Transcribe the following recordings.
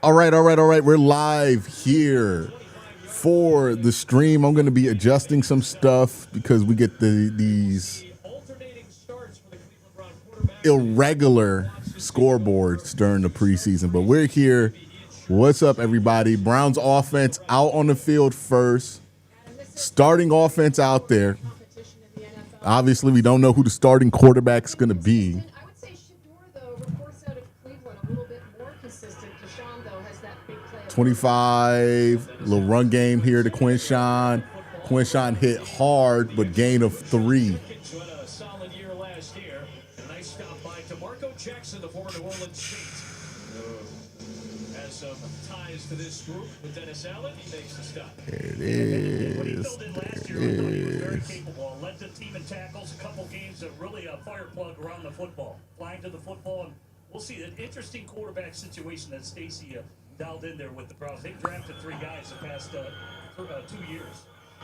All right. We're live here for the stream. I'm going to be adjusting some stuff because we get these irregular scoreboards during the preseason. But we're here. What's up, everybody? Browns offense out on the field first. Starting offense out there. Obviously, we don't know who the starting quarterback's going to be. 25, little run game here to Quinshawn. Quinshawn hit hard, but gain of 3. Solid year last year. A nice stop by DeMarco Jackson, the former New Orleans Saints. Has some ties to this group with Dennis Allen. He makes the stop. There it is. Very capable. Led the team in tackles. A couple games of really a fire plug around the football. Flying to the football, and we'll see an interesting quarterback situation that Stacy dialed in there with the Browns. They've drafted 3 guys the past 2 years.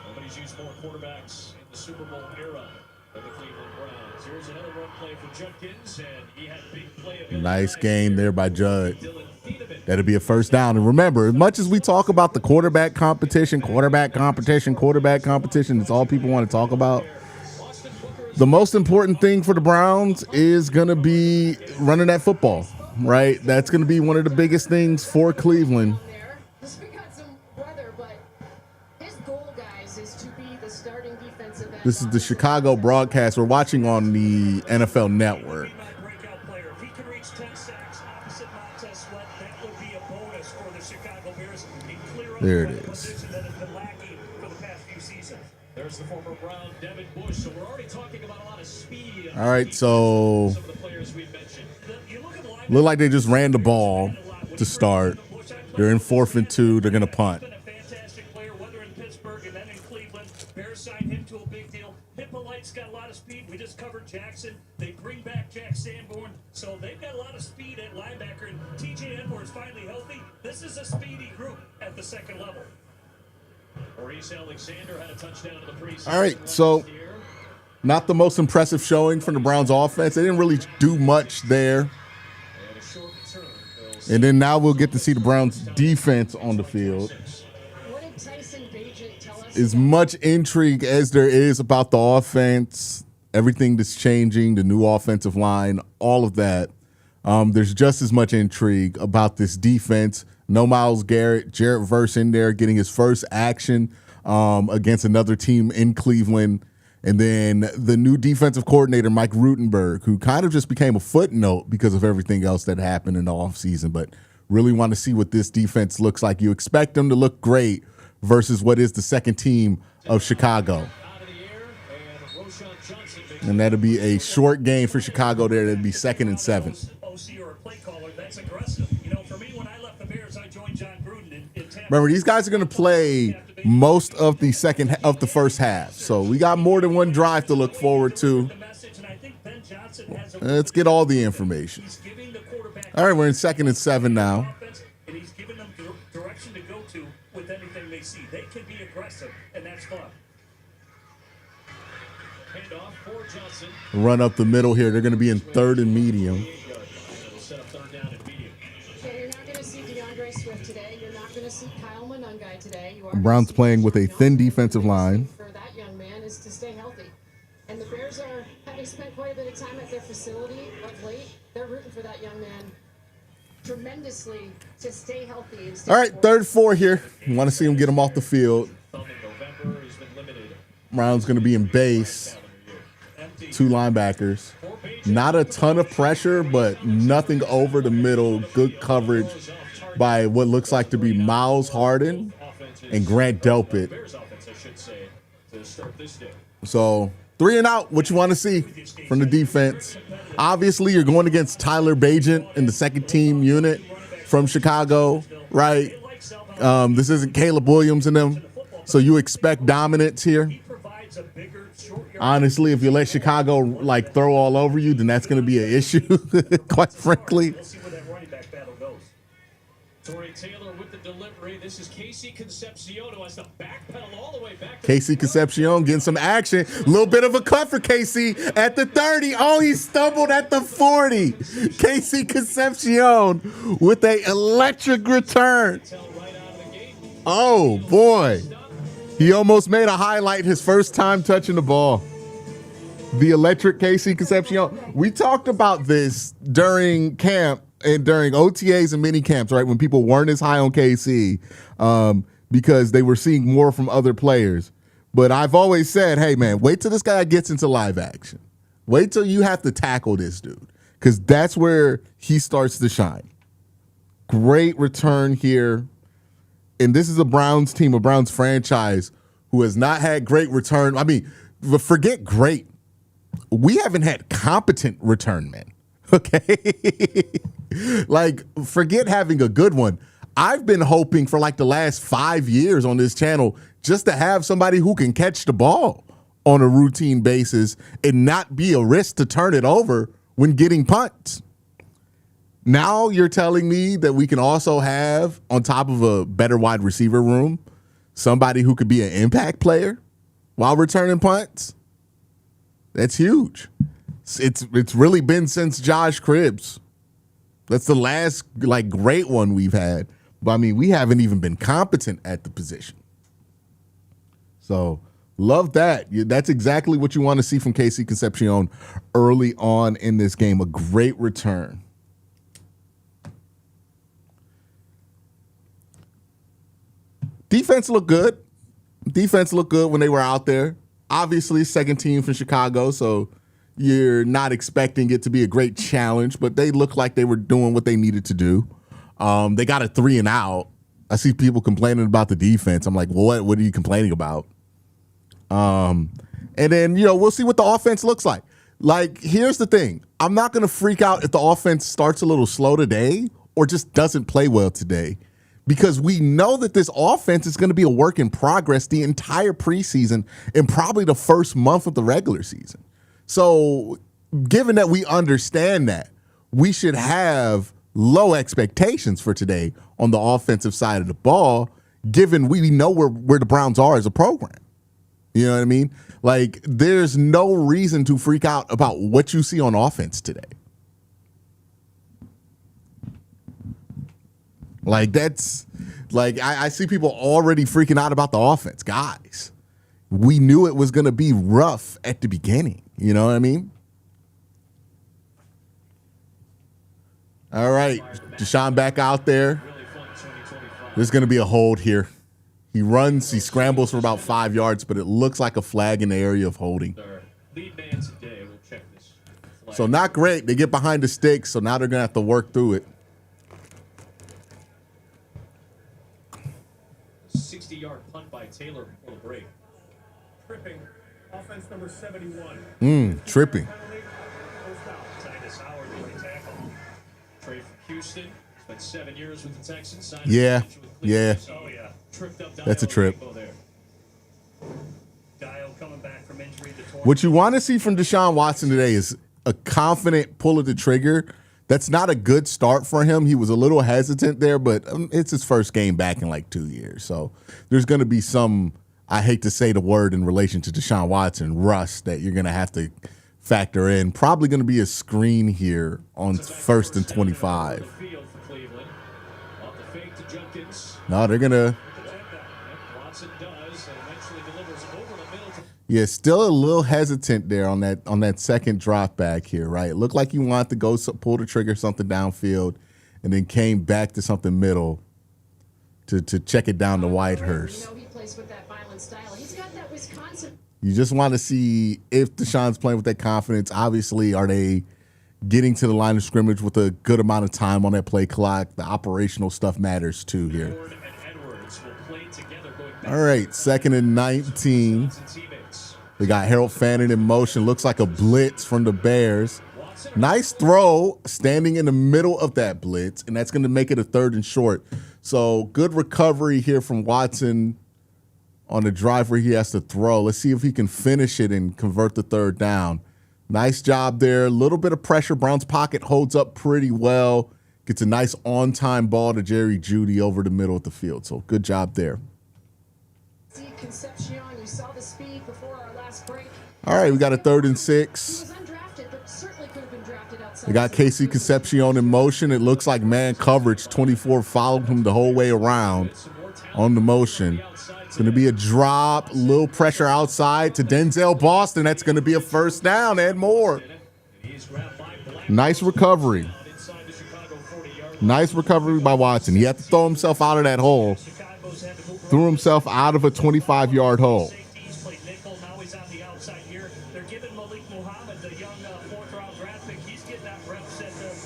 Nobody's used more quarterbacks in the Super Bowl era than the Cleveland Browns. Here's another run play for Judkins, and he had a big play. Nice game there by Judd. That'll be a first down. And remember, as much as we talk about the quarterback competition, it's all people want to talk about. The most important thing for the Browns is going to be running that football, right? That's going to be one of the biggest things for Cleveland. This is the Chicago broadcast we're watching on the NFL Network. There it is. There's the former Brown, Devin Bush. So we're already talking about a lot of speed. All right, so Some of the players we mentioned. look like they just ran the ball to start. They're in 4th and 2. They're going to punt. A fantastic player, whether in Pittsburgh and then in Cleveland. Bears signed him to a big deal. Hippolyte's got a lot of speed. We just covered Jackson. They bring back Jack Sanborn. So they've got a lot of speed at linebacker. And TJ Edwards finally healthy. This is a speedy group at the second level. Maurice Alexander had a touchdown in the preseason. All right, so not the most impressive showing from the Browns offense. They didn't really do much there. And then now we'll get to see the Browns defense on the field. As much intrigue as there is about the offense, everything that's changing, the new offensive line, all of that, there's just as much intrigue about this defense. No Myles Garrett, Jarrett Verse in there getting his first action against another team in Cleveland. And then the new defensive coordinator, Mike Rutenberg, who kind of just became a footnote because of everything else that happened in the offseason, but really want to see what this defense looks like. You expect them to look great versus what is the second team of Chicago. And that'll be a short game for Chicago there. That'll be 2nd and 7. Remember, these guys are going to play most of the first half. So we got more than one drive to look forward to. Let's get all the information. All right, we're in 2nd and 7 now. And he's giving them direction to go to with anything they see. They can be aggressive, and that's fun. Handoff for Johnson. Run up the middle here. They're going to be in 3rd and medium. It'll set up 3rd down and medium. You're not going to see DeAndre Swift today. You're not going to see Kyle Monungai today. Browns playing with a thin defensive line. For that young man is to stay healthy. And the Bears are having spent quite a bit of time at their facility of late. They're rooting for that young man tremendously to stay healthy. And stay All right, 3rd and 4 here. You want to see him get him off the field. Browns going to be in base. 2 linebackers. Not a ton of pressure, but nothing over the middle. Good coverage by what looks like to be Miles Harden and Grant Delpit. So 3 and out, what you want to see from the defense. Obviously, you're going against Tyler Bagent in the second team unit from Chicago, right? This isn't Caleb Williams and them, so you expect dominance here. Honestly, if you let Chicago like throw all over you, then that's going to be an issue, quite frankly. We'll see where that running back battle goes. Torrey Taylor with the delivery. This is Casey Concepcion who has to backpedal all the way back. Casey Concepcion getting some action. A little bit of a cut for Casey at the 30. Oh, he stumbled at the 40. Casey Concepcion with a electric return. Oh, boy. He almost made a highlight his first time touching the ball. The electric Casey Concepcion. We talked about this during camp and during OTAs and mini camps, right? When people weren't as high on KC because they were seeing more from other players. But I've always said, hey, man, wait till this guy gets into live action. Wait till you have to tackle this dude because that's where he starts to shine. Great return here. And this is a Browns team, a Browns franchise who has not had great return. I mean, forget great. We haven't had competent return men. Okay. Like, forget having a good one. I've been hoping for like the last 5 years on this channel just to have somebody who can catch the ball on a routine basis and not be a risk to turn it over when getting punts. Now you're telling me that we can also have, on top of a better wide receiver room, somebody who could be an impact player while returning punts? That's huge. It's really been since Josh Cribbs. That's the last like great one we've had. But I mean, we haven't even been competent at the position. So love that. That's exactly what you want to see from Casey Concepcion early on in this game. A great return. Defense looked good. Defense looked good when they were out there. Obviously, second team from Chicago, so you're not expecting it to be a great challenge, but they looked like they were doing what they needed to do. They got a 3 and out. I see people complaining about the defense. I'm like, well, what are you complaining about? And then, we'll see what the offense looks like. Like, here's the thing. I'm not going to freak out if the offense starts a little slow today or just doesn't play well today, because we know that this offense is going to be a work in progress the entire preseason and probably the first month of the regular season. So given that we understand that, we should have low expectations for today on the offensive side of the ball, given we know where the Browns are as a program. You know what I mean? Like, there's no reason to freak out about what you see on offense today. Like, that's like, I see people already freaking out about the offense. Guys, we knew it was going to be rough at the beginning. You know what I mean? All right, Deshaun back out there. There's going to be a hold here. He runs, he scrambles for about 5 yards, but it looks like a flag in the area of holding. So not great. They get behind the sticks, so now they're going to have to work through it. 60-yard punt by Taylor before the break. Tripping. Offense number 71. Tripping. Titus Howard, the right tackle. Trade from Houston. Spent 7 years with the Texans. Signed Yeah, yeah. Oh, yeah. Tripped up That's a trip. Dio coming back from injury. What you want to see from Deshaun Watson today is a confident pull of the trigger. That's not a good start for him. He was a little hesitant there, but it's his first game back in like 2 years. So there's going to be some, I hate to say the word in relation to Deshaun Watson, rust that you're going to have to factor in. Probably going to be a screen here on 1st and 25. No, they're going to. Yeah, still a little hesitant there on that second drop back here, right? It looked like you wanted to go pull the trigger, something downfield, and then came back to something middle to check it down to Whitehurst. He plays with that violent style. He's got that Wisconsin. You just want to see if Deshaun's playing with that confidence. Obviously, are they getting to the line of scrimmage with a good amount of time on that play clock? The operational stuff matters too here. All right, 2nd and 19. We got Harold Fannin in motion. Looks like a blitz from the Bears. Nice throw standing in the middle of that blitz, and that's going to make it a 3rd and short. So good recovery here from Watson on the drive where he has to throw. Let's see if he can finish it and convert the 3rd down. Nice job there. A little bit of pressure. Brown's pocket holds up pretty well. Gets a nice on-time ball to Jerry Jeudy over the middle of the field. So good job there. Concepcion, you saw the speed before our last break. All right, we got a 3rd and He 6. was undrafted, but certainly could have been drafted outside. They got Casey Concepcion in motion. It looks like man coverage. 24 followed him the whole way around on the motion. It's going to be a drop, little pressure outside to Denzel Boston. That's going to be a first down and more. Nice recovery. Nice recovery by Watson. He had to throw himself out of that hole. Threw himself out of a 25-yard hole.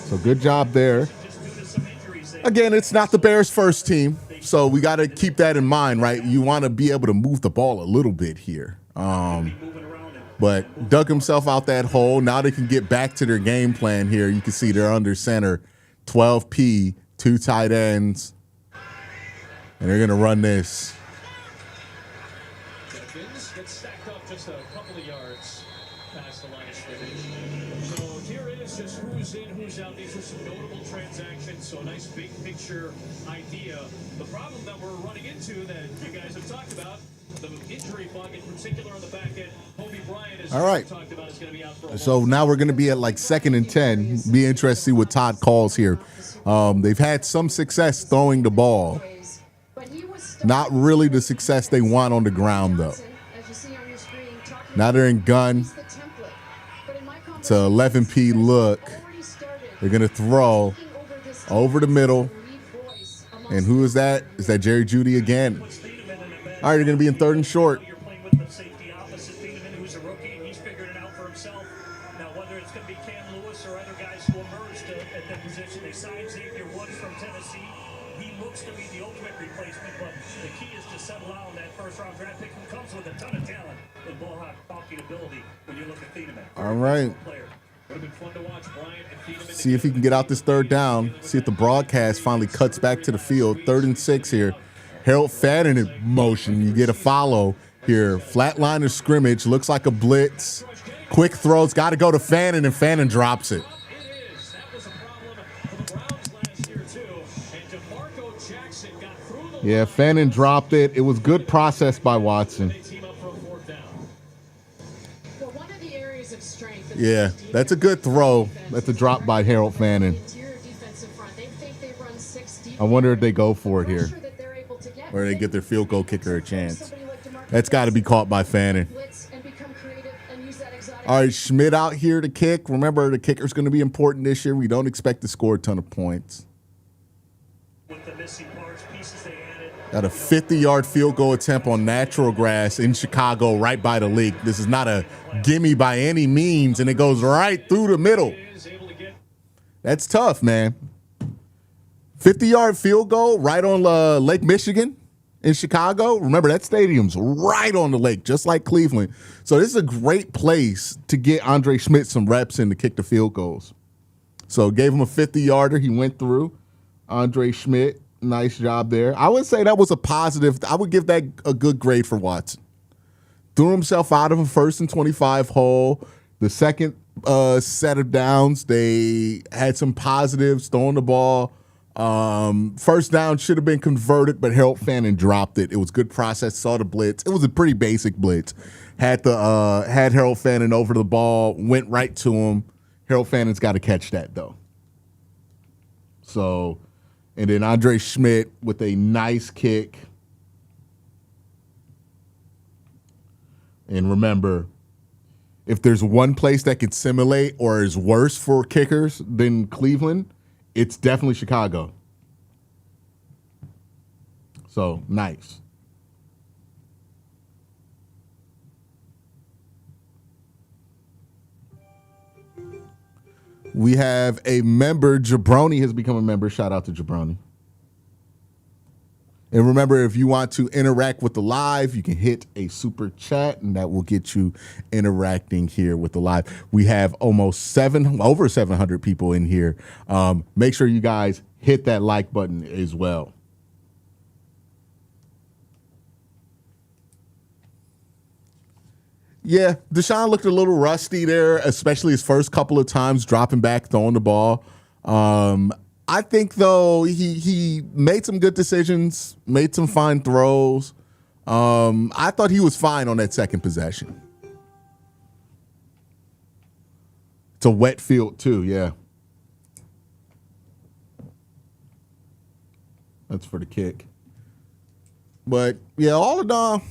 So good job there. Again, it's not the Bears' first team, so we got to keep that in mind, right? You want to be able to move the ball a little bit here. But dug himself out that hole. Now they can get back to their game plan here. You can see they're under center, 12P, 2 tight ends, and they're going to run this. Gets stacked up just a couple of yards past the line of scrimmage. So here it is, just who's in, who's out. These are some notable transactions, so a nice big picture idea. The problem that we're running into that you guys have talked about, the injury bug in particular on the back end. Hobie Bryant is all right. talked about is going to be out for a So now we're going to be at like 2nd and 10. Be interested to see what Todd calls here. They've had some success throwing the ball. Not really the success they want on the ground, though. Now they're in gun. It's a 11P look. They're going to throw over the middle. And who is that? Is that Jerry Jeudy again? All right, they're going to be in 3rd and short. You're playing with the safety opposite Thieneman, who's a rookie, and he's figured it out for himself. Now, whether it's going to be Cam Lewis or other guys who emerged at that position, they signed Xavier Woods from Tennessee. He looks to be the ultimate replacement, but the key is to settle out on that first-round draft pick who comes with a ton of talent and ball hawking ability when you look at Thieneman. All right. Would have been fun to watch Bryant and Thieneman. See if he can get out this 3rd down. See if the broadcast finally cuts back to the field. 3rd and 6 here. Harold Fannin in motion. You get a follow here. Flat line of scrimmage. Looks like a blitz. Quick throws. Got to go to Fannin, and Fannin drops it. It is. That was a problem for the Browns last year, too. And DeMarco Jackson got through the Yeah, Fannin dropped it. It was good process by Watson. They team up for a 4th down. Well, one of the areas of strength. Yeah, that's a good throw. That's a drop by Harold Fannin. Interior defensive front. They think they run 6 deep. I wonder if they go for it here, Pressure that they're able to get. or they get their field goal kicker a chance. That's got to be caught by Fannin. Blitz and become creative and use that exotic. All right, Schmidt out here to kick. Remember, the kicker's going to be important this year. We don't expect to score a ton of points. With the missing parts, pieces they added. Got a 50-yard field goal attempt on natural grass in Chicago, right by the league. This is not a gimme by any means, and it goes right through the middle. That's tough, man. 50-yard field goal right on Lake Michigan in Chicago. Remember, that stadium's right on the lake, just like Cleveland. So this is a great place to get Andre Schmidt some reps in to kick the field goals. So gave him a 50-yarder. He went through. Andre Schmidt, nice job there. I would say that was a positive. I would give that a good grade for Watson. Threw himself out of a 1st and 25 hole. The second set of downs, they had some positives, throwing the ball. First down should have been converted, but Harold Fannin dropped it. It was good process. Saw the blitz. It was a pretty basic blitz. Had Harold Fannin over the ball, went right to him. Harold Fannin's got to catch that though. So, and then Andre Schmidt with a nice kick. And remember, if there's one place that can simulate or is worse for kickers than Cleveland, it's definitely Chicago. So, nice. We have a member. Jabroni has become a member. Shout out to Jabroni. And remember, if you want to interact with the live, you can hit a super chat, and that will get you interacting here with the live. We have over 700 people in here. Make sure you guys hit that like button as well. Yeah, Deshaun looked a little rusty there, especially his first couple of times dropping back, throwing the ball. I think though he made some good decisions, made some fine throws. I thought he was fine on that second possession. It's a wet field too, yeah. That's for the kick. But yeah, all in all,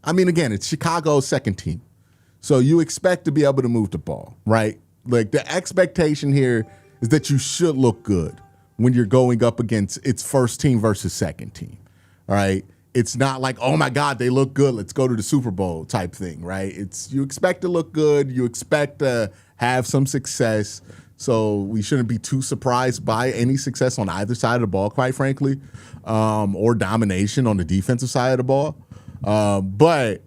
I mean, again, it's Chicago's second team. So you expect to be able to move the ball, right? Like the expectation here is that you should look good when you're going up against its first team versus second team, all right? It's not like, oh my God, they look good, let's go to the Super Bowl type thing, right? It's you expect to look good, you expect to have some success. So we shouldn't be too surprised by any success on either side of the ball, quite frankly, or domination on the defensive side of the ball. But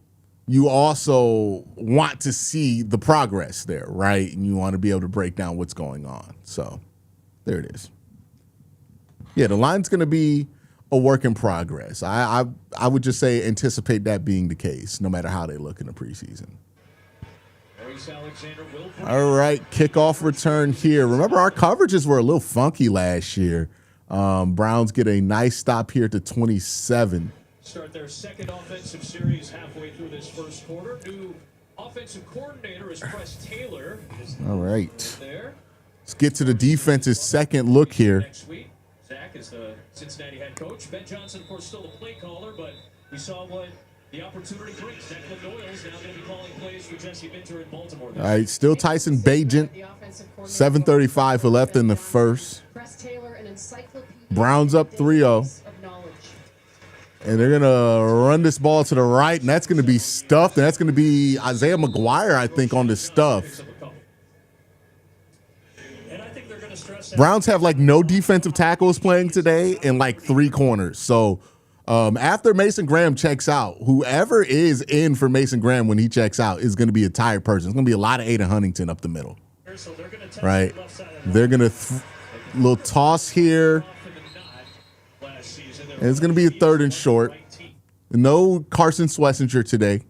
you also want to see the progress there, right? And you want to be able to break down what's going on. So there it is. Yeah, the line's going to be a work in progress. I would just say anticipate that being the case, no matter how they look in the preseason. All right, kickoff return here. Remember, our coverages were a little funky last year. Browns get a nice stop here to 27. Start their second offensive series halfway through this first quarter. New offensive coordinator is Press Taylor. All right. Let's get to the defense's second look here. Next week, Zach is the Cincinnati head coach. Ben Johnson, of course, still the play caller, but we saw what the opportunity brings. Declan Doyle's now going to be calling plays for Jesse Minter in Baltimore. All right, still Tyson Bagent. 7:35 for left in the first. Browns up 3-0. And they're going to run this ball to the right, and that's going to be stuffed. And that's going to be Isaiah McGuire, I think, on the stuff. Browns have, like, no defensive tackles playing today and, like, 3 corners. So after Mason Graham checks out, whoever is in for Mason Graham when he checks out is going to be a tired person. It's going to be a lot of Aiden Huntington up the middle. Right? They're going to little toss here. And it's going to be a 3rd and short. No Carson Schlesinger today.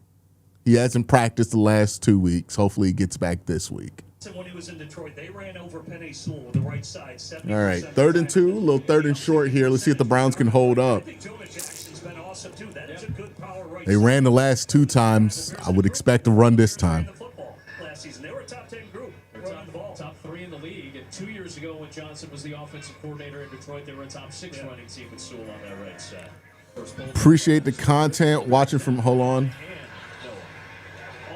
He hasn't practiced the last 2 weeks. Hopefully he gets back this week. When he was in Detroit, they ran over Penei Sewell with the right side. All right, 3rd and 2, a little 3rd and short here. Let's see if the Browns can hold up. They ran the last 2 times. I would expect to run this time. They were a top 10 group. Top 3 in the league. And 2 years ago, when Johnson was the offensive coordinator in Detroit, they were a top 6 running team with Sewell on that right side. Appreciate the content. Watching from, hold on.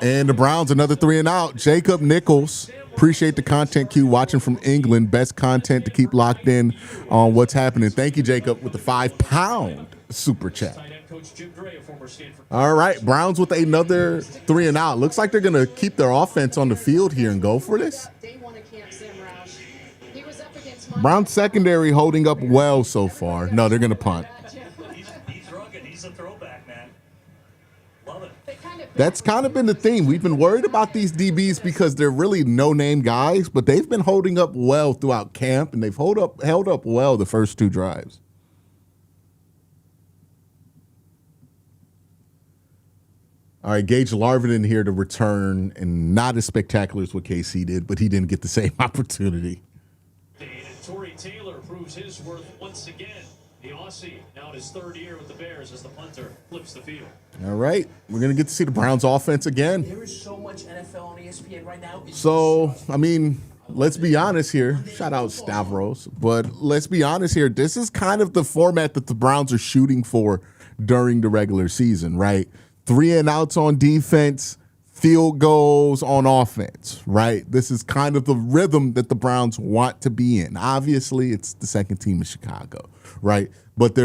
And the Browns, another 3 and out. Jacob Nichols. Appreciate the content, Q. Watching from England. Best content to keep locked in on what's happening. Thank you, Jacob, with the £5 super chat. All right, Browns with another 3 and out. Looks like they're going to keep their offense on the field here and go for this. Browns secondary holding up well so far. No, they're going to punt. He's rugged. He's a throwback, man. Love it. That's kind of been the theme. We've been worried about these DBs because they're really no-name guys, but they've been holding up well throughout camp, and they've held up well the first 2 drives. All right, Gage Larvin in here to return, and not as spectacular as what KC did, but he didn't get the same opportunity. And Torrey Taylor proves his worth once again. The Aussie now in his 3rd year with the Bears as the punter flips the field. All right, we're going to get to see the Browns offense again. There is so much NFL on ESPN right now. So, I mean, let's be honest here. Shout out Stavros. But let's be honest here. This is kind of the format that the Browns are shooting for during the regular season, right? 3 and outs on defense, field goals on offense, right? This is kind of the rhythm that the Browns want to be in. Obviously, it's the second team in Chicago, right? But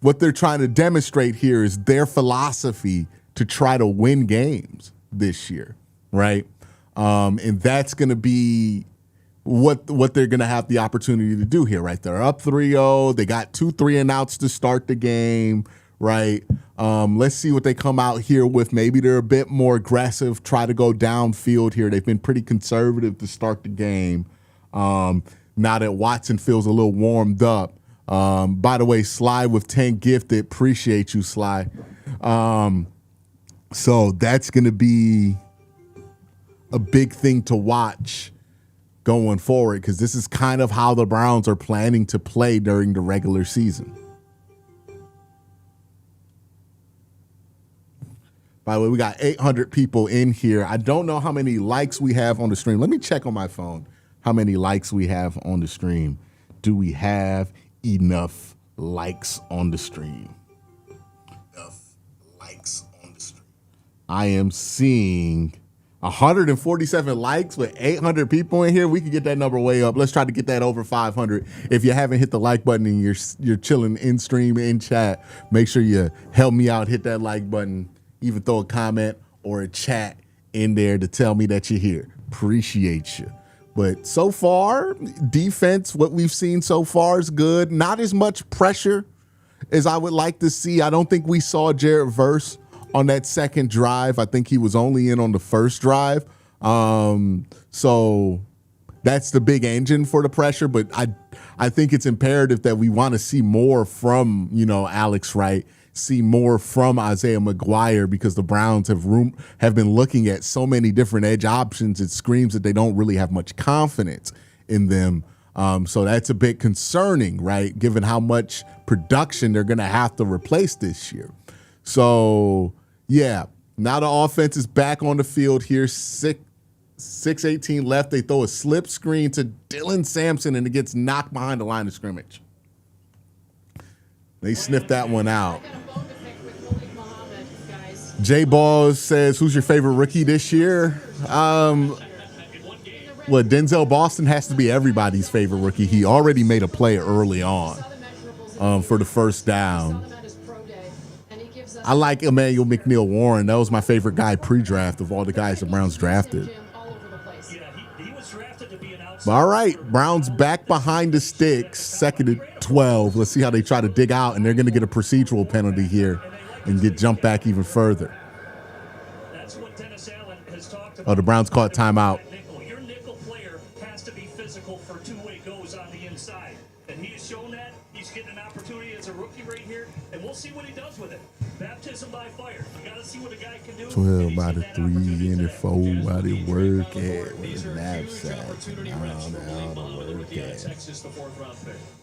what they're trying to demonstrate here is their philosophy to try to win games this year, right? And that's going to be what they're going to have the opportunity to do here, right? They're up 3-0. They got 2 3 and outs to start the game, right? Let's see what they come out here with. Maybe they're a bit more aggressive, try to go downfield here. They've been pretty conservative to start the game. Now that Watson feels a little warmed up. By the way, Sly with 10 gifted. Appreciate you, Sly. So that's going to be a big thing to watch going forward, because this is kind of how the Browns are planning to play during the regular season. By the way, we got 800 people in here. I don't know how many likes we have on the stream. Let me check on my phone how many likes we have on the stream. Do we have enough likes on the stream? Enough likes on the stream. I am seeing 147 likes with 800 people in here. We can get that number way up. Let's try to get that over 500. If you haven't hit the like button and you're chilling in stream, in chat, make sure you help me out. Hit that like button. Even throw a comment or a chat in there to tell me that you're here. Appreciate you. But so far, defense, what we've seen so far is good. Not as much pressure as I would like to see. I don't think we saw Jared Verse on that second drive. I think he was only in on the first drive. So that's the big engine for the pressure. But I think it's imperative that we want to see more from, Alex Wright, see more from Isaiah McGuire, because the Browns have been looking at so many different edge options. It screams that they don't really have much confidence in them. So that's a bit concerning, right? Given how much production they're going to have to replace this year. So yeah, now the offense is back on the field here. 6:18 left. They throw a slip screen to Dylan Sampson and it gets knocked behind the line of scrimmage. They sniffed that one out. Jay Balls says, who's your favorite rookie this year? Denzel Boston has to be everybody's favorite rookie. He already made a play early on for the first down. I like Emmanuel McNeil Warren. That was my favorite guy pre-draft of all the guys the Browns drafted. All right, Browns back behind the sticks, 2nd and 12. Let's see how they try to dig out, and they're going to get a procedural penalty here and get jumped back even further. Oh, the Browns caught timeout. Your nickel player has to be physical for two-way goes on the inside, and he has shown that. He's getting an opportunity as a rookie right here, and we'll see what he does with it. Baptism by fire. You got to see what a guy can do. 12 by the 3 and the 4 by the work at with the knapsack.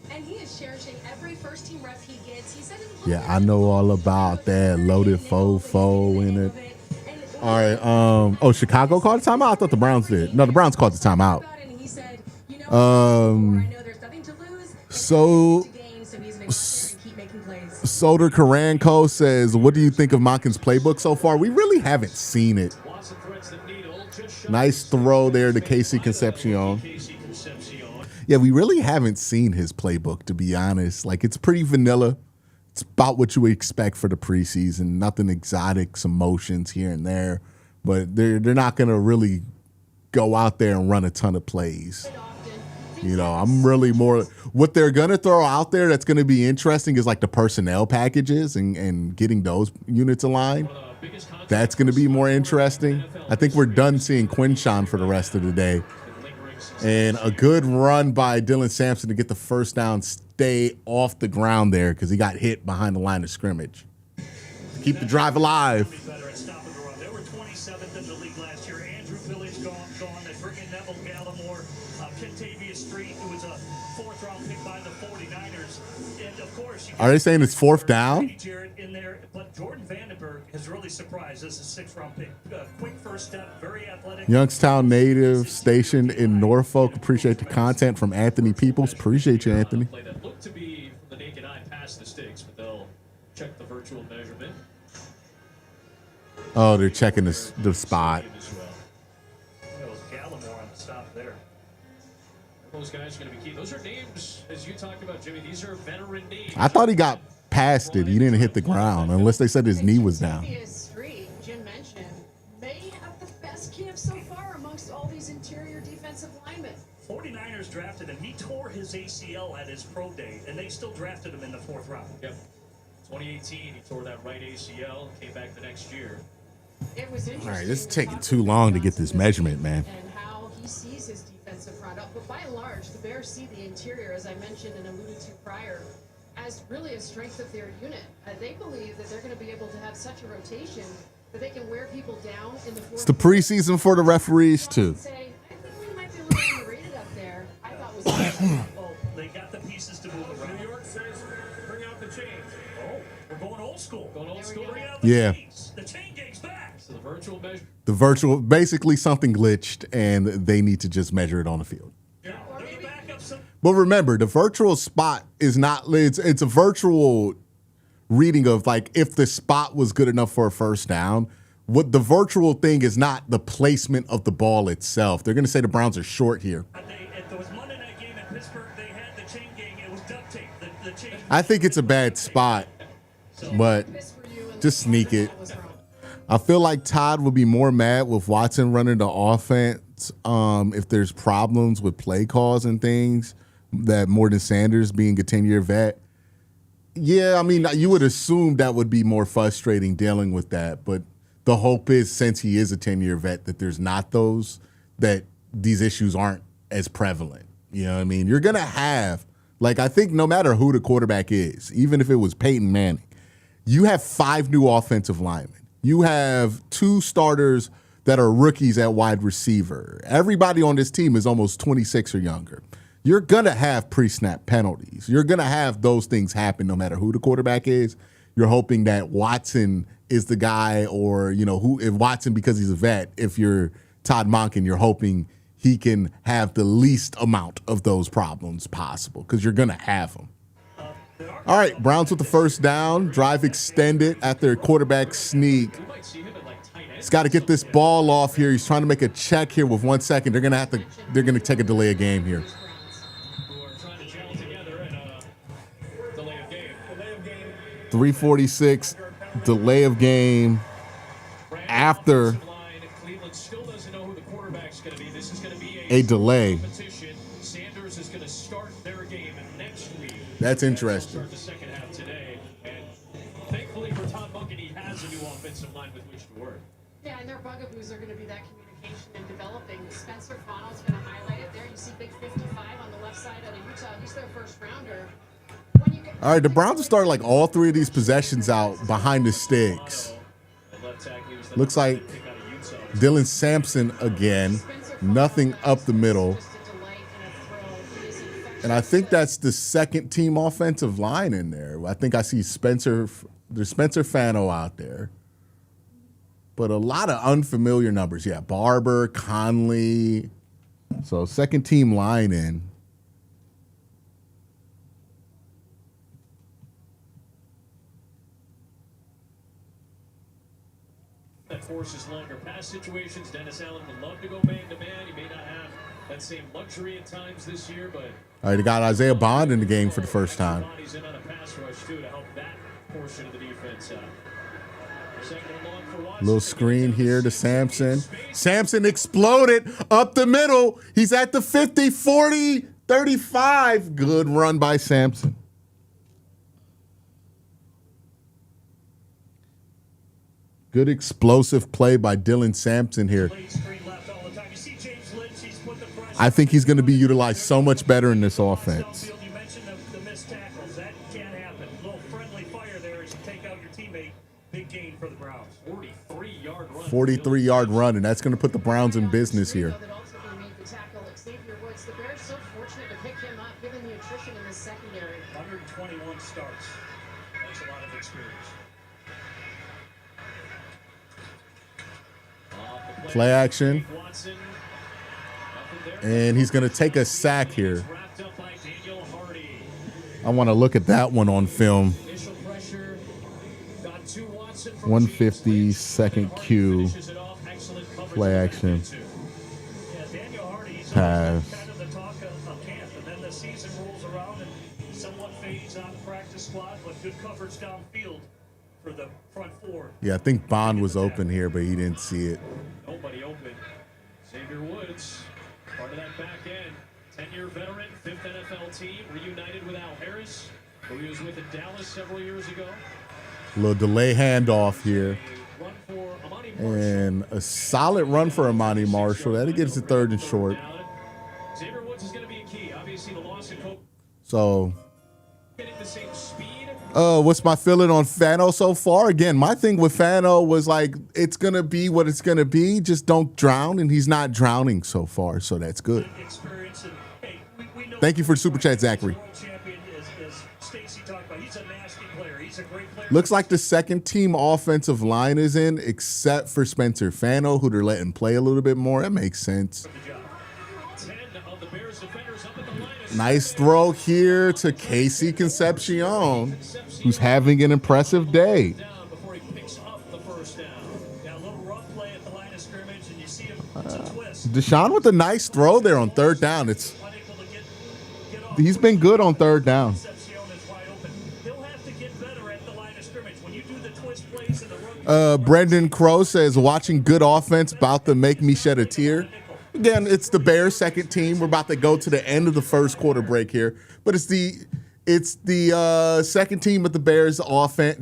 And he is cherishing every first team ref he gets. He said yeah, I know all about that loaded 4-4 in it. All right. Chicago called the timeout? I thought the Browns did. No, the Browns called the timeout. Soder Karanko says, what do you think of Monken's playbook so far? We really haven't seen it. Nice throw there to Casey Concepcion. Yeah, we really haven't seen his playbook, to be honest. Like, it's pretty vanilla. It's about what you would expect for the preseason. Nothing exotic, some motions here and there. But they're not going to really go out there and run a ton of plays. I'm really more – what they're going to throw out there that's going to be interesting is like the personnel packages and getting those units aligned. That's going to be more interesting. I think we're done seeing Quinshawn for the rest of the day. And a good run by Dylan Sampson to get the first down, stay off the ground there because he got hit behind the line of scrimmage. Keep the drive alive. They were 27th in the league last year. Andrew Village gone. They bring in Neville Gallimore, Kentavious Street, who was a 4th-round pick by the 49ers. And, of course, are they saying it's 4th down? Jarrett in there, but Jordan Vandenberg has really surprised. This is a 6th-round pick. Quick first step, very athletic. Youngstown native stationed in Norfolk. Appreciate the content from Anthony Peoples. Appreciate you, Anthony. Play that looked to be from the naked eye past the sticks, but they'll check the virtual measurement. Oh, they're checking the spot. That was Gallimore on the stop there. Those guys are going to be key. Those are names, as you talked about, Jimmy. These are veteran names. I thought he got past it. He didn't hit the ground, unless they said his knee was down. Street, Jim mentioned, may have the best camp so far amongst all these interior defensive linemen. 49ers drafted him. He tore his ACL at his pro day, and they still drafted him in the 4th round. Yep. 2018, he tore that right ACL, came back the next year. It was interesting. All right, this is taking too long to get this measurement, man. And how he sees his defensive front up. But by and large, the Bears see the interior, as I mentioned and alluded to prior, as really a strength of their unit. They believe that they're going to be able to have such a rotation that they can wear people down in the 4th. It's the preseason for the referees, too. I think we might be a little underrated was the Well, they got the pieces to move around. New York says, bring out the chains. Oh, we're going old school. Going old school. Bring out the Yeah. chains. The chain gang's back. So the virtual measure. The virtual, basically something glitched, and they need to just measure it on the field. Yeah, they're the backup. But remember, the virtual spot is not, it's a virtual reading of like if the spot was good enough for a first down. What the virtual thing is not the placement of the ball itself. They're going to say the Browns are short here. There was Monday night game in Pittsburgh. They had the chain gang. It was duct tape. The chain. I think it's a bad spot, but just sneak it. I feel like Todd would be more mad with Watson running the offense if there's problems with play calls and things, that more than Sanders being a 10-year vet. Yeah, I mean, you would assume that would be more frustrating dealing with that, but the hope is, since he is a 10-year vet, that there's not those, that these issues aren't as prevalent. You know what I mean? You're going to have, like, I think no matter who the quarterback is, even if it was Peyton Manning, you have 5 new offensive linemen. You have 2 starters that are rookies at wide receiver. Everybody on this team is almost 26 or younger. You're going to have pre-snap penalties. You're going to have those things happen no matter who the quarterback is. You're hoping that Watson is the guy, or, you know, who, if Watson, because he's a vet, if you're Todd Monken, you're hoping he can have the least amount of those problems possible, because you're going to have them. All right, Browns with the first down. Drive extended after a quarterback sneak. He's got to get this ball off here. He's trying to make a check here with 1 second. They're going to take a delay of game here. Who are trying to gel together in a delay of game. 3:46, delay of game after Cleveland still doesn't know who the quarterback's going to be. This is going to be a delay. competition. Sanders is going to start their game next week. That's interesting. Start the second half today, and thankfully for Todd Monken, he has a new offensive line with which to work. Yeah, and their bugaboos are going to be that communication and developing. Spencer Fonnell's going to highlight it there. You see big 55 on the left side out of Utah. He's their first rounder. All right, the Browns will start like all 3 of these possessions out behind the sticks. Looks like Dylan Sampson again. Nothing up the middle. And I think that's the second team offensive line in there. I think I see there's Spencer Fano out there. But a lot of unfamiliar numbers. Yeah, Barber, Conley. So second team line in. That forces longer pass situations. Dennis Allen would love to go man to man. He may not have that same luxury at times this year, but All right, they got Isaiah Bond in the game for the first time. He's in on a pass rush too to help that portion of the defense out. Second and long for Watson. Little screen here to Sampson. Sampson exploded up the middle. He's at the 50, 40, 35. Good run by Sampson. Good explosive play by Dylan Sampson here. I think he's going to be utilized so much better in this offense. You mentioned the missed tackles. That can happen. A little friendly fire there as you take out your teammate. Big gain for the Browns. 43-yard run. 43-yard run, and that's going to put the Browns in business here. That ultimately made the tackle Xavier Woods. The Bears so fortunate to pick him up, given the attrition in the secondary. 121 starts. That's a lot of experience. Play action. And he's going to take a sack here. I want to look at that one on film. 150, second cue. Play action. Pass. Kind of the talk of camp, and then the season rolls around and somewhat fades on the practice squad, but good coverage downfield for the front four. Yeah, I think Bond was open here, but he didn't see it. Nobody open. Xavier Woods, part of that back end. 10-year veteran, 5th NFL team, reunited with Al Harris, who he was with in Dallas several years ago. A little delay handoff here. A run for Amani Marshall. And a solid run for Amani Marshall. That'll get us to 3rd and short. Xavier Woods is going to be a key. Obviously, the loss of Kobe. So, Getting the same speed. what's my feeling on Fano so far? Again, my thing with Fano was like, it's going to be what it's going to be. Just don't drown, and he's not drowning so far, so that's good. Experience, and hey, we know Thank you for the super chat, Zachary. World champion is Stacey talked about. He's a nasty player. He's a great player. Looks like the second team offensive line is in, except for Spencer Fano, who they're letting play a little bit more. That makes sense. 10 of the Bears defenders up at the line of Nice throw here to Casey Concepcion, who's having an impressive day. down before he picks up the first down. Yeah, a little rough play at the line of scrimmage, and you see him to twist. Deshaun with a nice throw there on third down. It's Unable to get off. He's been good on third down. Concepcion is wide open. He'll have to get better at the line of scrimmage. When you do the twist plays and the run. Brendan Crow says, watching good offense about to make me shed a tear. Again, it's the Bears' second team. We're about to go to the end of the first quarter break here, but it's the second team of the Bears'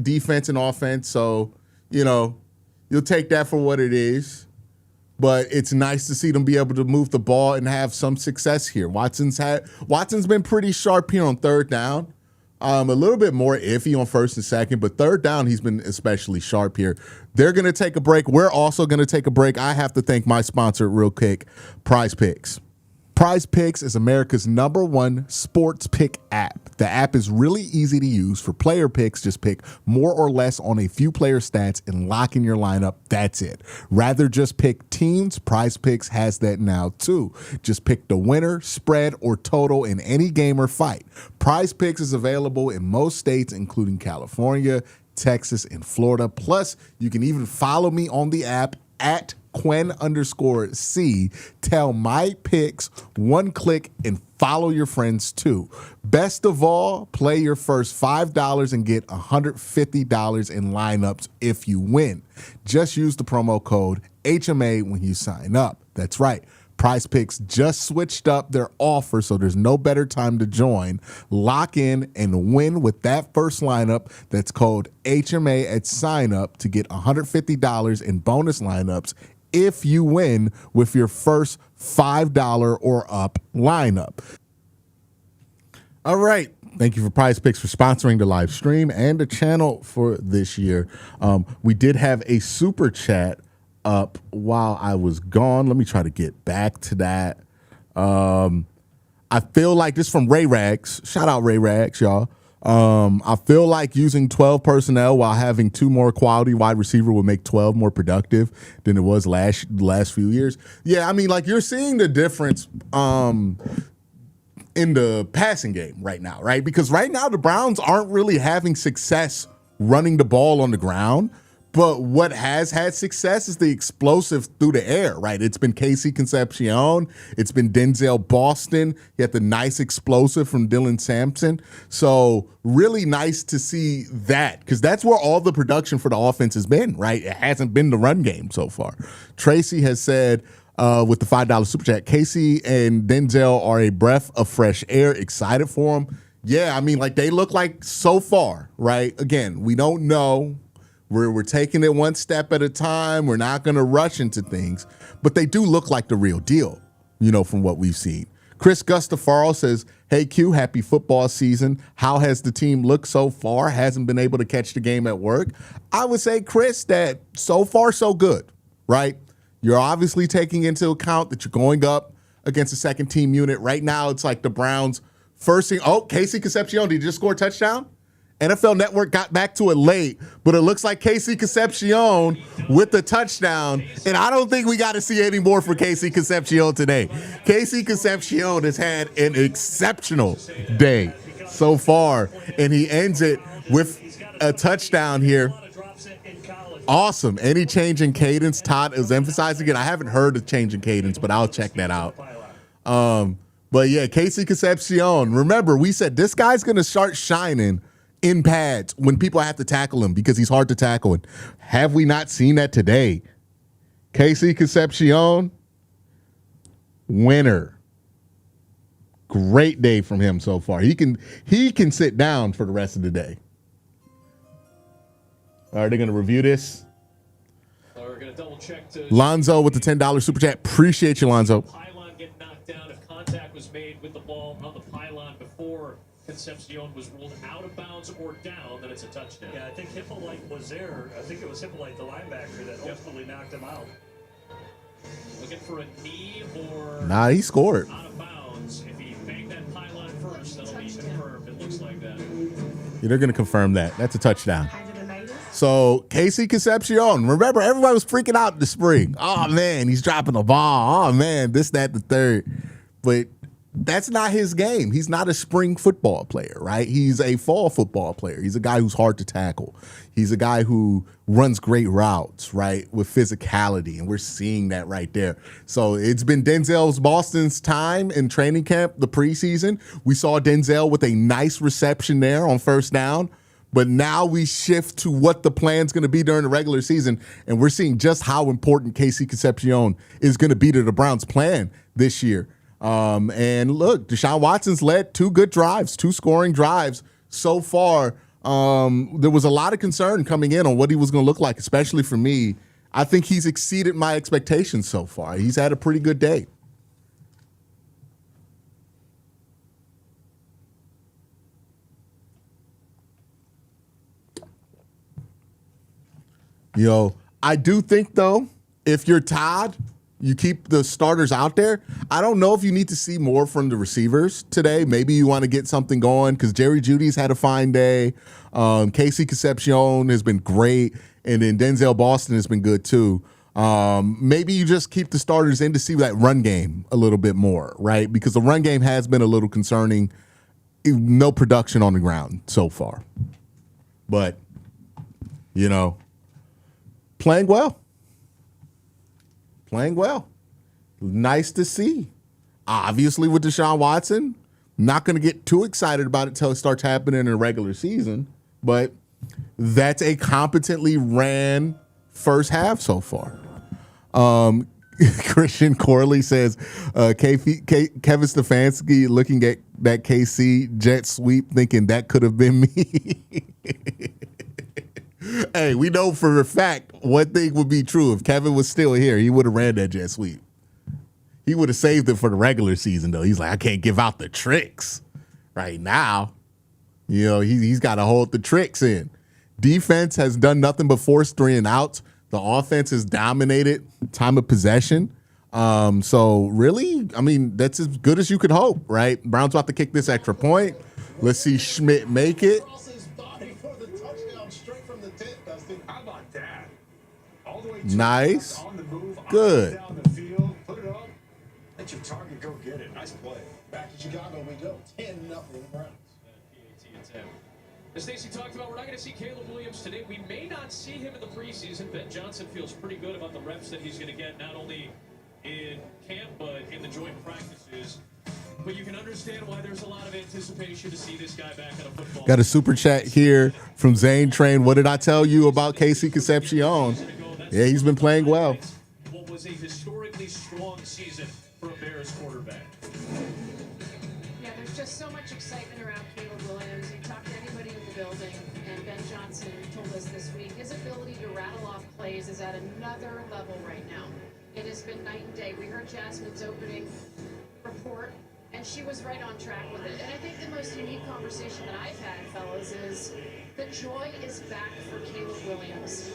defense and offense. So you'll take that for what it is. But it's nice to see them be able to move the ball and have some success here. Watson's been pretty sharp here on third down. A little bit more iffy on first and second, but third down, he's been especially sharp here. They're going to take a break. We're also going to take a break. I have to thank my sponsor real quick, Prize Picks. Prize Picks is America's #1 sports pick app. The app is really easy to use for player picks. Just pick more or less on a few player stats and lock in your lineup. That's it. Rather just pick teams, Prize Picks has that now too. Just pick the winner, spread, or total in any game or fight. Prize Picks is available in most states, including California, Texas, and Florida. Plus, you can even follow me on the app at Quen_C. Tell my picks, one click, and follow your friends too. Best of all, play your first $5 and get $150 in lineups if you win. Just use the promo code HMA when you sign up. That's right. Prize Picks just switched up their offer, so there's no better time to join. Lock in and win with that first lineup. That's code HMA at sign up to get $150 in bonus lineups if you win with your first $5 or up lineup. All right. Thank you for Prize Picks for sponsoring the live stream and the channel for this year. We did have a super chat up while I was gone. Let me try to get back to that. I feel like this from Ray Rags. Shout out Ray Rags, y'all. I feel like using 12 personnel while having 2 more quality wide receiver would make 12 more productive than it was last few years. Yeah, I mean, like you're seeing the difference in the passing game right now, right? Because right now the Browns aren't really having success running the ball on the ground. But what has had success is the explosive through the air, right? It's been Casey Concepcion. It's been Denzel Boston. You had the nice explosive from Dylan Sampson. So really nice to see that because that's where all the production for the offense has been, right? It hasn't been the run game so far. Tracy has said with the $5 super chat, Casey and Denzel are a breath of fresh air. Excited for them. Yeah, I mean, like they look like so far, right? Again, we don't know. We're taking it one step at a time. We're not going to rush into things, but they do look like the real deal, from what we've seen. Chris Gustafaro says, hey, Q, happy football season. How has the team looked so far? Hasn't been able to catch the game at work. I would say, Chris, that so far so good, right? You're obviously taking into account that you're going up against a second team unit. Right now, it's like the Browns first thing. Oh, Casey Concepcion, did you just score a touchdown? NFL Network got back to it late, but it looks like Casey Concepcion with the touchdown. And I don't think we got to see any more for Casey Concepcion today. Casey Concepcion has had an exceptional day so far, and he ends it with a touchdown here. Awesome. Any change in cadence? Todd is emphasizing it. I haven't heard of change in cadence, but I'll check that out. But yeah, Casey Concepcion. Remember, we said this guy's going to start shining in pads when people have to tackle him because he's hard to tackle. And have we not seen that today? Casey Concepcion, winner. Great day from him so far. He can sit down for the rest of the day. Are they going to review this? We're going to double check. Lonzo with the $10 super chat. Appreciate you, Lonzo. Pylon get knocked down if contact was made with the ball on the pylon before Concepcion was ruled out of bounds or down, then it's a touchdown. Yeah, I think Hippolyte was there. I think it was Hippolyte, the linebacker, that ultimately knocked him out. Looking for a knee or Nah, he scored. out of bounds. If he banged that pylon first. That'll be confirmed. It looks like that. Yeah, they're going to confirm that. That's a touchdown. So Casey Concepcion, remember everybody was freaking out in the spring. Oh man, he's dropping the ball. Oh man, this, that, the third. But that's not his game. He's not a spring football player, right? He's a fall football player. He's a guy who's hard to tackle. He's a guy who runs great routes, right, with physicality, and we're seeing that right there. So it's been Denzel's Boston's time in training camp, the preseason. We saw Denzel with a nice reception there on first down, but now we shift to what the plan's going to be during the regular season, and we're seeing just how important Casey Concepcion is going to be to the Browns' plan this year. And look, Deshaun Watson's led 2 good drives, 2 scoring drives so far. There was a lot of concern coming in on what he was going to look like, especially for me. I think he's exceeded my expectations so far. He's had a pretty good day. I do think, though, if you're Todd, you keep the starters out there. I don't know if you need to see more from the receivers today. Maybe you want to get something going because Jerry Jeudy's had a fine day. Casey Concepcion has been great. And then Denzel Boston has been good too. Maybe you just keep the starters in to see that run game a little bit more, right? Because the run game has been a little concerning. No production on the ground so far. But, playing well. Playing well. Nice to see. Obviously, with Deshaun Watson, not going to get too excited about it until it starts happening in the regular season, but that's a competently ran first half so far. Christian Corley says, Kevin Stefanski looking at that KC jet sweep thinking that could have been me. Hey, we know for a fact one thing would be true. If Kevin was still here, he would have ran that jet sweep. He would have saved it for the regular season, though. He's like, I can't give out the tricks right now. He's got to hold the tricks in. Defense has done nothing but force 3 and outs. The offense has dominated time of possession. So really, that's as good as you could hope, right? Browns about to kick this extra point. Let's see Schmidt make it. Nice. Good. Let your target go get it. Nice play. Back to Chicago we go. 10-0 Browns. As Stacey talked about, we're not going to see Caleb Williams today. We may not see him in the preseason. Ben Johnson feels pretty good about the reps that he's going to get, not only in camp, but in the joint practices. But you can understand why there's a lot of anticipation to see this guy back at a football. Got a super chat here from Zane Train. What did I tell you about Casey Concepcion? Yeah, he's been playing well. What was a historically strong season for a Bears quarterback. Yeah, there's just so much excitement around Caleb Williams. You talk to anybody in the building, and Ben Johnson told us this week, his ability to rattle off plays is at another level right now. It has been night and day. We heard Jasmine's opening report, and she was right on track with it. And I think the most unique conversation that I've had, fellas, is the joy is back for Caleb Williams.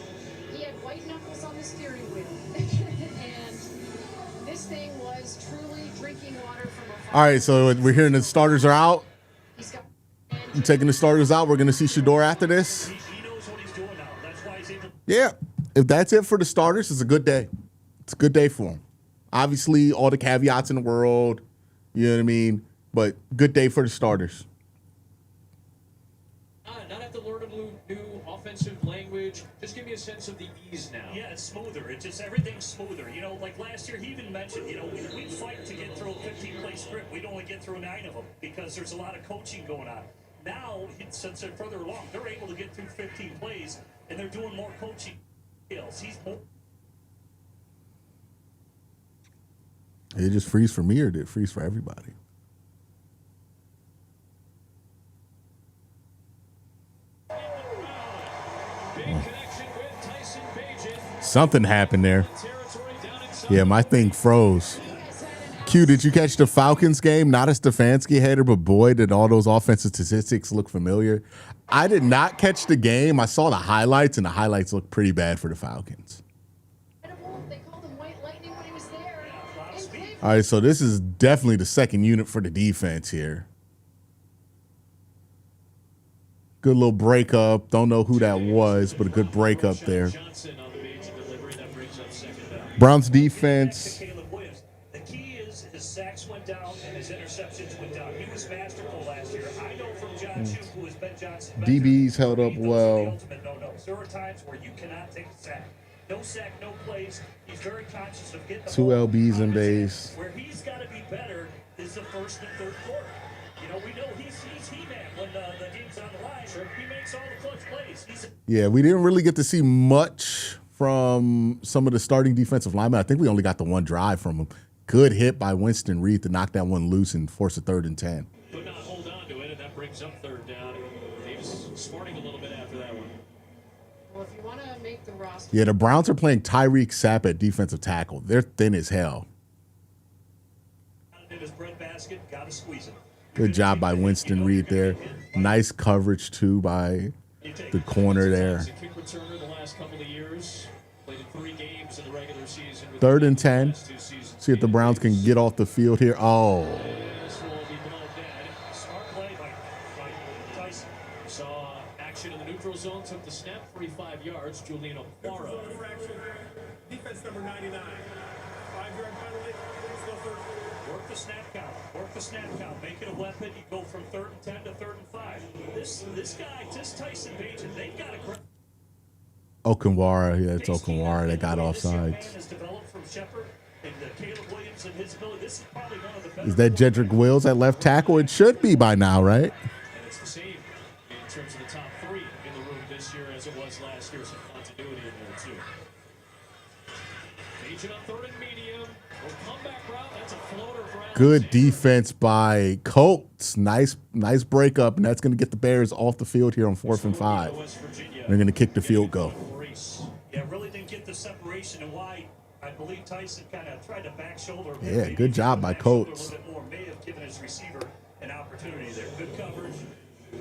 He had white knuckles on the steering wheel. And this thing was truly drinking water from a fire. All right, so we're hearing the starters are out. I'm taking the starters out. We're going to see Shador after this. He knows what he's doing now. That's why he's able. Yeah, if that's it for the starters, it's a good day. It's a good day for him. Obviously, all the caveats in the world, you know what I mean? But good day for the starters. Not have to learn a new offensive language. Just give me a sense of the ease now. Yeah, it's smoother. It's just everything's smoother. Like last year, he even mentioned, we fight to get through a 15-play script. We'd only get through 9 of them because there's a lot of coaching going on. Now, since they're further along, they're able to get through 15 plays, and they're doing more coaching skills. He's more. Did it just freeze for me or did it freeze for everybody? Something happened there. Yeah, my thing froze. Q, did you catch the Falcons game? Not a Stefanski hater, but boy, did all those offensive statistics look familiar. I did not catch the game. I saw the highlights, and the highlights looked pretty bad for the Falcons. All right, so this is definitely the second unit for the defense here. Good little breakup. Don't know who that was, but a good breakup there. Browns defense. Caleb Williams. The key is his sacks went down and his interceptions went down. He was masterful last year. I know from John Chu, who has Ben Johnson. DBs held up well. There are times where you cannot take a sack. No sack, no plays. He's very conscious of getting the 2 ball LBs in on his base. head. Where he's got to be better is the first and third quarter. You know, we know he's He-Man when the game's on the line. Sure. He makes all the clutch plays. Yeah, we didn't really get to see much from some of the starting defensive linemen. I think we only got the one drive from him. Good hit by Winston Reed to knock that one loose and force a 3rd and 10. Could not hold on to it, and that brings up 3rd down. He was smarting a little bit after that one. Well, if you want to make the roster. Yeah, the Browns are playing Tyreek Sapp at defensive tackle. They're thin as hell. In his breadbasket, gotta squeeze it. Good job by Winston Reed there. Nice coverage, too, by the corner there. Kick returner the last couple of years. Played in 3 games in the regular season. 3rd and 10. See if the Browns can get off the field here. Oh. This will be blown dead. Smart play by Tyson. Saw action in the neutral zone. Took the snap, 45 yards. Julian Okwara. Defense number 99. 5-yard penalty. Work the snap count. Work the snap count. Make it a weapon. You go from 3rd and 10 to 3rd and 5. This guy, just Tyson Bagent, they've got a. Okunwara, yeah, it's Okunwara that got offsides. Is that Jedrick Wills at left tackle? It should be by now, right? And it's the same in terms of the top 3 in the room this year as it was last year. Some continuity in there, too. Agent on 3rd and medium. Comeback route. That's a floater for Alexander. Good defense by Colts. Nice breakup, and that's going to get the Bears off the field here on 4th and 5. They're going to kick the field goal. Yeah, really didn't get the separation, and why I believe Tyson kind of tried to back shoulder. Yeah, good job by Colts. A little bit more may have given his receiver an opportunity there. Good coverage.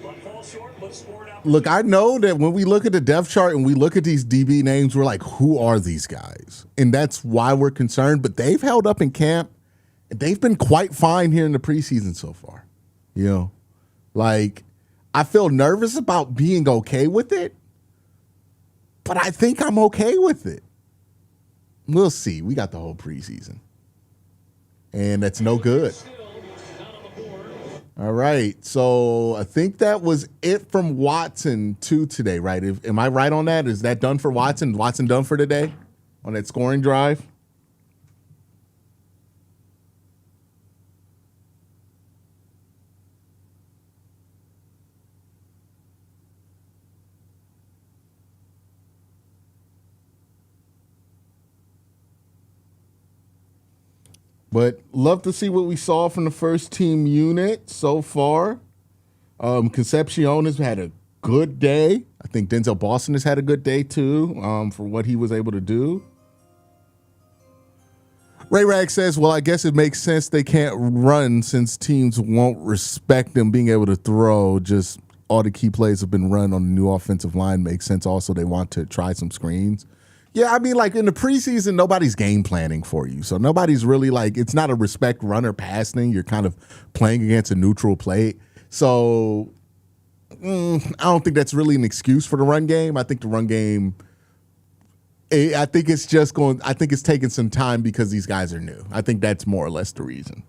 But fall short, but scored out. Look, I know that when we look at the depth chart and we look at these DB names, we're like, who are these guys? And that's why we're concerned. But they've held up in camp. And they've been quite fine here in the preseason so far. You know, like, I feel nervous about being okay with it. But I think I'm okay with it. We'll see. We got the whole preseason. And that's no good. All right. So I think that was it from Watson 2 today, right? Am I right on that? Is that done for Watson? Watson done for today on that scoring drive? But love to see what we saw from the first team unit so far. Concepcion has had a good day. I think Denzel Boston has had a good day too for what he was able to do. Ray Rag says, well, I guess it makes sense they can't run since teams won't respect them being able to throw. Just all the key plays have been run on the new offensive line. Makes sense also they want to try some screens. Yeah, I mean, like in the preseason, nobody's game planning for you. So nobody's really like, it's not a respect run or pass thing. You're kind of playing against a neutral plate. So I don't think that's really an excuse for the run game. I think the run game, I think it's taking some time because these guys are new. I think that's more or less the reason.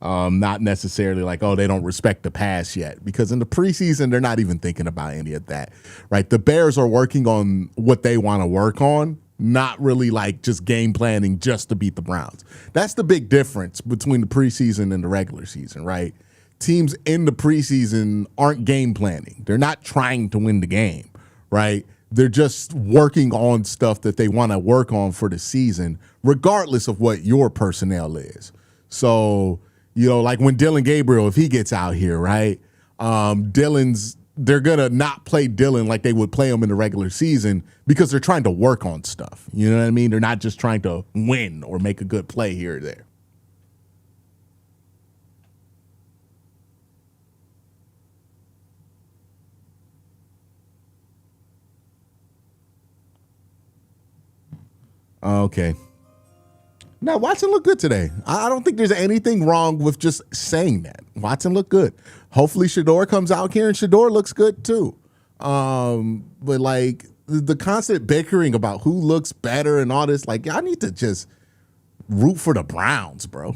Not necessarily like, oh, they don't respect the pass yet. Because in the preseason, they're not even thinking about any of that, right? The Bears are working on what they want to work on, not really like just game planning just to beat the Browns. That's the big difference between the preseason and the regular season, right? Teams in the preseason aren't game planning. They're not trying to win the game, right? They're just working on stuff that they want to work on for the season, regardless of what your personnel is. So, you know, like when Dylan Gabriel, if he gets out here, right? They're going to not play Dylan like they would play him in the regular season because they're trying to work on stuff. You know what I mean? They're not just trying to win or make a good play here or there. Okay. Now, Watson looked good today. I don't think there's anything wrong with just saying that. Watson looked good. Hopefully Shador comes out here and Shador looks good too. But like the constant bickering about who looks better and all this, like y'all need to just root for the Browns, bro.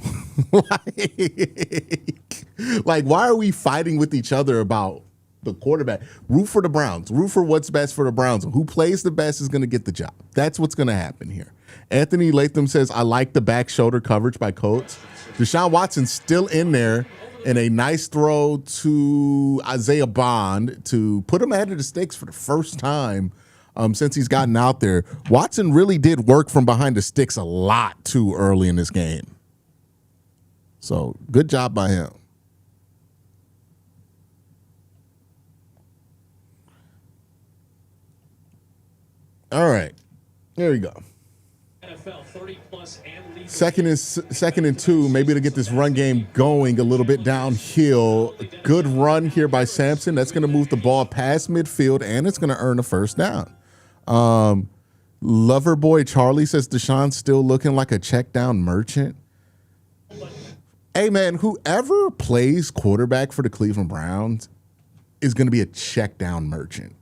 like, why are we fighting with each other about the quarterback? Root for the Browns. Root for what's best for the Browns. Who plays the best is going to get the job. That's what's going to happen here. Anthony Latham says, I like the back shoulder coverage by Coates. Deshaun Watson's still in there, and a nice throw to Isaiah Bond to put him ahead of the sticks for the first time since he's gotten out there. Watson really did work from behind the sticks a lot too early in this game. So good job by him. All right, there we go. Second and 2, maybe to get this run game going a little bit downhill. Good run here by Sampson. That's going to move the ball past midfield, and it's going to earn a first down. Loverboy Charlie says Deshaun's still looking like a check down merchant. Hey, man, whoever plays quarterback for the Cleveland Browns is going to be a check down merchant.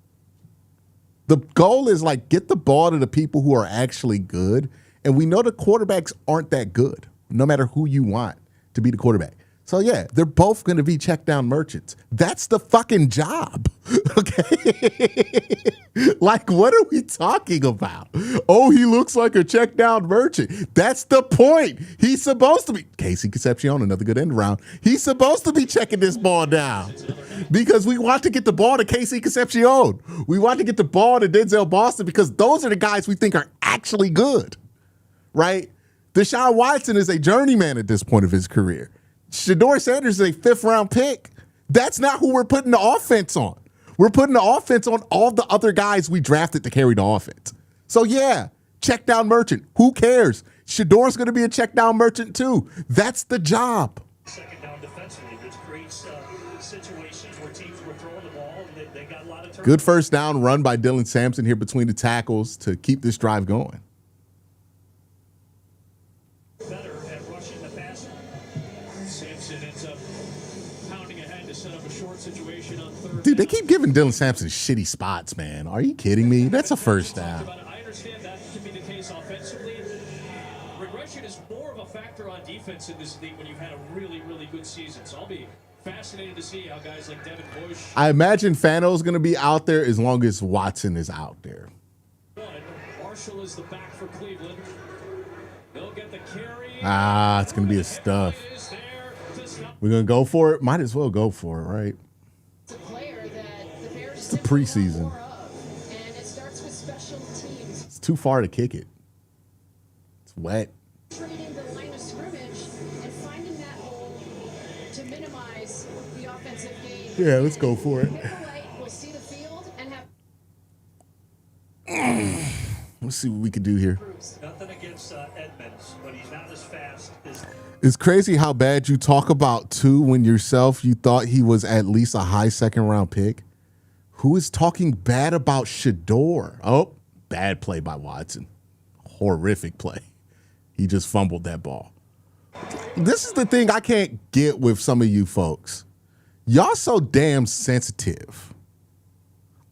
The goal is like get the ball to the people who are actually good. And we know the quarterbacks aren't that good, no matter who you want to be the quarterback. So, yeah, they're both going to be check down merchants. That's the fucking job, okay? Like, what are we talking about? Oh, he looks like a check down merchant. That's the point. He's supposed to be. Casey Concepcion, another good end around. He's supposed to be checking this ball down because we want to get the ball to Casey Concepcion. We want to get the ball to Denzel Boston because those are the guys we think are actually good, right? Deshaun Watson is a journeyman at this point of his career. Shador Sanders is a 5th-round pick. That's not who we're putting the offense on. We're putting the offense on all the other guys we drafted to carry the offense. So, yeah, check down merchant. Who cares? Shador's going to be a check down merchant, too. That's the job. Second down defensively, which creates situations where teams were throwing the ball and they got a lot of turnovers. Good first down run by Dylan Sampson here between the tackles to keep this drive going. Better at rushing the passer. Sampson ends up pounding ahead to set up a short situation on third. Dude, they keep giving Dylan Sampson shitty spots, man. Are you kidding me? That's a first down. I understand that to be the case offensively. Regression is more of a factor on defense in this league when you've had a really, really good season. So I'll be fascinated to see how guys like Devin Bush. I imagine Fano's going to be out there as long as Watson is out there. Marshall is the back for Cleveland. They'll get the carry. It's going to be a stuff. We're going to go for it? Might as well go for it, right? It's a player that the Bears It's the preseason. and it starts with special teams. It's too far to kick it. It's wet. Trading the line of scrimmage and finding that hole to minimize the offensive gain. Yeah, let's go for it. Nicolay will see the field and have Let's see what we can do here. Nothing against Edmonds, but he's not as fast as. It's crazy how bad you talk about two when yourself you thought he was at least a high 2nd-round pick. Who is talking bad about Shador? Oh, bad play by Watson. Horrific play. He just fumbled that ball. This is the thing I can't get with some of you folks. Y'all so damn sensitive.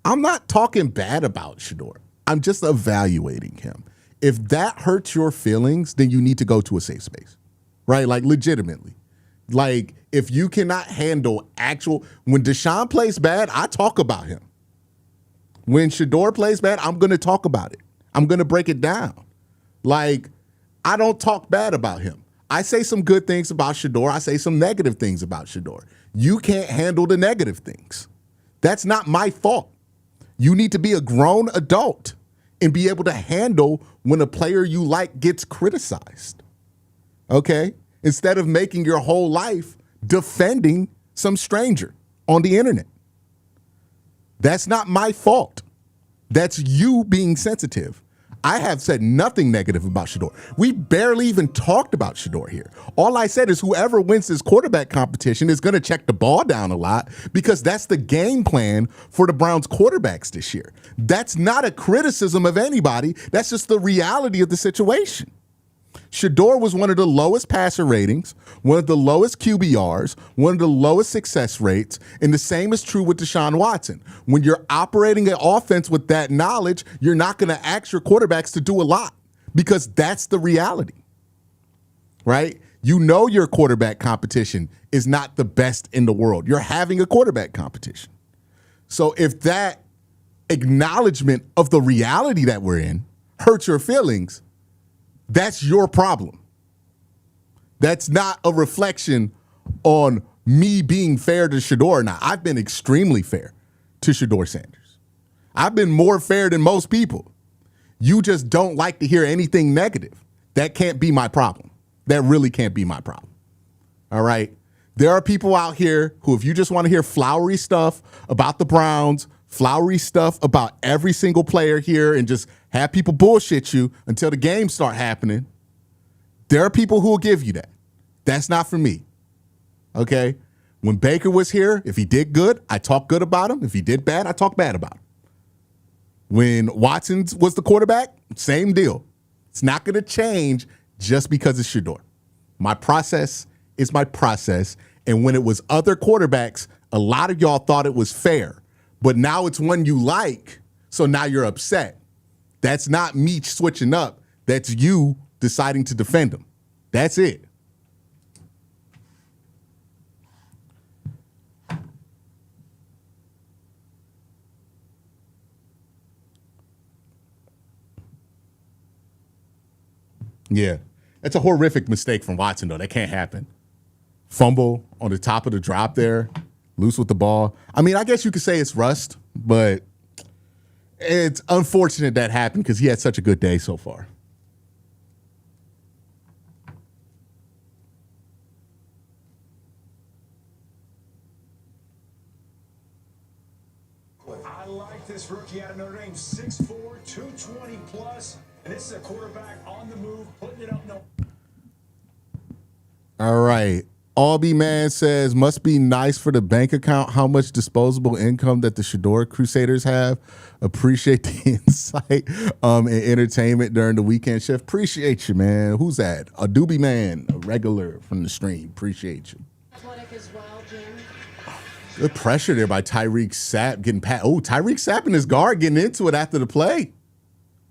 I'm not talking bad about Shador. I'm just evaluating him. If that hurts your feelings, then you need to go to a safe space, right? Like legitimately. Like if you cannot handle when Deshaun plays bad, I talk about him. When Shador plays bad, I'm going to talk about it. I'm going to break it down. Like I don't talk bad about him. I say some good things about Shador. I say some negative things about Shador. You can't handle the negative things. That's not my fault. You need to be a grown adult and be able to handle when a player you like gets criticized, okay? Instead of making your whole life defending some stranger on the internet. That's not my fault. That's you being sensitive. I have said nothing negative about Shador. We barely even talked about Shador here. All I said is whoever wins this quarterback competition is going to check the ball down a lot because that's the game plan for the Browns quarterbacks this year. That's not a criticism of anybody. That's just the reality of the situation. Shador was one of the lowest passer ratings, one of the lowest QBRs, one of the lowest success rates, and the same is true with Deshaun Watson. When you're operating an offense with that knowledge, you're not going to ask your quarterbacks to do a lot because that's the reality, right? You know your quarterback competition is not the best in the world. You're having a quarterback competition. So if that acknowledgement of the reality that we're in hurts your feelings, that's your problem. That's not a reflection on me being fair to Shador. Now, I've been extremely fair to Shador Sanders. I've been more fair than most people. You just don't like to hear anything negative. That can't be my problem. That really can't be my problem. All right? There are people out here who, if you just want to hear flowery stuff about the Browns, flowery stuff about every single player here and just have people bullshit you until the games start happening, there are people who will give you that. That's not for me, okay? When Baker was here, if he did good, I talked good about him. If he did bad, I talked bad about him. When Watson was the quarterback, same deal. It's not going to change just because it's Shador. My process is my process, and when it was other quarterbacks, a lot of y'all thought it was fair. But now it's one you like, so now you're upset. That's not me switching up. That's you deciding to defend him. That's it. Yeah. That's a horrific mistake from Watson, though. That can't happen. Fumble on the top of the drop there. Loose with the ball. I mean, I guess you could say it's rust, but it's unfortunate that happened because he had such a good day so far. I like this rookie out of Notre Dame, 6'4", 220 plus, and this is a quarterback on the move, putting it up. No. All right. Albie Man says, must be nice for the bank account how much disposable income that the Shador Crusaders have. Appreciate the insight and entertainment during the weekend shift. Appreciate you, man. Who's that? A Doobie Man, a regular from the stream. Appreciate you. Athletic as well, Jim. Good pressure there by Tyreek Sapp getting past. Oh, Tyreek Sapp and his guard getting into it after the play.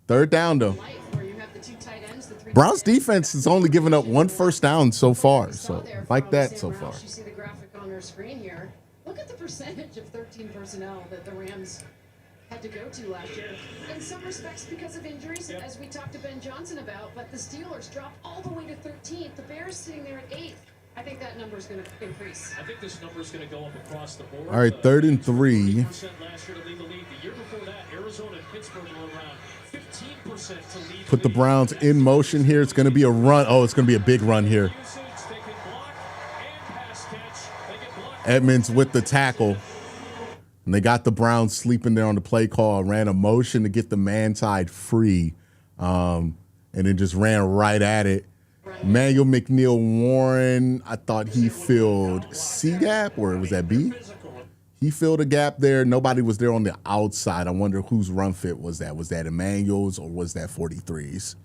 Third down, though. Where you have the two tight ends, the three Browns defense has only given up one first down so far. So, like that so far. You see the graphic on our screen here. Look at the percentage of 13 personnel that the Rams had to go to last year. In some respects because of injuries, as we talked to Ben Johnson about, but the Steelers dropped all the way to 13th. The Bears sitting there at 8th. I think that number is going to increase. I think this number is going to go up across the board. All right, 3rd and 3. 40% last year to lead the league. The year before that, Arizona and Pittsburgh were around 15% to lead. Put the Browns in motion here. It's going to be a run. Oh, it's going to be a big run here. Edmonds with the tackle. And they got the Browns sleeping there on the play call. Ran a motion to get the man side free. And then just ran right at it. Manuel McNeil Warren, I thought he filled C gap, or was that B? He filled a gap there. Nobody was there on the outside. I wonder whose run fit was that. Was that Emmanuel's or was that 43's?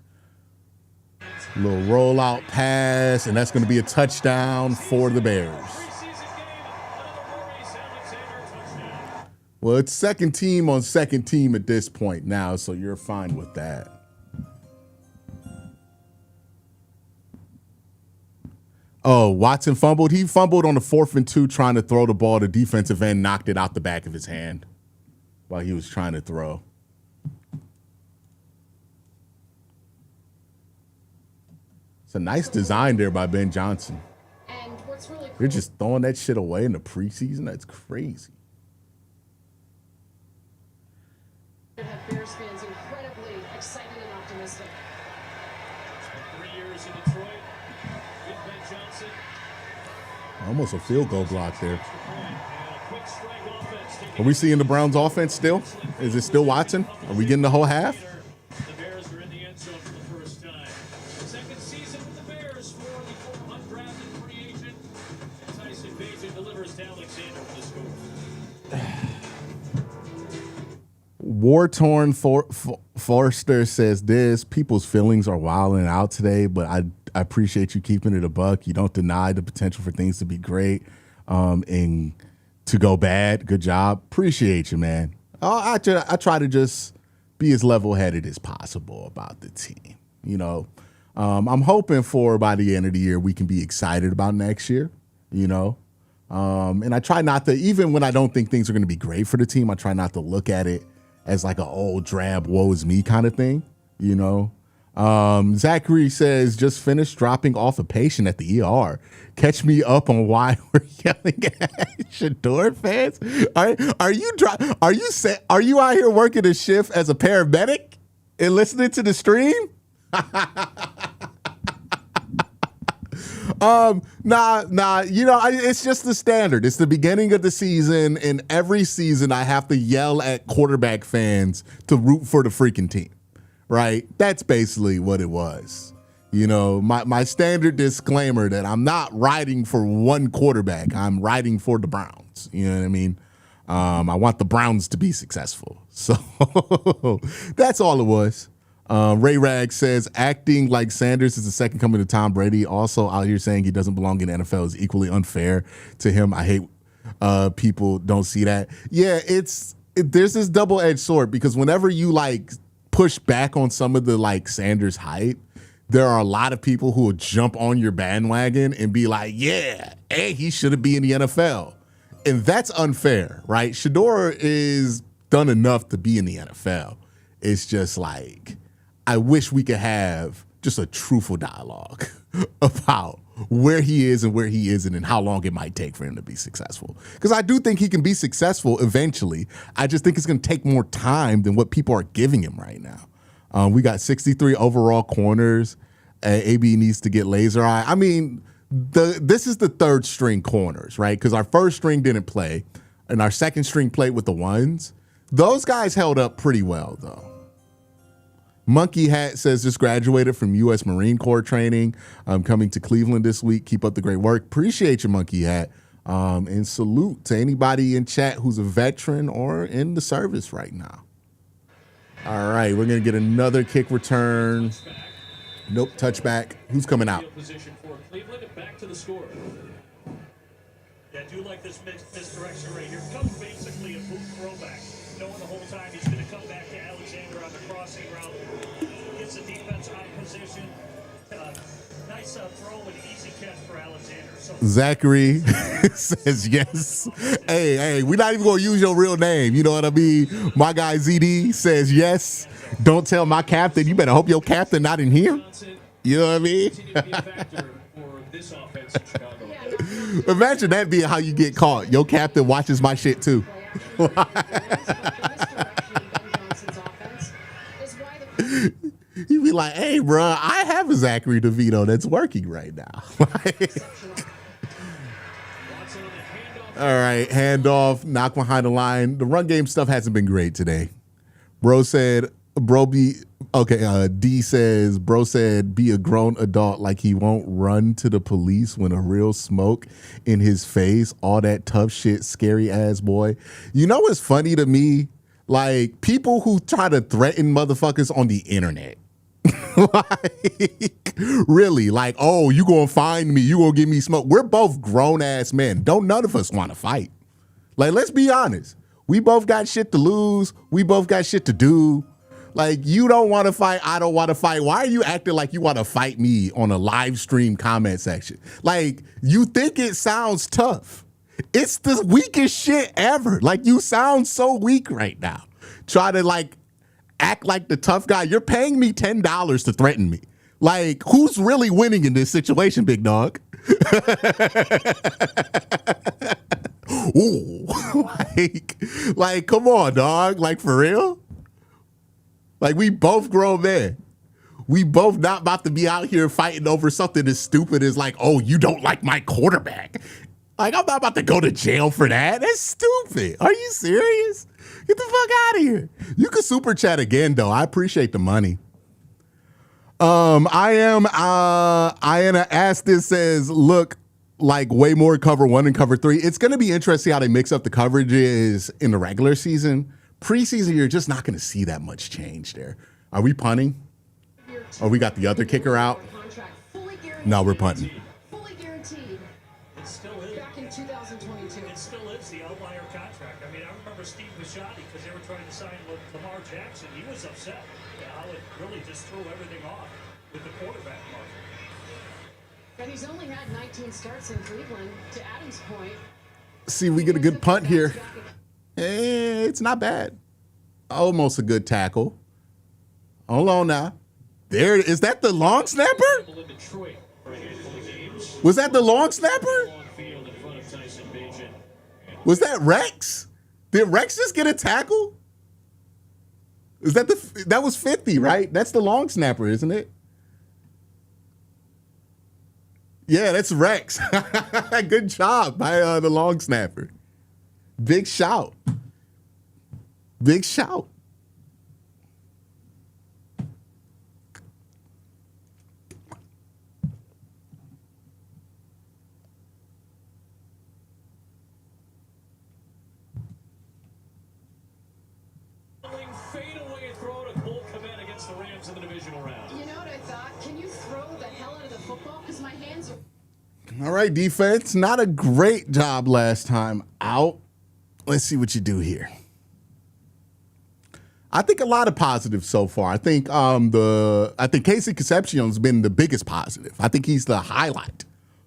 Little rollout pass, and that's going to be a touchdown for the Bears. Well, it's second team on second team at this point now, so you're fine with that. Oh, Watson fumbled. He fumbled on the 4th and 2 trying to throw the ball. The defensive end knocked it out the back of his hand while he was trying to throw. It's a nice design there by Ben Johnson. And what's really cool, They're just throwing that shit away in the preseason. That's crazy. to have Bears fans incredibly excited and optimistic. 3 years in Detroit with Ben Johnson. Almost a field goal block there. Are we seeing the Browns offense still? Is it still Watson? Are we getting the whole half? The Bears are in the end zone for the first time. Second season with the Bears for the undrafted free agent. Tyson Bagent delivers to Alexander for the score. War-torn Forster says this. People's feelings are wilding out today, but I appreciate you keeping it a buck. You don't deny the potential for things to be great and to go bad. Good job. Appreciate you, man. I try to just be as level-headed as possible about the team. You know, I'm hoping for by the end of the year we can be excited about next year, you know. And I try not to, even when I don't think things are going to be great for the team, I try not to look at it as like an old drab woe is me kind of thing, you know. Zachary says, just finished dropping off a patient at the ER. Catch me up on why we're yelling at Shador fans. Are you out here working a shift as a paramedic and listening to the stream? Nah. You know, it's just the standard. It's the beginning of the season, and every season I have to yell at quarterback fans to root for the freaking team, right? That's basically what it was. You know, my standard disclaimer that I'm not riding for one quarterback. I'm riding for the Browns. You know what I mean? I want the Browns to be successful. So that's all it was. Ray Rag says, acting like Sanders is the second coming to Tom Brady. Also out here saying he doesn't belong in the NFL is equally unfair to him. I hate people don't see that. Yeah, there's this double-edged sword because whenever you like push back on some of the like Sanders hype, there are a lot of people who will jump on your bandwagon and be like, yeah, hey, he shouldn't be in the NFL. And that's unfair, right? Shador is done enough to be in the NFL. It's just like, I wish we could have just a truthful dialogue about where he is and where he isn't and how long it might take for him to be successful. Because I do think he can be successful eventually. I just think it's going to take more time than what people are giving him right now. We got 63 overall corners. AB needs to get laser eye. I mean, this is the third string corners, right? Because our first string didn't play and our second string played with the ones. Those guys held up pretty well, though. Monkey Hat says just graduated from U.S. Marine Corps training. I'm coming to Cleveland this week. Keep up the great work. Appreciate you, Monkey Hat. And salute to anybody in chat who's a veteran or in the service right now. All right, we're going to get another kick return. Nope, touchback. Who's coming out? Position for Cleveland, back to the score. Yeah, I do like this misdirection right here. Comes basically a boot throwback, knowing the whole time he's going to come back to Alexander on the crossing route. Gets the defense out of position. Nice throw and easy catch for Alexander. So Zachary says yes. Hey, we're not even going to use your real name. You know what I mean? My guy ZD says yes. Don't tell my captain. You better hope your captain not in here. You know what I mean? Imagine that being how you get caught. Your captain watches my shit too. He'd be like, hey, bro, I have a Zachary DeVito that's working right now. All right, handoff, knock behind the line. The run game stuff hasn't been great today. D says, bro said, be a grown adult like he won't run to the police when a real smoke in his face. All that tough shit, scary ass boy. You know what's funny to me? Like, people who try to threaten motherfuckers on the internet. Like, really? Like, oh, you gonna find me? You gonna give me smoke? We're both grown-ass men. Don't none of us want to fight. Like, let's be honest. We both got shit to lose. We both got shit to do. Like, you don't want to fight. I don't want to fight. Why are you acting like you want to fight me on a live stream comment section? Like, you think it sounds tough. It's the weakest shit ever. Like, you sound so weak right now. Try to, like, act like the tough guy. You're paying me $10 to threaten me. Like, who's really winning in this situation, big dog? Ooh. like, come on, dog. Like, for real? Like, we both grown men. We both not about to be out here fighting over something as stupid as like, oh, you don't like my quarterback. Like, I'm not about to go to jail for that. That's stupid. Are you serious? Get the fuck out of here. You can super chat again, though. I appreciate the money. I am asked this says, look like way more cover 1 and cover 3. It's going to be interesting how they mix up the coverages in the regular season. Preseason, you're just not going to see that much change there. Are we punting? Or we got the other kicker out? No, we're punting. Fully guaranteed. It still is. Back in 2022. It still is the outlier contract. I mean, I remember Steve Bisciotti because they were trying to sign Lamar Jackson. He was upset how it really just threw everything off with the quarterback market. And he's only had 19 starts in Cleveland. To Adam's point. See, we get a good punt here. It's not bad. Almost a good tackle. Hold on now. There, is that the long snapper? Was that the long snapper? Was that Rex? Did Rex just get a tackle? Is that that was 50, right? That's the long snapper, isn't it? Yeah, that's Rex. Good job by the long snapper. Big shout. Big shout. Fadeaway throw to Cole Kmet against the Rams in the divisional round. You know what I thought? Can you throw the hell out of the football? Because my hands are... All right, defense. Not a great job last time out. Let's see what you do here. I think a lot of positives so far. I think Casey Concepcion's been the biggest positive. I think he's the highlight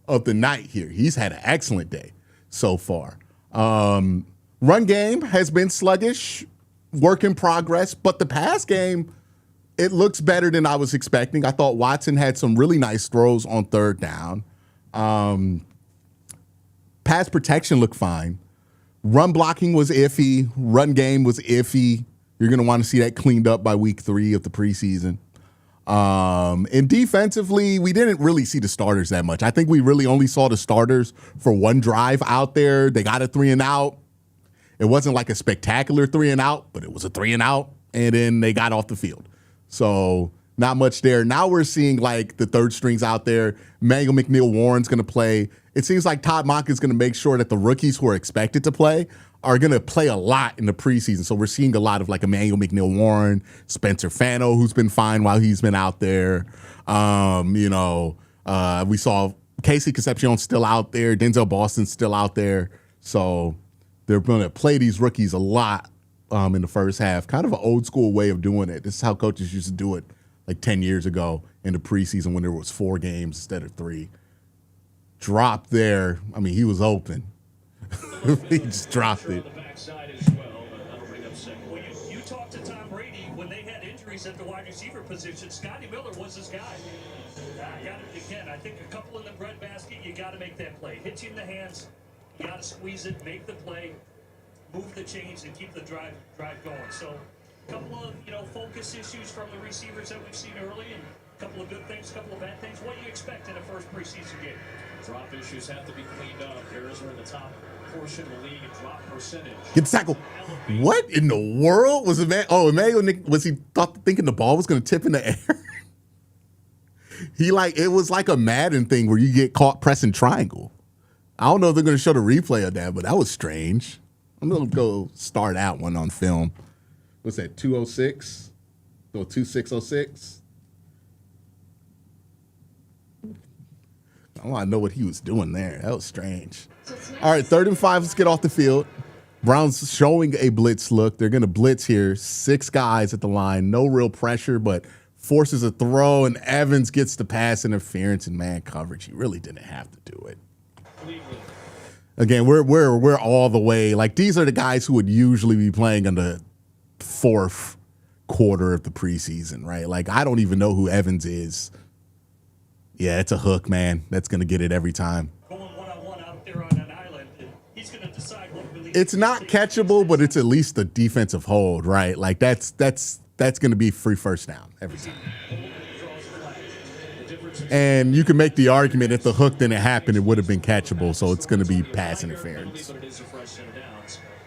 of the night here. He's had an excellent day so far. Run game has been sluggish, work in progress, but the pass game, it looks better than I was expecting. I thought Watson had some really nice throws on third down. Pass protection looked fine. Run blocking was iffy. Run game was iffy. You're going to want to see that cleaned up by week 3 of the preseason. And defensively, we didn't really see the starters that much. I think we really only saw the starters for one drive out there. They got a 3-and-out. It wasn't like a spectacular 3-and-out, but it was a 3-and-out, and then they got off the field. So not much there. Now we're seeing like the third strings out there. Emmanuel McNeil-Warren's going to play. It seems like Todd Monk is going to make sure that the rookies who are expected to play are going to play a lot in the preseason. So we're seeing a lot of like Emmanuel McNeil-Warren, Spencer Fano, who's been fine while he's been out there. We saw Casey Concepcion still out there. Denzel Boston's still out there. So they're going to play these rookies a lot in the first half. Kind of an old school way of doing it. This is how coaches used to do it like 10 years ago in the preseason when there was 4 games instead of 3. Drop there. I mean, he was open. He just dropped it. Well, you talked to Tom Brady when they had injuries at the wide receiver position. Scotty Miller was his guy. I think a couple in the breadbasket, you got to make that play. Hit you in the hands. You got to squeeze it, make the play, move the chains, and keep the drive going. So, a couple of focus issues from the receivers that we've seen early, and a couple of good things, a couple of bad things. What do you expect in a first preseason game? Drop issues have to be cleaned up. Bears are in the top portion of the league in drop percentage. Get the tackle. What in the world was Emmanuel? Was he thinking the ball was going to tip in the air? It was like a Madden thing where you get caught pressing triangle. I don't know if they're going to show the replay of that, but that was strange. I'm going to go start that one on film. What's that, 206? Go 2606? I want to know what he was doing there. That was strange. All right, 3rd and 5. Let's get off the field. Browns showing a blitz look. They're going to blitz here. 6 guys at the line. No real pressure, but forces a throw, and Evans gets the pass interference in man coverage. He really didn't have to do it. Again, we're all the way. Like, these are the guys who would usually be playing in the 4th quarter of the preseason, right? Like, I don't even know who Evans is. Yeah, it's a hook, man. That's going to get it every time. Going one-on-one out there on an island, he's going to decide what really. It's not catchable, but it's at least a defensive hold, right? Like, that's going to be free first down every time. And you can make the argument if the hook didn't happen, it would have been catchable, so it's going to be pass interference.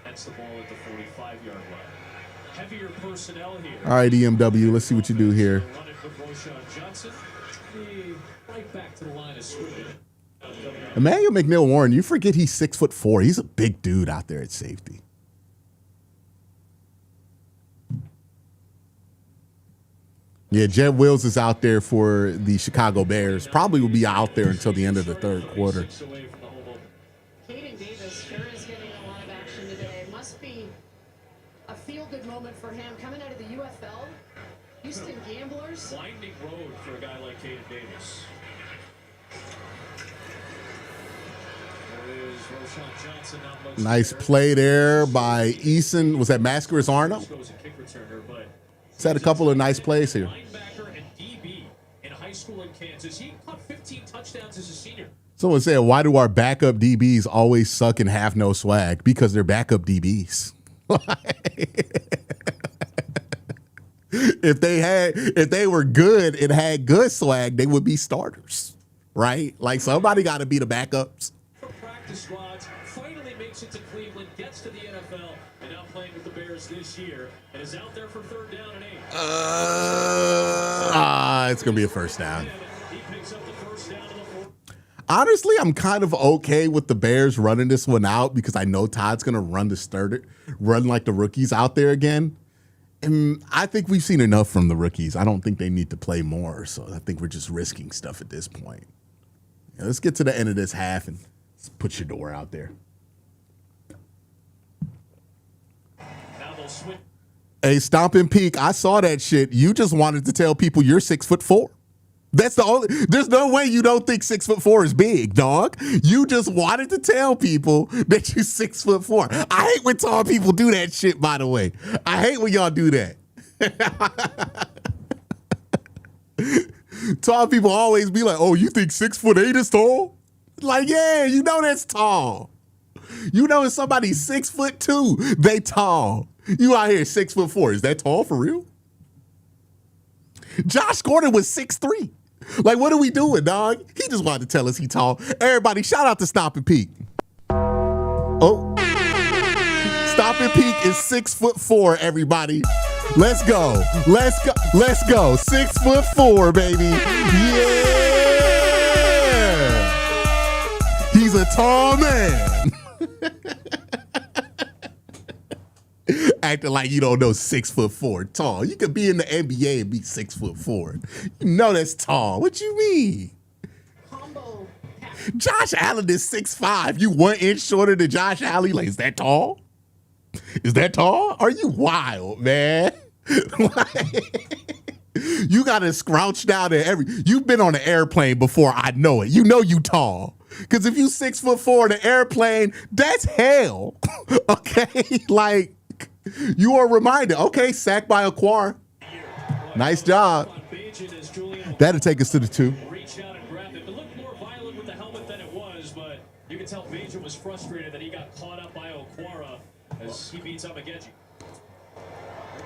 That's the ball at the 45-yard line. Heavier personnel here. All right, EMW, let's see what you do here. Right back to the line of scrimmage. Emmanuel McNeil-Warren, you forget he's 6'4". He's a big dude out there at safety. Yeah, Jet Wills is out there for the Chicago Bears. Probably will be out there until the end of the third quarter. Caden Davis sure is getting a lot of action today. Must be a feel-good moment for him coming out of the UFL. Houston Gamblers. Winding road for a guy like Caden Davis. There is Roshan Johnson. Nice play there by Eason. Was that Mascaris Arno? He's had a couple of nice plays here. Linebacker and DB in high school in Kansas. He caught 15 touchdowns as a senior. Someone said, why do our backup DBs always suck and have no swag? Because they're backup DBs. If they were good and had good swag, they would be starters, right? Like somebody got to be the backups. Practice squads, finally makes it to Cleveland, gets to the NFL, and now playing with the Bears this year, and is out there for 3rd down and 8. It's gonna be a first down. He picks up the first down of the 4th. Honestly, I'm kind of okay with the Bears running this one out because I know Todd's gonna run like the rookies out there again. And I think we've seen enough from the rookies. I don't think they need to play more, so I think we're just risking stuff at this point. Yeah, let's get to the end of this half and let's put your door out there. Now they'll switch. Hey, Stomping Peak, I saw that shit. You just wanted to tell people you're 6'4". That's the only. There's no way you don't think 6'4" is big, dog. You just wanted to tell people that you're 6'4". I hate when tall people do that shit. By the way, I hate when y'all do that. Tall people always be like, "Oh, you think 6'8" is tall?" Like, yeah, you know that's tall. You know if somebody's 6'2", they tall. You out here 6'4". Is that tall for real? Josh Gordon was 6'3". Like, what are we doing, dog? He just wanted to tell us he tall. Everybody, shout out to Stomping Peak. Oh, Stomping Peak is 6'4", everybody. Let's go. Let's go. Let's go. 6'4", baby. Yeah. He's a tall man. Acting like you don't know 6'4" tall. You could be in the NBA and be 6'4". You know that's tall. What you mean? Combo. Josh Allen is 6'5". You 1 inch shorter than Josh Allen. Like, is that tall? Is that tall? Are you wild, man? You got to scrouch down to you've been on an airplane before, I know it. You know you tall. Because if you 6'4" in an airplane, that's hell. Okay? Like, you are reminded. Okay, sacked by a Aquar. Nice job. That'll take us to the 2. Reached out and grabbed it. It looked more violent with the helmet than it was, but you can tell Bajan was frustrated that he got caught up by Okwara as he beats up Ageji.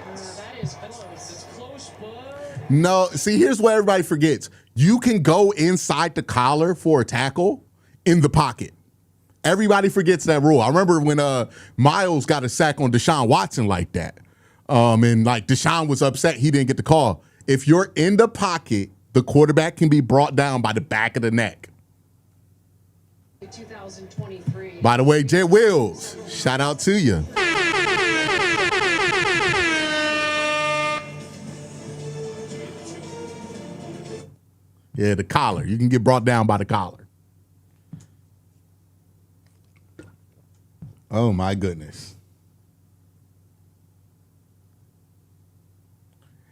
That is close. It's close, but No, see, here's what everybody forgets. You can go inside the collar for a tackle in the pocket. Everybody forgets that rule. I remember when Miles got a sack on Deshaun Watson like that. And like Deshaun was upset he didn't get the call. If you're in the pocket, the quarterback can be brought down by the back of the neck. 2023. By the way, Jet Wills, shout out to you. Yeah, the collar. You can get brought down by the collar. Oh, my goodness.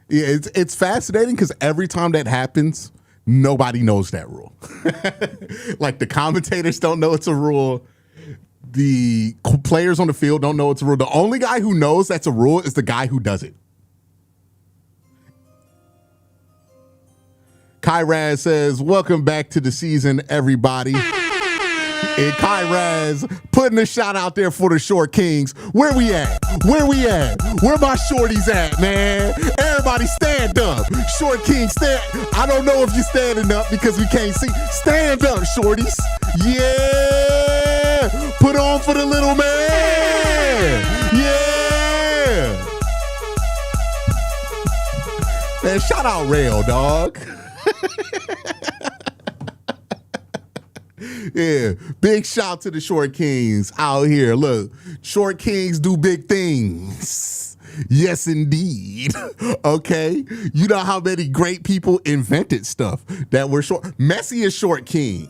Yeah, it's fascinating because every time that happens, nobody knows that rule. Like the commentators don't know it's a rule. The players on the field don't know it's a rule. The only guy who knows that's a rule is the guy who does it. Kai Raz says, welcome back to the season, everybody. And Kai Raz putting a shot out there for the Short Kings. Where we at? Where we at? Where my shorties at, man? Everybody stand up. Short Kings, stand. I don't know if you're standing up because we can't see. Stand up, shorties. Yeah. Put on for the little man. Yeah. Man, shout out Rail, dog. Yeah, big shout to the Short Kings out here. Look, Short Kings do big things. Yes, indeed. Okay. You know how many great people invented stuff that were short. Messi is short king.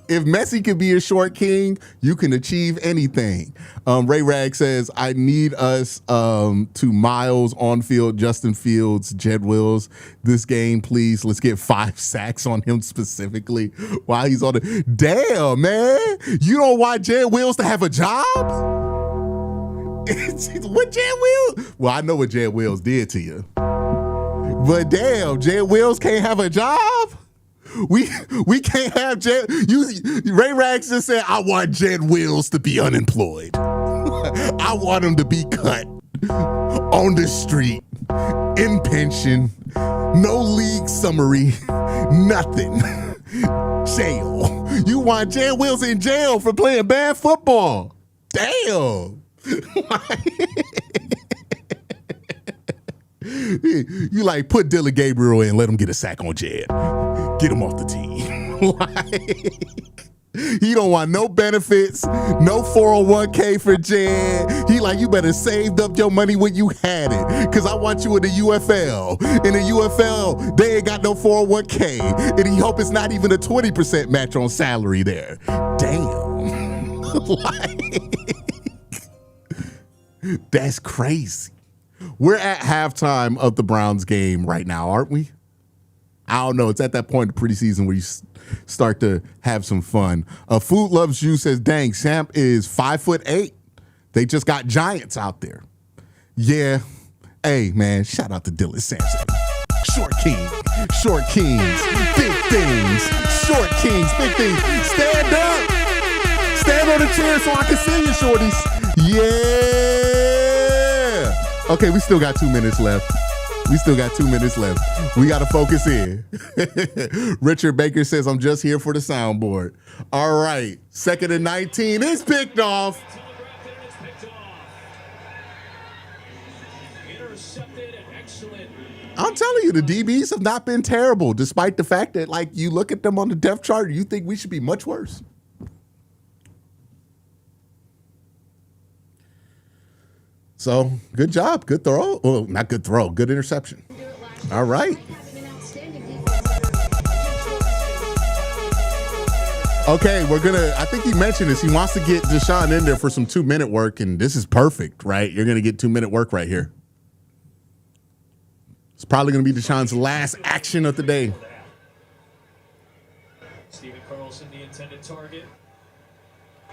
If Messi can be a short king, you can achieve anything. Ray Rag says, I need us to Miles on field, Justin Fields, Jed Wills this game, please. Let's get 5 sacks on him specifically while he's on the. Damn, man. You don't want Jed Wills to have a job? What Jed Wills? Well, I know what Jed Wills did to you. But damn, Jed Wills can't have a job? We can't have Jed. Ray Rags just said, I want Jed Wills to be unemployed. I want him to be cut on the street, in pension, no league summary, nothing. Jail. You want Jed Wills in jail for playing bad football. Damn. You like put Dylan Gabriel in, let him get a sack on Jed. Get him off the team. Like, he don't want no benefits, no 401k for Jed. He like, you better saved up your money when you had it. Cause I want you in the UFL. In the UFL, they ain't got no 401k. And he hope it's not even a 20% match on salary there. Damn. Like, that's crazy. We're at halftime of the Browns game right now, aren't we? I don't know. It's at that point in the preseason where you start to have some fun. Food Loves You says, dang, Samp is 5'8". They just got giants out there. Yeah. Hey, man, shout out to Dylan Sampson. Short king. Short kings. Big things. Short kings. Big things. Stand up. Stand on the chair so I can see you, shorties. Yeah. Okay, we still got 2 minutes left. We still got 2 minutes left. We got to focus in. Richard Baker says, I'm just here for the soundboard. All right. 2nd and 19 is picked off. I'm telling you, the DBs have not been terrible, despite the fact that, like, you look at them on the depth chart, you think we should be much worse. So, good job. Good throw. Well, not good throw. Good interception. All right. Okay, we're going to, I think he mentioned this. He wants to get Deshaun in there for some 2-minute work, and this is perfect, right? You're going to get 2-minute work right here. It's probably going to be Deshaun's last action of the day. Stephen Carlson, the intended target.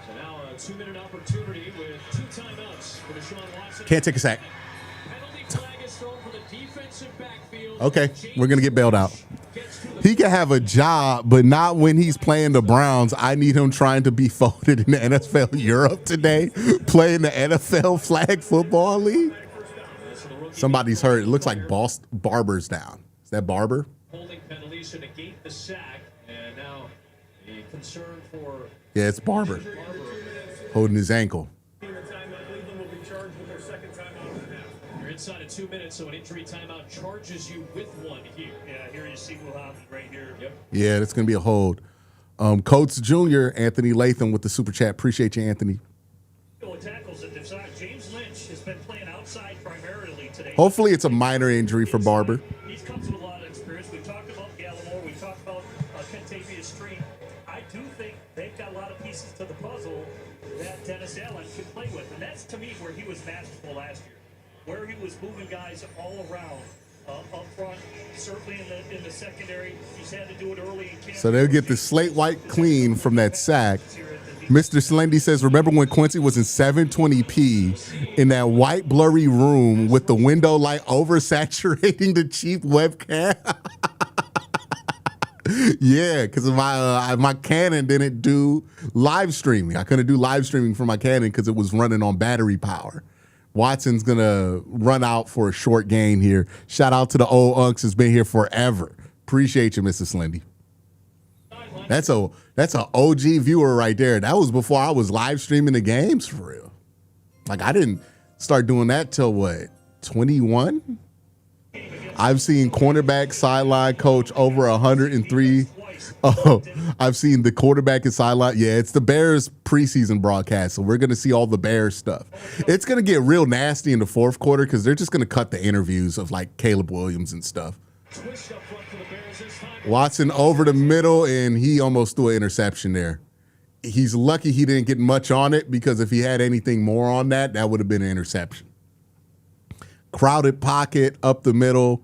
So now a 2-minute opportunity with 2 timeouts for Deshaun Watson. Can't take a sack. Penalty flag is thrown for the defensive backfield. Okay, we're going to get bailed out. He can have a job, but not when he's playing the Browns. I need him trying to be folded in the NFL Europe today, playing the NFL Flag Football League. Somebody's hurt. It looks like Barber's down. Is that Barber? Holding penalties to negate the sack, and now a concern for. Yeah, it's Barber. Holding his ankle. You're inside of 2 minutes, so an injury timeout charges you with one here. Yeah, here you see Muhammad right here. Yep. Yeah, that's going to be a hold. Coates Jr., Anthony Latham with the super chat. Appreciate you, Anthony. Tackles at the side. James Lynch has been playing outside primarily today. Hopefully it's a minor injury for Barber. He's comes with a lot of experience. We talked about Gallimore. We talked about Kentavious Street. I do think they've got a lot of pieces to the puzzle that Dennis Allen can play with. And that's, to me, where he was masterful last year. Where he was moving guys all around. Up front, certainly in the secondary. He's had to do it early in camp. So they'll get the slate white clean from that sack. Mr. Slendy says, remember when Quincy was in 720p in that white blurry room with the window light oversaturating the cheap webcam? Yeah, because my Canon didn't do live streaming. I couldn't do live streaming for my Canon because it was running on battery power. Watson's going to run out for a short gain here. Shout out to the old Unks who's been here forever. Appreciate you, Mr. Slendy. That's a OG viewer right there. That was before I was live streaming the games for real. Like, I didn't start doing that till what, 21? I've seen cornerback sideline coach over 103 Oh, I've seen the quarterback and sideline. Yeah, it's the Bears preseason broadcast, so we're going to see all the Bears stuff. It's going to get real nasty in the fourth quarter because they're just going to cut the interviews of like Caleb Williams and stuff. Watson over the middle, and he almost threw an interception there. He's lucky he didn't get much on it because if he had anything more on that, that would have been an interception. Crowded pocket up the middle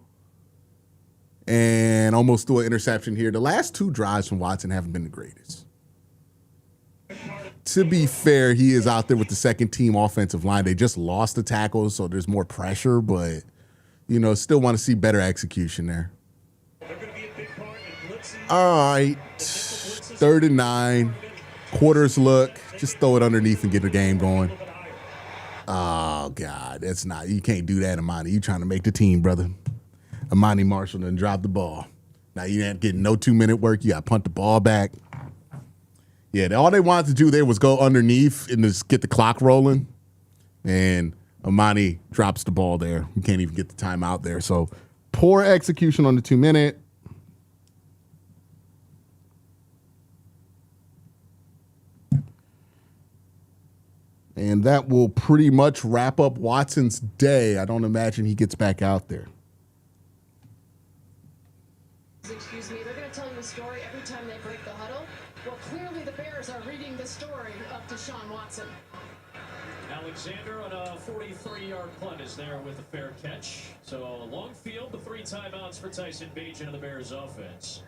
and almost threw an interception here. The last two drives from Watson haven't been the greatest. To be fair, he is out there with the second team offensive line. They just lost the tackles, so there's more pressure, but, you know, still want to see better execution there. All right, 3rd and 9. Quarters look. Just throw it underneath and get the game going. Oh, God. That's not. You can't do that, Amani. You trying to make the team, brother. Amani Marshall done dropped the ball. Now you ain't getting no 2-minute work. You got to punt the ball back. Yeah, all they wanted to do there was go underneath and just get the clock rolling. And Amani drops the ball there. You can't even get the timeout there. So poor execution on the 2-minute. And that will pretty much wrap up Watson's day. I don't imagine he gets back out there. Excuse me, they're going to tell you a story every time they break the huddle. Well, clearly the Bears are reading the story of Deshaun Watson. Alexander on a 43-yard punt is there with a fair catch. So a long field, the 3 timeouts for Tyson Bagent of the Bears offense.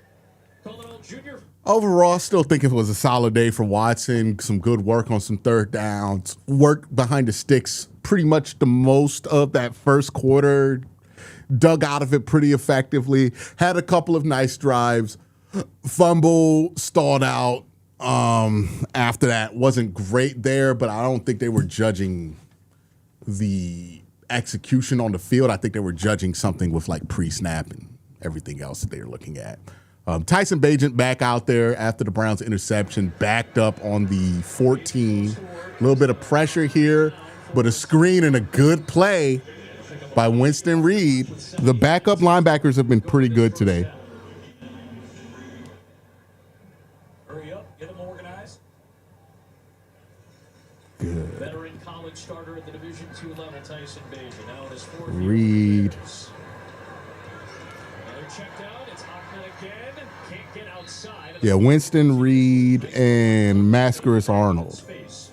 Jr. Overall, still think it was a solid day for Watson. Some good work on some third downs. Work behind the sticks pretty much the most of that first quarter. Dug out of it pretty effectively. Had a couple of nice drives. Fumble, stalled out. After that, wasn't great there, but I don't think they were judging the execution on the field. I think they were judging something with like pre-snap and everything else that they were looking at. Tyson Bagent back out there after the Browns interception, backed up on the 14. A little bit of pressure here, but a screen and a good play by Winston Reed. The backup linebackers have been pretty good today. Hurry up, get them organized. Good. Veteran college starter at the Division II level, Tyson Bagent. Now in his 4th Reed. Another checked out. It's Hockman again. Can't get outside. Yeah, Winston Reed and Mascaris Arnold.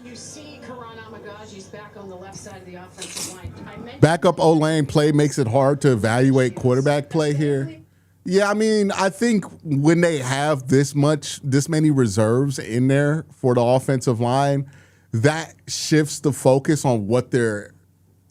You see Karan Amagaji's back on the left side of the offensive line. Backup O-line play makes it hard to evaluate quarterback play here. Yeah, I mean, I think when they have this many reserves in there for the offensive line, that shifts the focus on what they're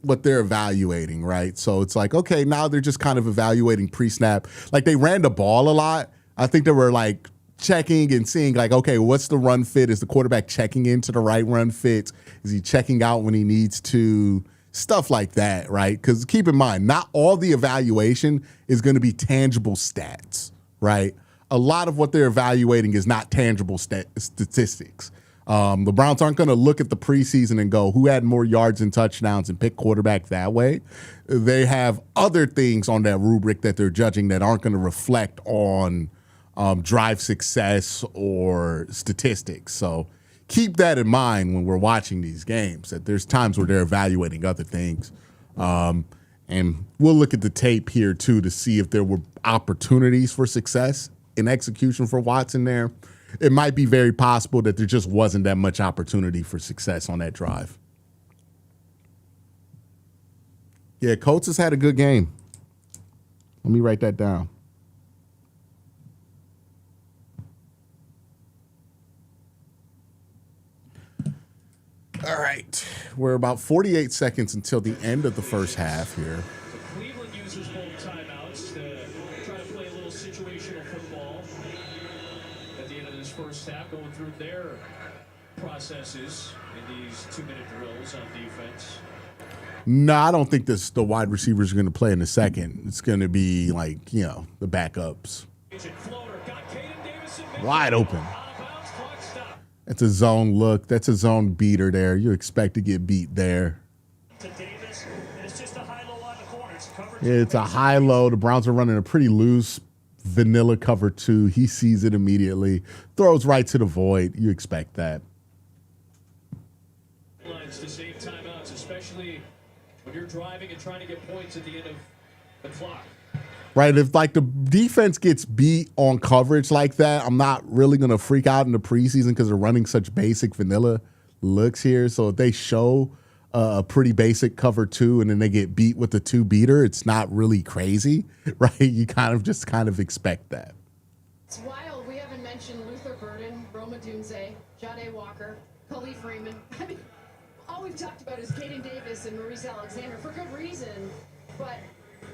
evaluating, right? So it's like, okay, now they're just kind of evaluating pre-snap. Like they ran the ball a lot. I think they were like checking and seeing like, okay, what's the run fit? Is the quarterback checking into the right run fit? Is he checking out when he needs to? Stuff like that, right? Because keep in mind, not all the evaluation is going to be tangible stats, right? A lot of what they're evaluating is not tangible statistics. The Browns aren't going to look at the preseason and go, who had more yards and touchdowns and pick quarterback that way. They have other things on that rubric that they're judging that aren't going to reflect on drive success or statistics. So keep that in mind when we're watching these games, that there's times where they're evaluating other things. And we'll look at the tape here, too, to see if there were opportunities for success in execution for Watson there. It might be very possible that there just wasn't that much opportunity for success on that drive. Yeah, Colts has had a good game. Let me write that down. All right, we're about 48 seconds until the end of the first half here. So Cleveland uses both timeouts to try to play a little situational football at the end of this first half, going through their processes in these 2-minute drills on defense. No, I don't think the wide receivers are going to play in a second. It's going to be like, you know, the backups. Wide open. That's a zone look. That's a zone beater there. You expect to get beat there. It's just a high-low on the corners. Yeah, it's a high-low. The Browns are running a pretty loose vanilla cover 2. He sees it immediately, throws right to the void. You expect that. Lines to save timeouts, especially when you're driving and trying to get points at the end of the clock. Right, if like the defense gets beat on coverage like that, I'm not really going to freak out in the preseason because they're running such basic vanilla looks here. So if they show a pretty basic cover 2 and then they get beat with the 2 beater, it's not really crazy, right? You kind of expect that. It's wild. We haven't mentioned Luther Burden, Roma Dunze, Jade Walker, Khalif Raymond. I mean, all we've talked about is Caden Davis and Maurice Alexander for good reason, but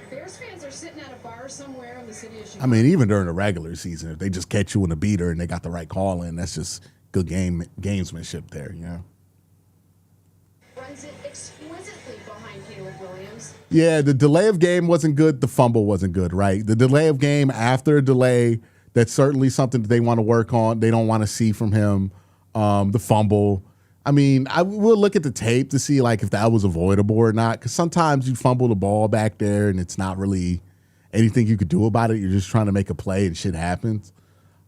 Bears fans are sitting at a bar somewhere in the city of Chicago. I mean, even during the regular season, if they just catch you in a beater and they got the right call in, that's just good gamesmanship there, you know? Runs it exquisitely behind Caleb Williams. Yeah, the delay of game wasn't good. The fumble wasn't good, right? The delay of game after a delay, that's certainly something that they want to work on. They don't want to see from him. The fumble. I mean, I will look at the tape to see like if that was avoidable or not, because sometimes you fumble the ball back there and it's not really anything you could do about it. You're just trying to make a play and shit happens.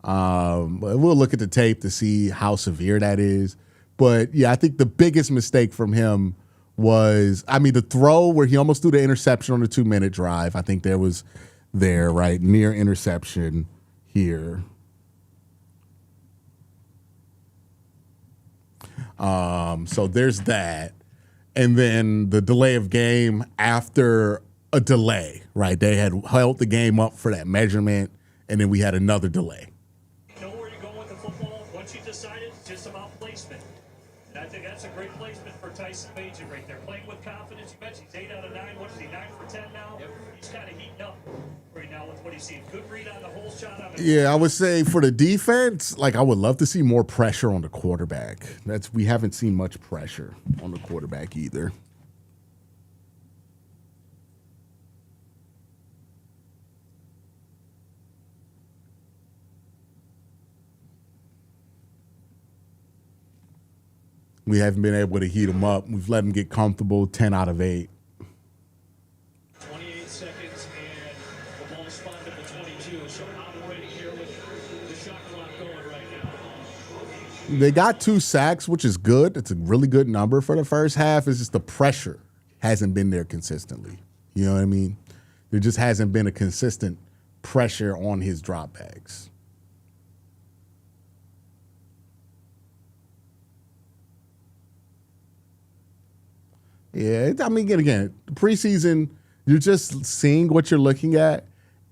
But we'll look at the tape to see how severe that is. But yeah, I think the biggest mistake from him was, I mean, the throw where he almost threw the interception on the 2-minute drive. I think there was right, near interception here. So there's that. And then the delay of game after a delay, right? They had held the game up for that measurement, and then we had another delay. You know where you're going with the football? Once you decide it's just about placement. And I think that's a great placement for Tyson Bagent right there. Playing with confidence. You mentioned he's 8 out of 9. What is he, 9 for 10 now? Yep. He's kind of heating up right now with what he's seeing. Good read on the whole shot. Yeah, I would say for the defense, like I would love to see more pressure on the quarterback. We haven't seen much pressure on the quarterback either. We haven't been able to heat him up. We've let him get comfortable, 10 out of 8. 28 seconds and the ball spotted at the 22. So operating here with the shot clock going right now. They got 2 sacks, which is good. It's a really good number for the first half. It's just the pressure hasn't been there consistently. You know what I mean? There just hasn't been a consistent pressure on his dropbacks. Yeah, I mean, again, preseason, you're just seeing what you're looking at,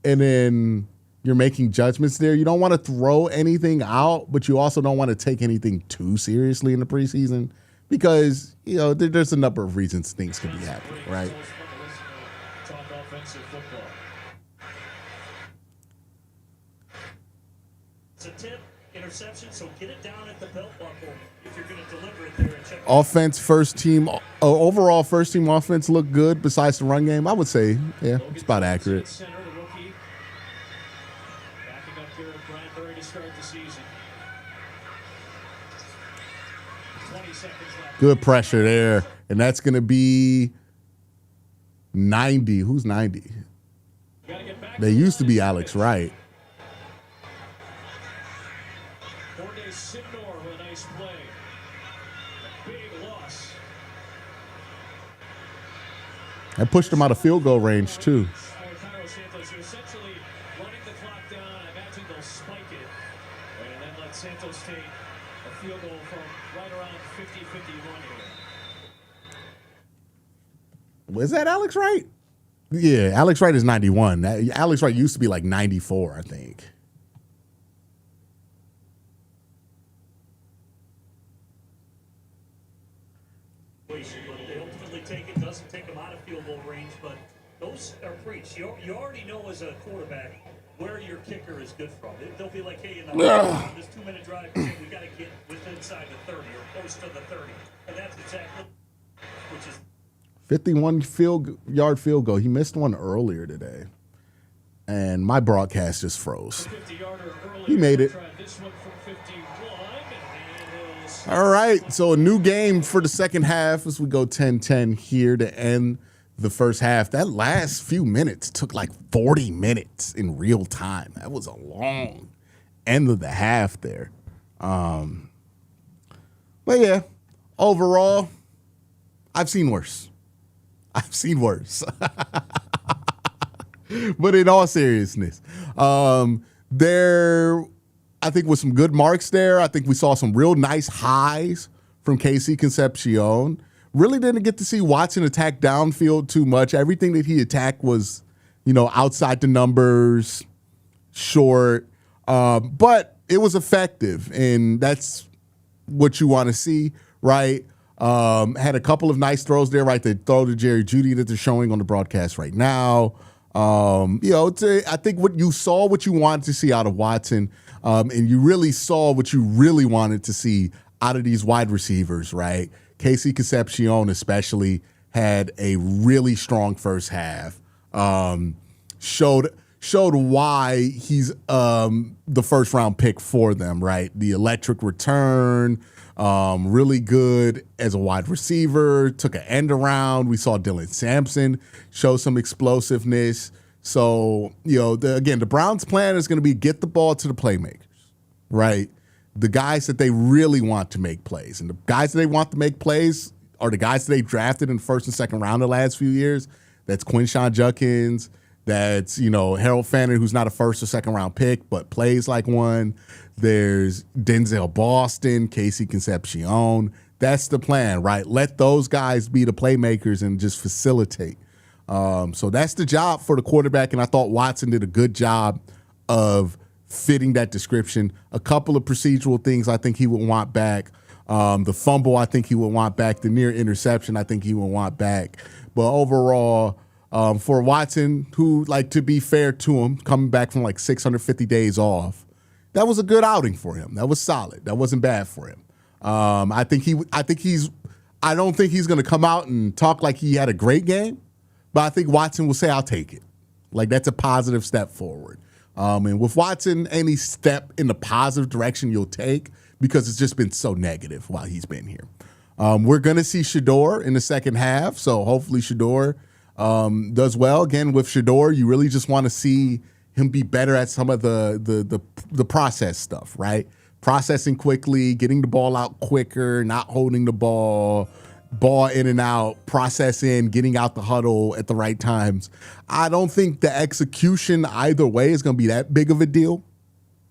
and then you're making judgments there. You don't want to throw anything out, but you also don't want to take anything too seriously in the preseason because, you know, there's a number of reasons things can be happening, right? Talk offensive football. It's a tip, interception, so get it down at the belt buckle if you're going to deliver it there and check. Offense, first team, overall first team offense looked good besides the run game. I would say, yeah, it's about accurate. Center, the rookie. Backing up here with Bradbury to start the season. 20 seconds left. Good pressure there, and that's going to be 90. Who's 90? They used to be Alex Wright. With a nice play. A big loss. That pushed him out of field goal range, too. Santos, you're essentially running the clock down. I imagine they'll spike it. And then let Santos take a field goal from right around 50-51 here. Was that Alex Wright? Yeah, Alex Wright is 91. Alex Wright used to be like 94, I think. But they ultimately take it, doesn't take them out of field goal range, but those are preached. You already know as a quarterback where your kicker is good from. They'll be like, hey, in this 2-minute drive, we got to get within inside the 30 or close to the 30. And that's exactly which is 51-yard field goal. He missed one earlier today. And my broadcast just froze. He made it. All right, so a new game for the second half as we go 10-10 here to end the first half. That last few minutes took like 40 minutes in real time. That was a long end of the half there. But yeah, overall, I've seen worse. I've seen worse. But in all seriousness, there, I think, was some good marks there. I think we saw some real nice highs from KC Concepcion. Really didn't get to see Watson attack downfield too much. Everything that he attacked was, outside the numbers, short. But it was effective, and that's what you want to see, right? Had a couple of nice throws there, right? The throw to Jerry Jeudy that they're showing on the broadcast right now. I think what you saw, what you wanted to see out of Watson, and you really saw what you really wanted to see out of these wide receivers, right? KC Concepcion especially had a really strong first half. Showed why he's the first round pick for them, right? The electric return, really good as a wide receiver, took an end around. We saw Dylan Sampson show some explosiveness. So, the Browns' plan is going to be get the ball to the playmakers, right? The guys that they really want to make plays. And the guys that they want to make plays are the guys that they drafted in the first and second round the last few years. That's Quinshawn Judkins. That's, Harold Fannin, who's not a first or second round pick, but plays like one. There's Denzel Boston, KC Concepcion. That's the plan, right? Let those guys be the playmakers and just facilitate. So that's the job for the quarterback, and I thought Watson did a good job of fitting that description. A couple of procedural things I think he would want back. The fumble I think he would want back. The near interception I think he would want back. But overall, for Watson, who, to be fair to him, coming back from 650 days off, that was a good outing for him. That was solid. That wasn't bad for him. I don't think he's going to come out and talk like he had a great game, but I think Watson will say, I'll take it. That's a positive step forward. And with Watson, any step in the positive direction you'll take, because it's just been so negative while he's been here. We're going to see Shedeur in the second half, so hopefully Shedeur does well. Again, with Shedeur, you really just want to see him be better at some of the process stuff, right? Processing quickly, getting the ball out quicker, not holding the ball in and out, process in, getting out the huddle at the right times. I don't think the execution either way is going to be that big of a deal,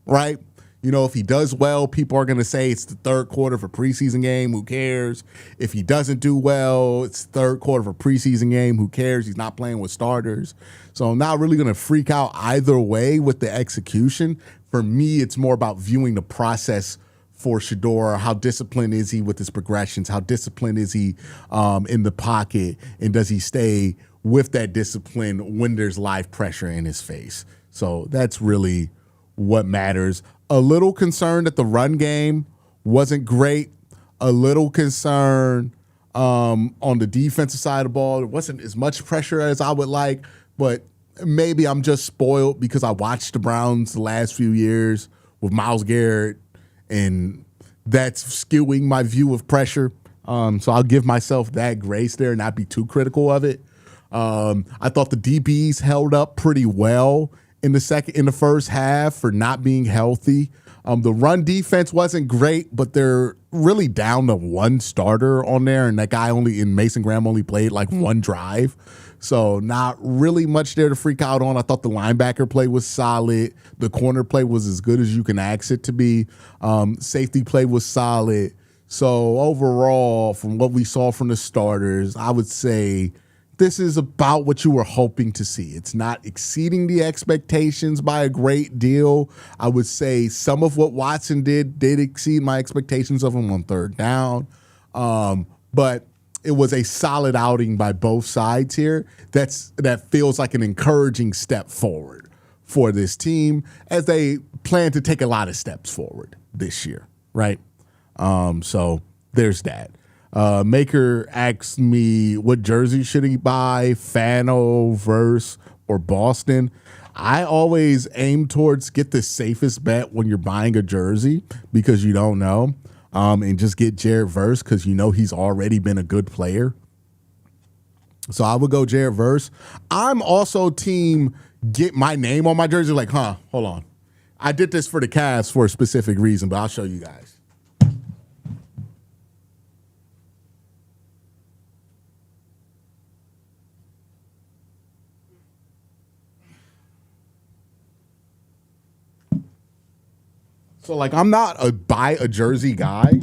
right? If he does well, people are going to say it's the third quarter of a preseason game. Who cares? If he doesn't do well, it's the third quarter of a preseason game. Who cares? He's not playing with starters. So I'm not really going to freak out either way with the execution. For me, it's more about viewing the process for Shedeur. How disciplined is he with his progressions? How disciplined is he in the pocket? And does he stay with that discipline when there's live pressure in his face? So that's really what matters. A little concerned that the run game wasn't great. A little concern on the defensive side of the ball. There wasn't as much pressure as I would like, but maybe I'm just spoiled because I watched the Browns the last few years with Myles Garrett, and that's skewing my view of pressure. So I'll give myself that grace there and not be too critical of it. I thought the DBs held up pretty well in the first half for not being healthy. The run defense wasn't great, but they're really down to one starter on there, and that guy Mason Graham only played one drive. So not really much there to freak out on. I thought the linebacker play was solid. The corner play was as good as you can ask it to be. Safety play was solid. So overall, from what we saw from the starters, I would say this is about what you were hoping to see. It's not exceeding the expectations by a great deal. I would say some of what Watson did exceed my expectations of him on third down. But it was a solid outing by both sides here. That feels like an encouraging step forward for this team as they plan to take a lot of steps forward this year, right? So there's that. Maker asked me what jersey should he buy, Fano, Verse, or Boston. I always aim towards get the safest bet when you're buying a jersey because you don't know. And just get Jared Verse because he's already been a good player. So I would go Jared Verse. I'm also team get my name on my jersey. Like, hold on. I did this for the Cavs for a specific reason, but I'll show you guys. So, like, I'm not a buy a jersey guy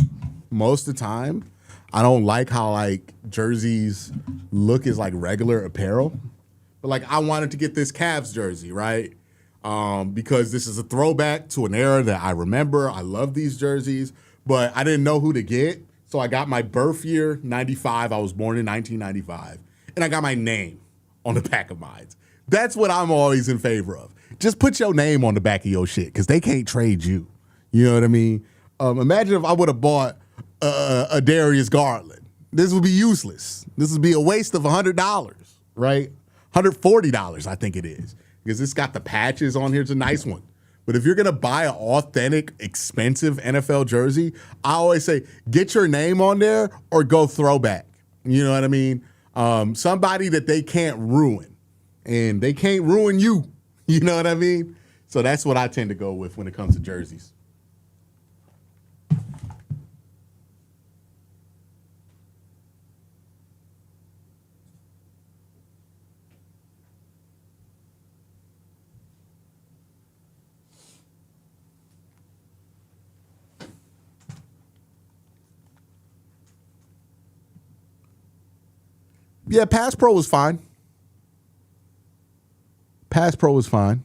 most of the time. I don't like how, like, jerseys look as, like, regular apparel. But, like, I wanted to get this Cavs jersey, right? Because this is a throwback to an era that I remember. I love these jerseys, but I didn't know who to get. So I got my birth year, 95. I was born in 1995. And I got my name on the back of mine. That's what I'm always in favor of. Just put your name on the back of your shit because they can't trade you. You know what I mean? Imagine if I would have bought a Darius Garland. This would be useless. This would be a waste of $100, right? $140, I think it is. Because it's got the patches on here. It's a nice one. But if you're going to buy an authentic, expensive NFL jersey, I always say, get your name on there or go throwback. You know what I mean? Somebody that they can't ruin. And they can't ruin you. You know what I mean? So that's what I tend to go with when it comes to jerseys. Yeah, Pass Pro was fine. Pass Pro was fine.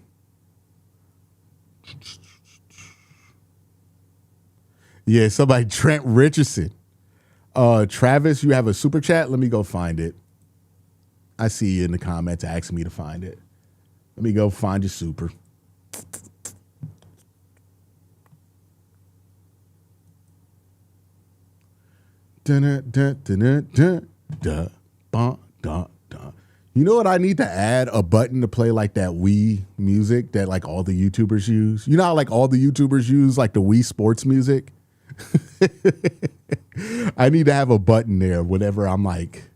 Yeah, somebody, Trent Richardson. Travis, you have a super chat? Let me go find it. I see you in the comments asking me to find it. Let me go find your super. You know what I need to add? A button to play like that Wii music that like all the YouTubers use. You know how like all the YouTubers use like the Wii Sports music? I need to have a button there whenever I'm like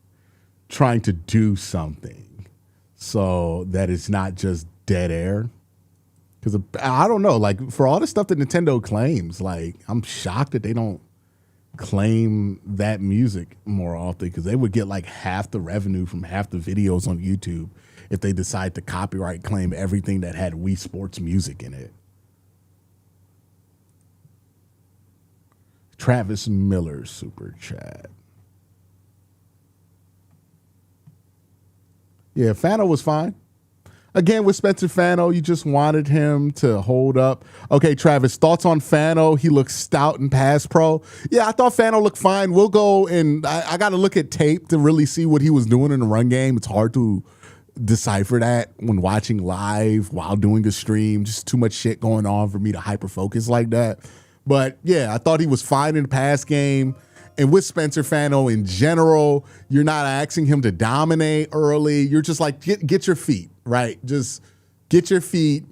trying to do something so that it's not just dead air. Because I don't know, like for all the stuff that Nintendo claims, like I'm shocked that they don't claim that music more often because they would get like half the revenue from half the videos on YouTube if they decide to copyright claim everything that had Wii Sports music in it. Travis Miller super chat. Yeah, Fano was fine. Again, with Spencer Fano, you just wanted him to hold up. Okay, Travis, thoughts on Fano? He looks stout in Pass Pro. Yeah, I thought Fano looked fine. We'll go and I got to look at tape to really see what he was doing in the run game. It's hard to decipher that when watching live while doing a stream. Just too much shit going on for me to hyper focus like that. But yeah, I thought he was fine in the pass game. And with Spencer Fano in general, you're not asking him to dominate early. You're just like, get your feet, right? Just get your feet,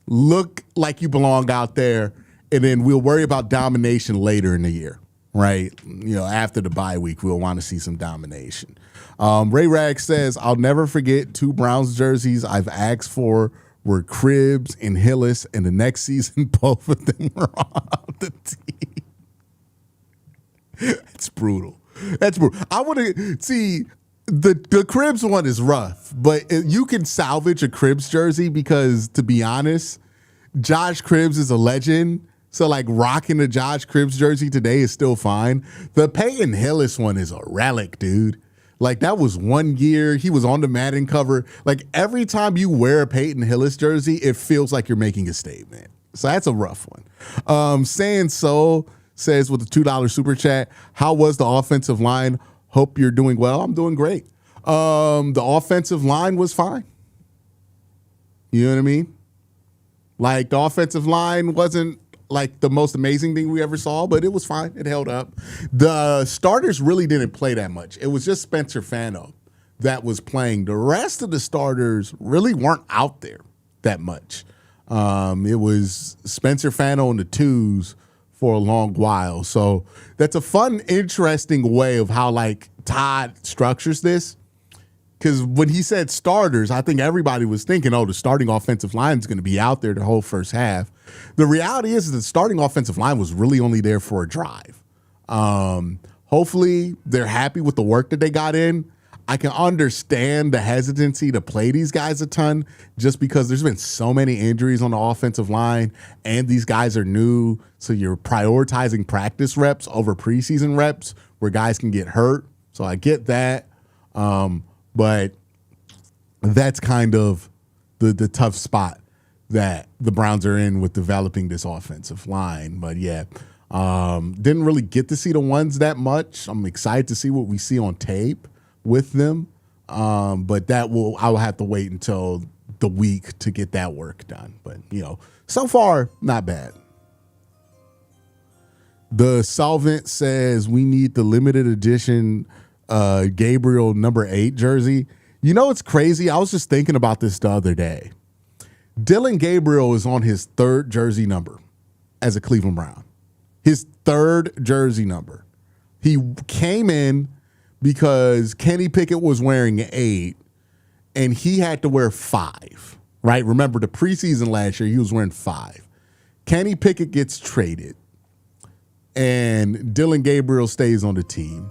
look like you belong out there, and then we'll worry about domination later in the year, right? You know, after the bye week, we'll want to see some domination. Ray Rag says, I'll never forget 2 Browns jerseys I've asked for were Cribbs and Hillis, and the next season, both of them were on the team. That's brutal. That's brutal. I want to see the Cribbs one is rough, but you can salvage a Cribbs jersey because, to be honest, Josh Cribbs is a legend. So, like, rocking a Josh Cribbs jersey today is still fine. The Peyton Hillis one is a relic, dude. Like, that was 1 year. He was on the Madden cover. Like, every time you wear a Peyton Hillis jersey, it feels like you're making a statement. So that's a rough one. Saying so says with a $2 super chat, how was the offensive line? Hope you're doing well. I'm doing great. The offensive line was fine. You know what I mean? Like, the offensive line wasn't like the most amazing thing we ever saw, but it was fine. It held up. The starters really didn't play that much. It was just Spencer Fano that was playing. The rest of the starters really weren't out there that much. It was Spencer Fano and the twos for a long while. So that's a fun, interesting way of how like Todd structures this. Because when he said starters, I think everybody was thinking, oh, the starting offensive line is going to be out there the whole first half. The reality is the starting offensive line was really only there for a drive. Hopefully they're happy with the work that they got in. I can understand the hesitancy to play these guys a ton just because there's been so many injuries on the offensive line and these guys are new. So you're prioritizing practice reps over preseason reps where guys can get hurt. So I get that. But that's kind of the tough spot that the Browns are in with developing this offensive line. But yeah, didn't really get to see the ones that much. I'm excited to see what we see on tape with them. But I will have to wait until the week to get that work done. But, so far, not bad. The Solvent says we need the limited edition Gabriel number 8 jersey. It's crazy. I was just thinking about this the other day. Dylan Gabriel is on his 3rd jersey number as a Cleveland Brown. His 3rd jersey number. He came in because Kenny Pickett was wearing 8 and he had to wear 5, right? Remember the preseason last year, he was wearing 5. Kenny Pickett gets traded and Dylan Gabriel stays on the team.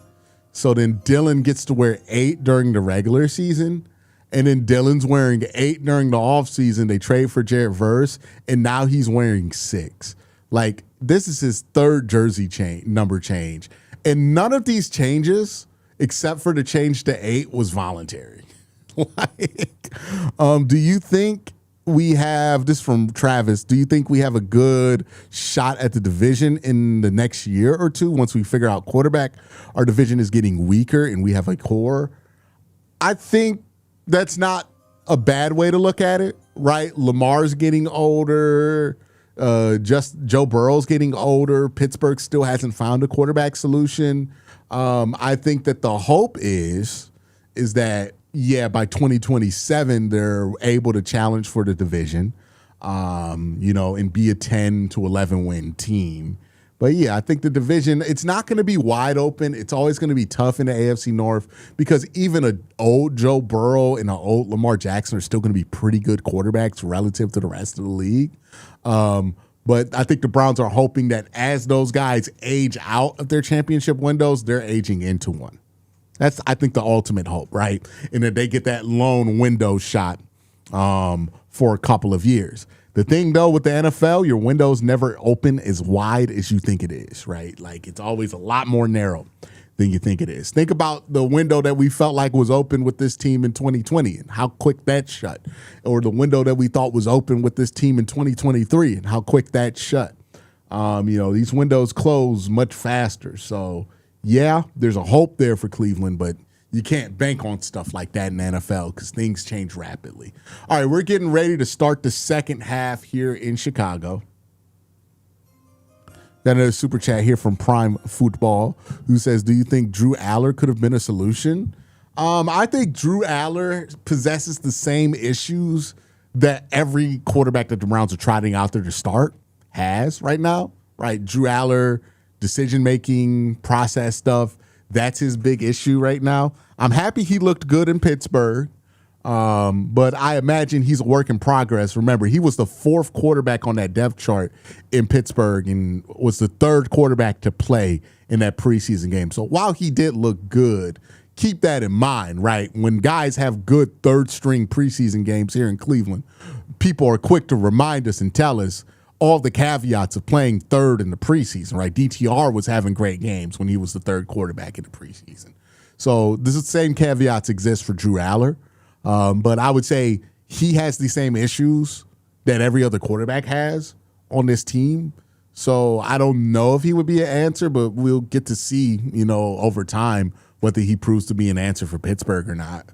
So then Dylan gets to wear 8 during the regular season. And then Dylan's wearing 8 during the offseason. They trade for Jared Verse. And now he's wearing 6. Like, this is his 3rd jersey number change. And none of these changes, except for the change to 8, was voluntary. Do you think we have, this from Travis, do you think we have a good shot at the division in the next year or two once we figure out quarterback? Our division is getting weaker and we have a core. I think that's not a bad way to look at it, right? Lamar's getting older. Just Joe Burrow's getting older. Pittsburgh still hasn't found a quarterback solution. I think that the hope is that, by 2027, they're able to challenge for the division, and be a 10 to 11 win team. But I think the division, it's not going to be wide open. It's always going to be tough in the AFC North because even an old Joe Burrow and an old Lamar Jackson are still going to be pretty good quarterbacks relative to the rest of the league. But I think the Browns are hoping that as those guys age out of their championship windows, they're aging into one. That's, I think, the ultimate hope, right? And that they get that lone window shot for a couple of years. The thing, though, with the NFL, your window's never open as wide as you think it is, right? Like, it's always a lot more narrow than you think it is. Think about the window that we felt like was open with this team in 2020 and how quick that shut. Or the window that we thought was open with this team in 2023 and how quick that shut. These windows close much faster. So, there's a hope there for Cleveland, but you can't bank on stuff like that in the NFL because things change rapidly. All right, we're getting ready to start the second half here in Chicago. Got another super chat here from Prime Football who says, do you think Drew Aller could have been a solution? I think Drew Aller possesses the same issues that every quarterback that the Browns are trotting out there to start has right now, right? Drew Aller, decision-making, process stuff. That's his big issue right now. I'm happy he looked good in Pittsburgh, but I imagine he's a work in progress. Remember, he was the 4th quarterback on that depth chart in Pittsburgh and was the 3rd quarterback to play in that preseason game. So while he did look good, keep that in mind, right? When guys have good 3rd-string preseason games here in Cleveland, people are quick to remind us and tell us all the caveats of playing 3rd in the preseason, right? DTR was having great games when he was the 3rd quarterback in the preseason. So the same caveats exist for Drew Aller. But I would say he has the same issues that every other quarterback has on this team. So I don't know if he would be an answer, but we'll get to see, over time whether he proves to be an answer for Pittsburgh or not.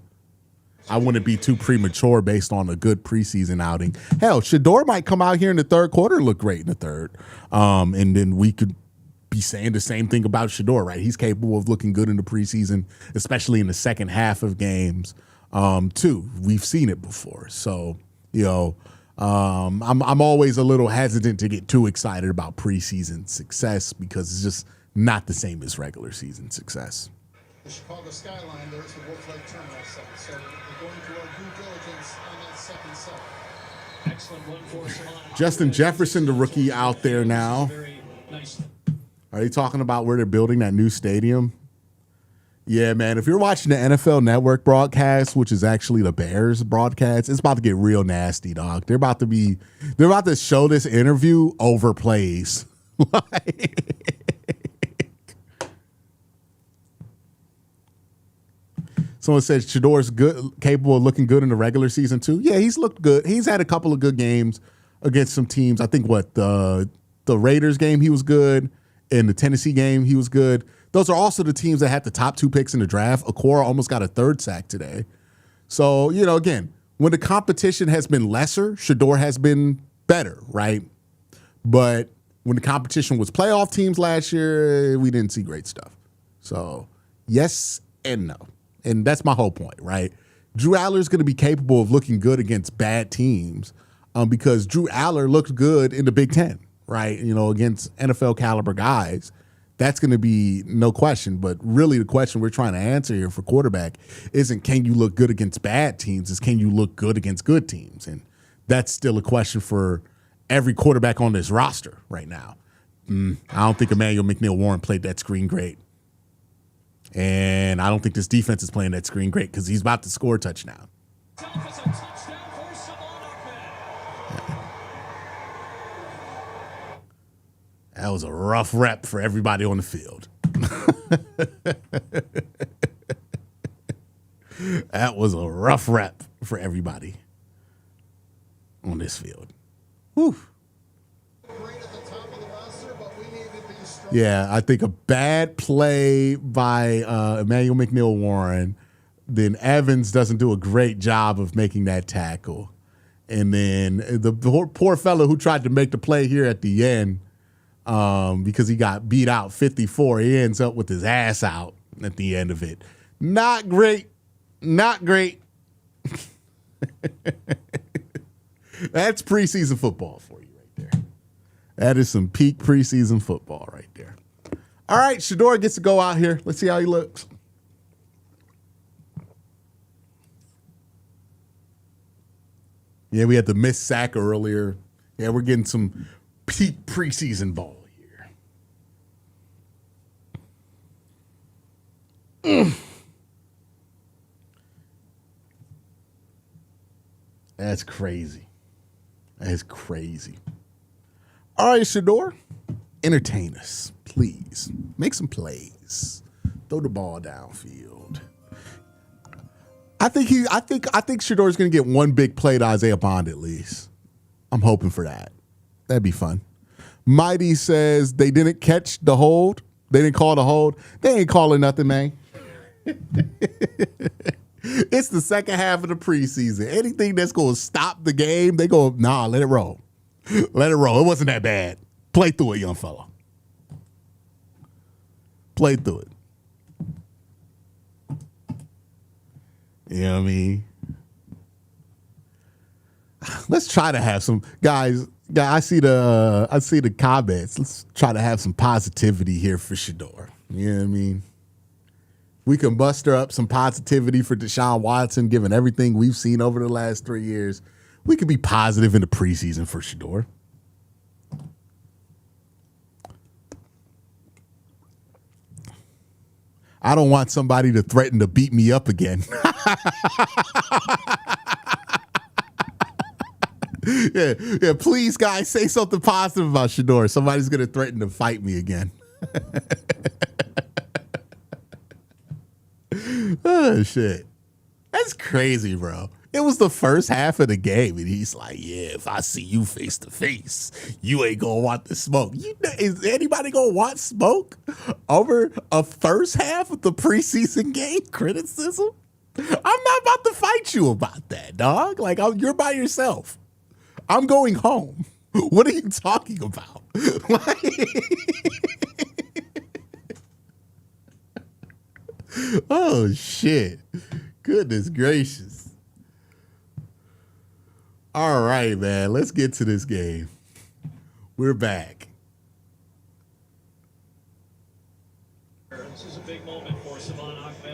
I wouldn't be too premature based on a good preseason outing. Hell, Shador might come out here in the 3rd quarter and look great in the 3rd. And then we could be saying the same thing about Shador, right? He's capable of looking good in the preseason, especially in the second half of games, too. We've seen it before. So, I'm always a little hesitant to get too excited about preseason success because it's just not the same as regular season success. the Chicago skyline, there's the Wolf Lake Terminal site. So we're going through our due diligence on that second site. Excellent one for Savannah. Justin Jefferson, the rookie, out there now. Very nice. Are they talking about where they're building that new stadium? Yeah, man. If you're watching the NFL Network broadcast, which is actually the Bears broadcast, it's about to get real nasty, dog. They're about to show this interview overplays. Someone says Shador's good, capable of looking good in the regular season too. Yeah, he's looked good. He's had a couple of good games against some teams. I think the Raiders game he was good. In the Tennessee game he was good. Those are also the teams that had the top 2 picks in the draft. Okora almost got a 3rd sack today. So, again, when the competition has been lesser, Shador has been better, right? But when the competition was playoff teams last year, we didn't see great stuff. So, yes and no. And that's my whole point, right? Drew Aller's going to be capable of looking good against bad teams because Drew Aller looked good in the Big Ten, right? Against NFL caliber guys. That's going to be no question. But really the question we're trying to answer here for quarterback isn't can you look good against bad teams, it's can you look good against good teams? And that's still a question for every quarterback on this roster right now. I don't think Emmanuel McNeil-Warren played that screen great. And I don't think this defense is playing that screen great because he's about to score a touchdown. That was a rough rep for everybody on the field. That was a rough rep for everybody on this field. Whew. Yeah, I think a bad play by Emmanuel McNeil-Warren, then Evans doesn't do a great job of making that tackle. And then the poor fellow who tried to make the play here at the end, because he got beat out 54. He ends up with his ass out at the end of it. Not great. Not great. That's preseason football for you right there. That is some peak preseason football right there. All right, Shador gets to go out here. Let's see how he looks. Yeah, we had the missed sack earlier. Yeah, we're getting some peak preseason ball here. That's crazy. That is crazy. All right, Shador, entertain us, please. Make some plays. Throw the ball downfield. I think Shador's going to get one big play to Isaiah Bond at least. I'm hoping for that. That'd be fun. Mighty says they didn't catch the hold. They didn't call the hold. They ain't calling nothing, man. It's the second half of the preseason. Anything that's going to stop the game, they go, nah, let it roll. Let it roll. It wasn't that bad. Play through it, young fella. Play through it. You know what I mean? Let's try to have some guys. I see the comments. Let's try to have some positivity here for Shador. You know what I mean? We can muster up some positivity for Deshaun Watson, given everything we've seen over the last 3 years. We could be positive in the preseason for Shador. I don't want somebody to threaten to beat me up again. Yeah, please, guys, say something positive about Shador. Somebody's going to threaten to fight me again. Oh, shit. That's crazy, bro. It was the first half of the game, and he's like, yeah, if I see you face to face, you ain't going to want the smoke. Is anybody going to want smoke over a first half of the preseason game criticism? I'm not about to fight you about that, dog. Like, you're by yourself. I'm going home. What are you talking about? Oh, shit. Goodness gracious. All right, man. Let's get to this game. We're back. This is a big moment for Savannah Ahmed.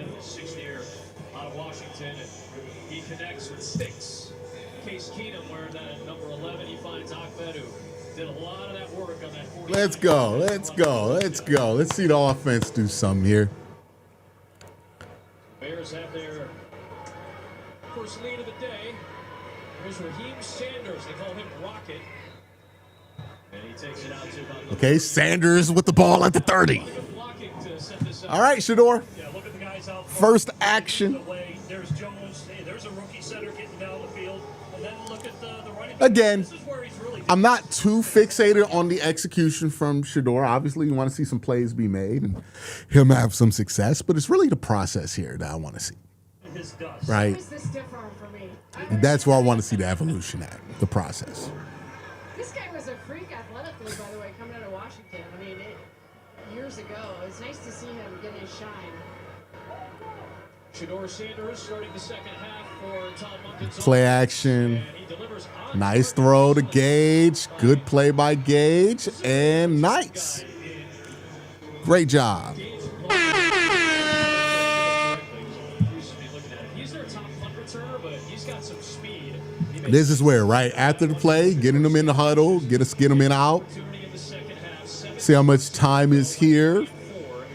Case Keenum wearing that number 11. He finds Ahmed, who did a lot of that work on that 40. Let's go. Let's go. Let's go. Let's see the offense do something here. Bears have their first lead of the day. Here's Raheem Sanders. They call him Rocket. And he takes it out to about Okay, Sanders with the ball at the 30. All right, Shador. Yeah, look at the guys out First action. There's Jones. Hey, there's a rookie center getting down the field. And then look at the running back. Again, This is where he's really I'm not too fixated on the execution from Shador. Obviously, you want to see some plays be made and him have some success, but it's really the process here that I want to see. his dust. How Right? is this different for me? And that's where I want to see the evolution at, the process. This guy was a freak athletically, by the way, coming out of Washington. I mean, years ago. It's nice to see him get his shine. Shador Sanders starting the second half for Tom Monken's Play action. and he delivers on Nice throw to Gage. Good play by Gage. And nice. Great job. He's their top punt returner, but he's got some speed. This is where, right after the play, getting them in the huddle, get them in out. Opportunity in the second half. See how much time is here. 4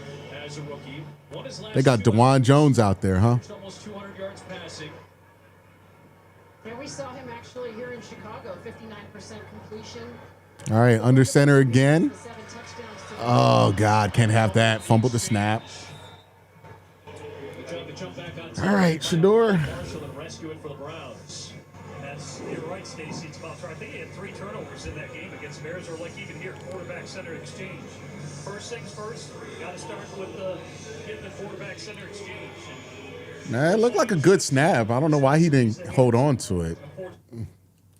as a rookie. Won his last They got two DeJuan Jones out there, huh? almost 200 yards passing. And we saw him actually here in Chicago, 59% completion. All right, under center again. 7 touchdowns to Oh, God, can't have that. Fumbled the snap. He tried to jump back on All right, Shador. Marshall and rescue it for the Browns. And that's, you're right, Stacey. It's about, I think he had 3 turnovers in that game against Bears, or like even here, quarterback center exchange. First things first, got to start with getting the quarterback center exchange. Nah, it looked like a good snap. I don't know why he didn't hold on to it.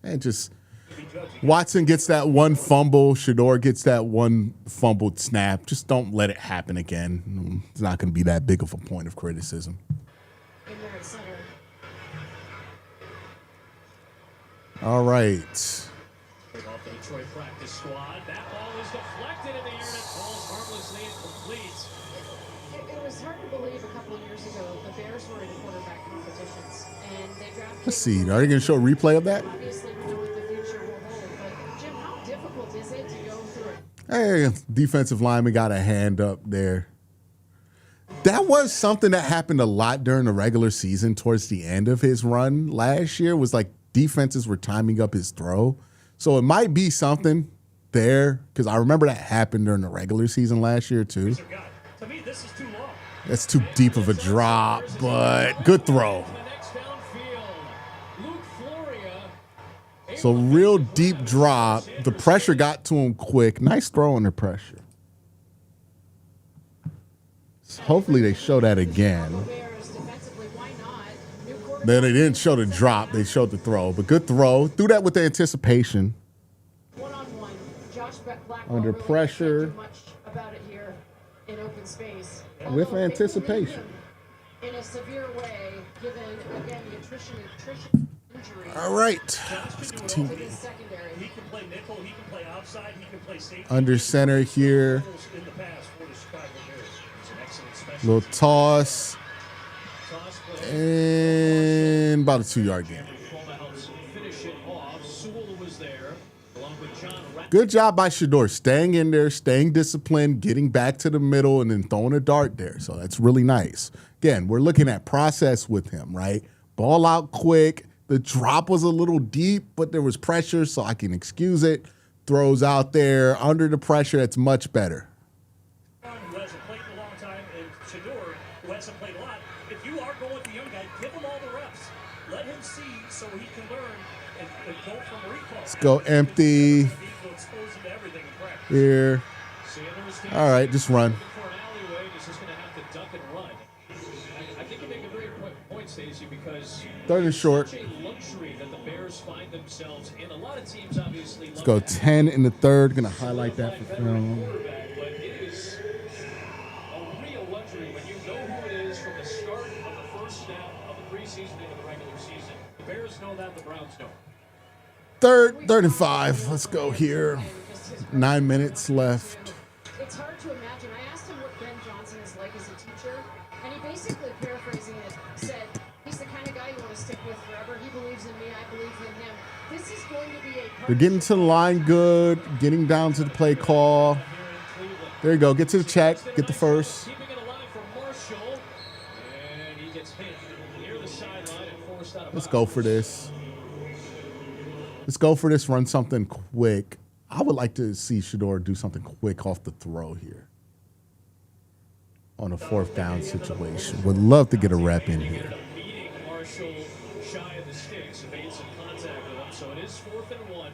And just Watson gets that one fumble. Shador gets that one fumbled snap. Just don't let it happen again. It's not going to be that big of a point of criticism. in there at center. All right. Off the Detroit practice squad. That ball is deflected in the air and it falls harmlessly incomplete. It was hard to believe a couple of years ago the Bears were in quarterback competitions, and they drafted. Let's see. Are they going to show a replay of that? Obviously, we know what the future will hold, but Jim, how difficult is it to go through it? Hey, defensive lineman got a hand up there. That was something that happened a lot during the regular season towards the end of his run last year, was like defenses were timing up his throw. So it might be something there, because I remember that happened during the regular season last year too. To me, this is too long. That's too deep of a drop, but good throw. The next downfield, Luke Floria. So real deep drop. The pressure got to him quick. Nice throw under pressure. So hopefully they show that again. Bears defensively, why not? New quarterback. Then they didn't show the drop. They showed the throw. But good throw. Threw that with the anticipation. One-on-one. Josh Blackwell Under really pressure. can't do much about it here in open space. With Although they anticipation. limit him in a severe way, given again the attrition injury. All right. Let's To continue. the secondary. He can play nickel, he can play outside, he can play safety. Under center here. In the past for the Chicago Bears. It's an excellent special. Little toss. Toss play. And about a 2-yard gain. Oklahoma helps finish it off. Sewell was there, along with John Rapp. Good job by Shador, staying in there, staying disciplined, getting back to the middle, and then throwing a dart there. So that's really nice. Again, we're looking at process with him, right? Ball out quick. The drop was a little deep, but there was pressure, so I can excuse it. Throws out there under the pressure. That's much better. Who hasn't played in a long time, and Shador, who hasn't played a lot. If you are going with the young guy, give him all the reps. Let him see so he can learn and go from recall. Let's go empty Will expose him to everything in practice. here. Sanders takes All right, just run. for an alleyway. He's just going to have to duck and run. I think you make a very good point, Stacey, because Third and short. such a luxury that the Bears find themselves in. A lot of teams obviously Let's go 10 in the third. Gonna highlight that for film. quarterback, but it is a real luxury when you know who it is from the start of the first snap of the preseason into the regular season. The Bears know that, the Browns don't. Third and 5. Let's go here. 9 minutes left. It's hard to imagine. I asked him what Ben Johnson is like as a teacher, and he basically, paraphrasing it, said, he's the kind of guy you want to stick with forever. He believes in me, I believe in him. This is going to be a They're getting to the line good, getting down to the play call. There you go. Get to the check. Get the first. Keeping it alive for Marshall. And he gets hit near the sideline and forced out of Let's go for this. Let's go for this. Run something quick. I would like to see Shedeur do something quick off the throw here on a 4th down situation. Would love to get a rep in here. Meeting Marshall shy of the sticks, made some contact with him, so it is 4th and 1.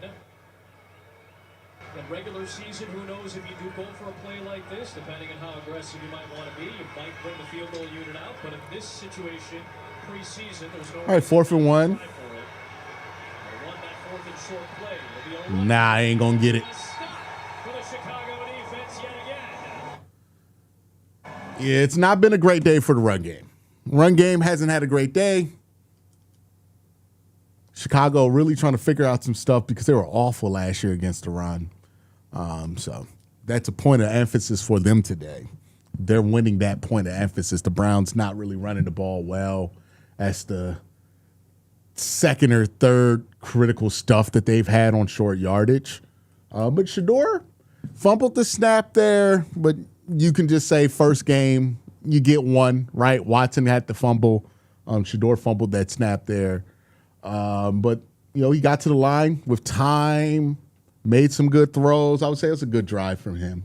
In regular season, who knows if you do go for a play like this, depending on how aggressive you might want to be, you might bring the field goal unit out. But in this situation, preseason, there's no. All right, 4th and 1. Nah, I ain't gonna get it. Yeah, it's not been a great day for the run game. Run game hasn't had a great day. Chicago really trying to figure out some stuff because they were awful last year against the run. So that's a point of emphasis for them today. They're winning that point of emphasis. The Browns not really running the ball well. That's the second or third critical stuff that they've had on short yardage. But Shedeur fumbled the snap there, but you can just say first game, you get one, right? Watson had the fumble. Shedeur fumbled that snap there. But, you know, he got to the line with time, made some good throws. I would say it was a good drive from him.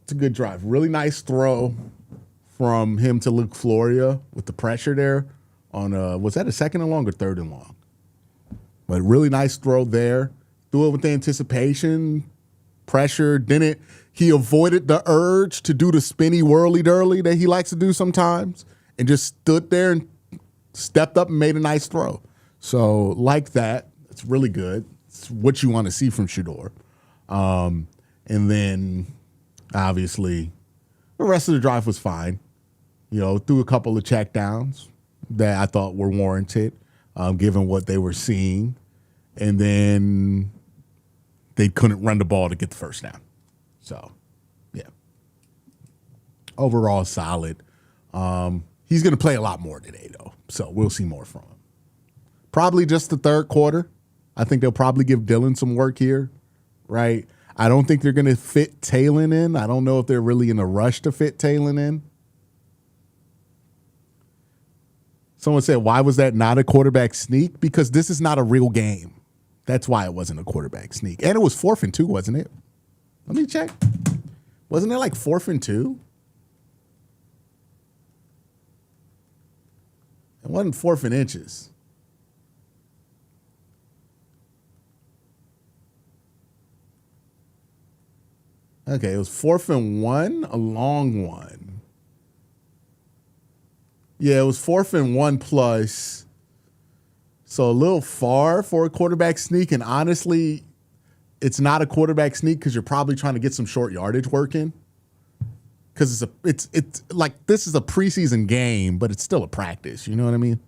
It's a good drive. Really nice throw from him to Luke Floria with the pressure there on, was that a 2nd and long or 3rd and long? But really nice throw there. Threw it with the anticipation, pressure. He avoided the urge to do the spinny whirly-dirly that he likes to do sometimes and just stood there and stepped up and made a nice throw. So like that, it's really good. It's what you want to see from Shedeur. And then obviously the rest of the drive was fine. You know, threw a couple of checkdowns that I thought were warranted, given what they were seeing. And then they couldn't run the ball to get the first down. So, yeah. Overall, solid. He's going to play a lot more today, though. So we'll see more from him. Probably just the 3rd quarter. I think they'll probably give Dylan some work here, right? I don't think they're going to fit Taylor in. I don't know if they're really in a rush to fit Taylor in. Someone said, why was that not a quarterback sneak? Because this is not a real game. That's why it wasn't a quarterback sneak. And it was 4th and 2, wasn't it? Let me check. Wasn't it like 4th and 2? It wasn't 4th and inches. Okay, it was 4th and 1, a long one. Yeah, it was 4th and 1 plus. So a little far for a quarterback sneak. And honestly, it's not a quarterback sneak because you're probably trying to get some short yardage work in. Because it's like this is a preseason game, but it's still a practice. You know what I mean?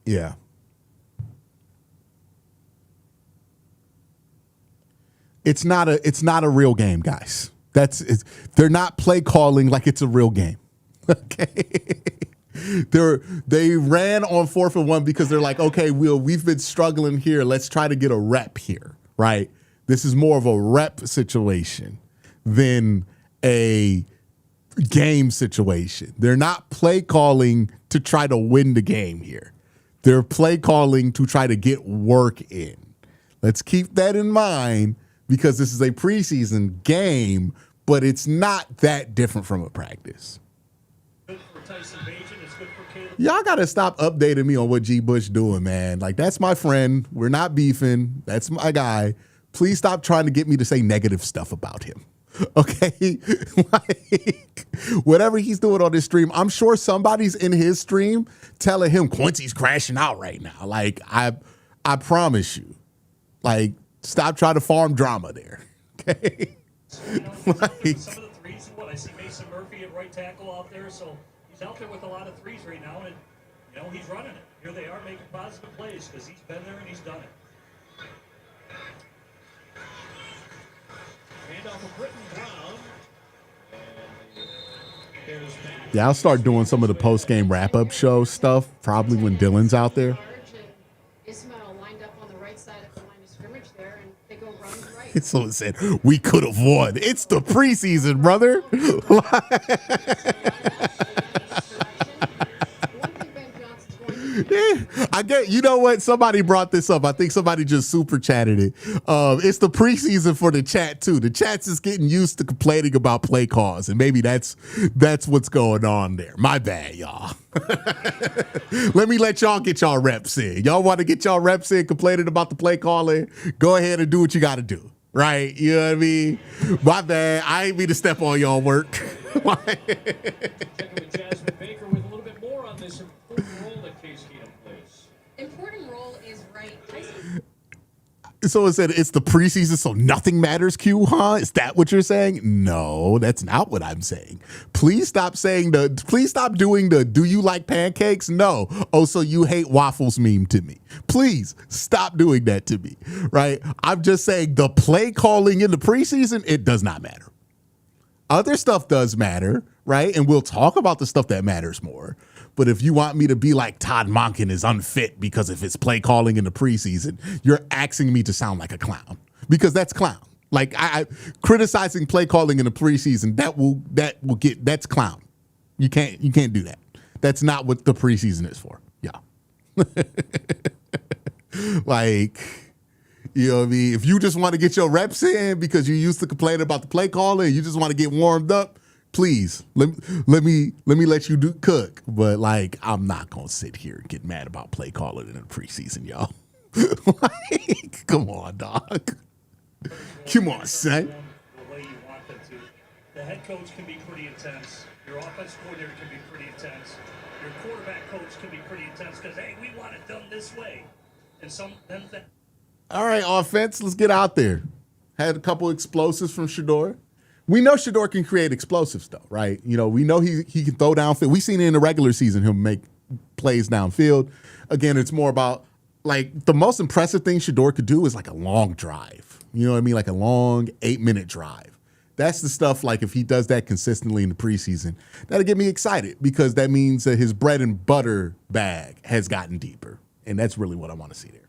Yeah. It's not a real game, guys. They're not play calling like it's a real game. Okay. They ran on 4th and 1 because they're like, okay, we've been struggling here. Let's try to get a rep here, right? This is more of a rep situation than a game situation. They're not play calling to try to win the game here. They're play calling to try to get work in. Let's keep that in mind because this is a preseason game, but it's not that different from a practice. Good for Tyson Bagent. It's good for Caleb. Y'all got to stop updating me on what G. Bush doing, man. Like, that's my friend. We're not beefing. That's my guy. Please stop trying to get me to say negative stuff about him. Okay? Like, whatever he's doing on this stream, I'm sure somebody's in his stream telling him Quincy's crashing out right now. Like, I promise you. Like, stop trying to farm drama there. Okay? You know, some of the threes, I see Mason Murphy at right tackle out there, so he's out there with a lot of threes right now, and, you know, he's running it. Here they are making positive plays because he's been there and he's done it. Handoff of Britton Brown. Yeah, I'll start doing some of the post-game wrap-up show stuff probably when Dylan's out there. Ismail lined up on the right side of the line of scrimmage there, and they go run right. Someone said, we could have won. It's the preseason, brother. Yeah, I get, you know what? Somebody brought this up. I think somebody just super chatted it. It's the preseason for the chat too. The chat's just getting used to complaining about play calls, and maybe that's what's going on there. My bad, y'all. Let me let y'all get y'all reps in. Y'all want to get y'all reps in complaining about the play calling? Go ahead and do what you got to do. Right? You know what I mean? My bad. I ain't mean to step on y'all work. Checking with Jasmine Baker with a little bit more on this important role that Case Keenum plays. Important role is right. Tyson. So it said it's the preseason, so nothing matters, Q, huh? Is that what you're saying? No, that's not what I'm saying. Please stop saying please stop doing the do you like pancakes? No. Oh, so you hate waffles meme to me. Please stop doing that to me, right? I'm just saying the play calling in the preseason, it does not matter. Other stuff does matter, right? And we'll talk about the stuff that matters more. But if you want me to be like Todd Monken is unfit because of his play calling in the preseason, you're asking me to sound like a clown, because that's clown. Like I criticizing play calling in the preseason, that's clown. You can't do that. That's not what the preseason is for. Yeah. Like, you know what I mean? If you just want to get your reps in because you used to complain about the play calling, you just want to get warmed up, please let me let you cook. But like, I'm not gonna sit here and get mad about play calling in the preseason, y'all. Like, come on, dog. Come on, son. The way you want them to. The head coach can be pretty intense. Your offense coordinator can be pretty intense. Your quarterback coach can be pretty intense because, hey, we want it done this way. And all right, offense, let's get out there. Had a couple explosives from Shedeur. We know Shedeur can create explosives, though, right? You know, we know he can throw downfield. We've seen it in the regular season, him make plays downfield. Again, it's more about, like, the most impressive thing Shedeur could do is like a long drive. You know what I mean? Like a long 8-minute drive. That's the stuff, like, if he does that consistently in the preseason, that'll get me excited, because that means that his bread and butter bag has gotten deeper. And that's really what I want to see there.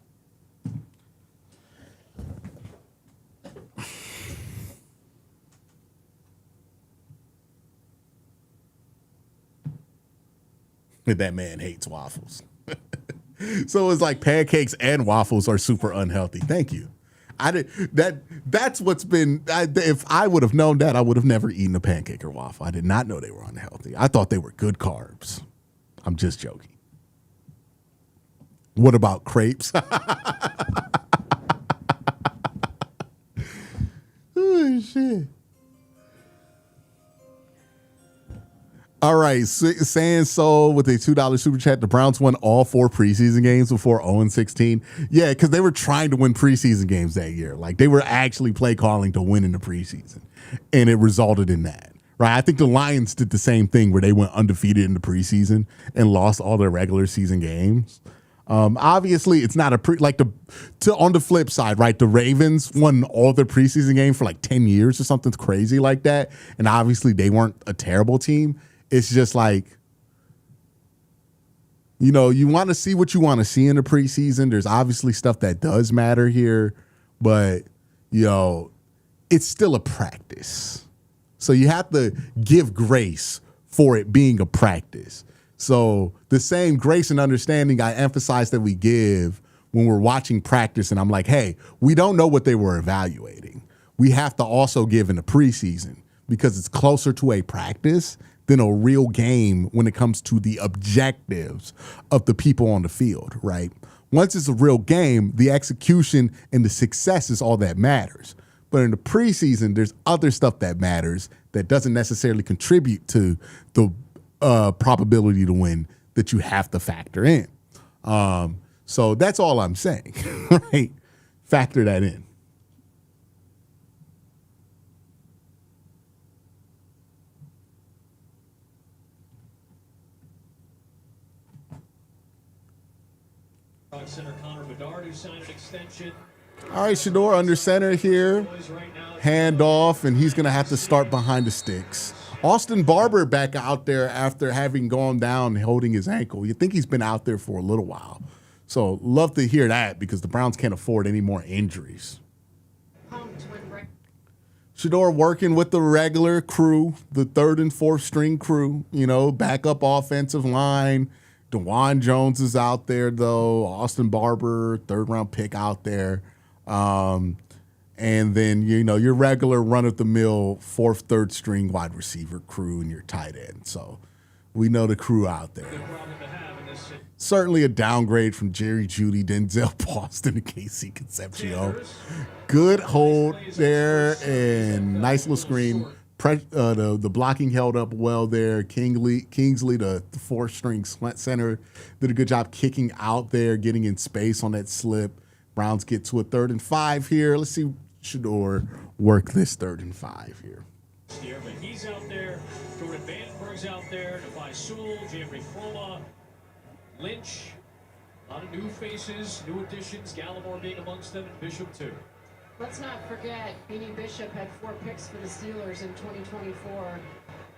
That man hates waffles. So it's like pancakes and waffles are super unhealthy. Thank you. That's what's been, if I would have known that, I would have never eaten a pancake or waffle. I did not know they were unhealthy. I thought they were good carbs. I'm just joking. What about crepes? Oh, shit. All right, saying so with a $2 super chat. The Browns won all 4 preseason games before 0-16. Yeah, because they were trying to win preseason games that year. Like, they were actually play calling to win in the preseason, and it resulted in that. Right? I think the Lions did the same thing where they went undefeated in the preseason and lost all their regular season games. Obviously, it's not on the flip side, right? The Ravens won all their preseason games for like 10 years or something crazy like that, and obviously they weren't a terrible team. It's just like, you know, you want to see what you want to see in the preseason. There's obviously stuff that does matter here, but, you know, it's still a practice. So you have to give grace for it being a practice. So the same grace and understanding I emphasize that we give when we're watching practice, and I'm like, hey, we don't know what they were evaluating. We have to also give in the preseason, because it's closer to a practice than a real game when it comes to the objectives of the people on the field, right? Once it's a real game, the execution and the success is all that matters. But in the preseason, there's other stuff that matters that doesn't necessarily contribute to the probability to win that you have to factor in. So that's all I'm saying, right? Factor that in. Center Connor Bedard, who signed an extension. All right, Shedeur under center here. Hand off, and he's going to have to start behind the sticks. Austin Barber back out there after having gone down holding his ankle. You think he's been out there for a little while. So love to hear that because the Browns can't afford any more injuries. Shador working with the regular crew, the third and fourth string crew, backup offensive line. DeJuan Jones is out there, though. Austin Barber, third-round pick out there. And then, your regular run-of-the-mill fourth, third-string wide receiver crew and your tight end. So we know the crew out there. Certainly a downgrade from Jerry Jeudy, Denzel Boston, and Casey Concepcion. Good hold there and nice little screen. The blocking held up well there. Kingsley, the fourth-string center, did a good job kicking out there, getting in space on that slip. Browns get to a 3rd and 5 here. Let's see Shador work this 3rd and 5 here. But he's out there. Jordan Vandenberg's out there. Nevi Sewell, Jeffrey Croma, Lynch. A lot of new faces, new additions. Gallimore being amongst them, and Bishop too. Let's not forget, Beanie Bishop had 4 picks for the Steelers in 2024.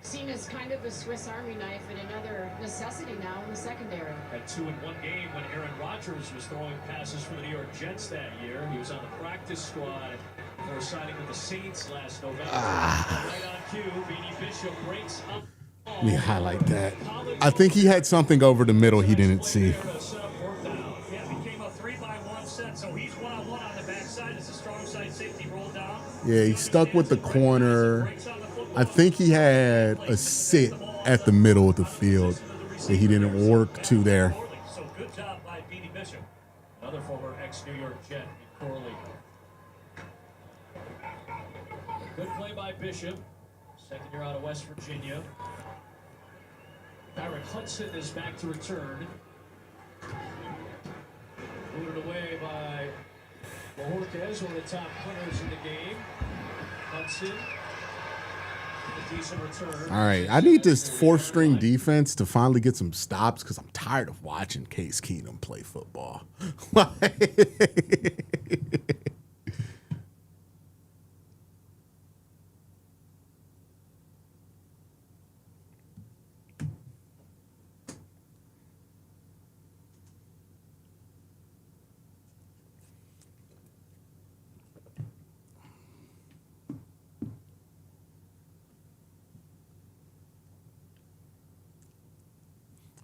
Seen as kind of a Swiss Army knife and another necessity now in the secondary. Had 2 in one game when Aaron Rodgers was throwing passes for the New York Jets that year. He was on the practice squad before signing with the Saints last November. Right on cue, Beanie Bishop breaks up. Let me highlight that. I think he had something over the middle he didn't see. Yeah, became a 3-by-1 set, so he's one-on-one on the backside as the strong side safety rolled down. Yeah, he stuck with the corner. I think he had a sit at the middle of the field that he didn't work to there. So good job by Beanie Bishop. Another former ex-New York Jet, Corley. Good play by Bishop. Second year out of West Virginia. Tyron Hudson is back to return. Booted away by Bojorquez, one of the top punters in the game. Hudson. A decent return. All right, I need this fourth-string defense to finally get some stops because I'm tired of watching Case Keenum play football.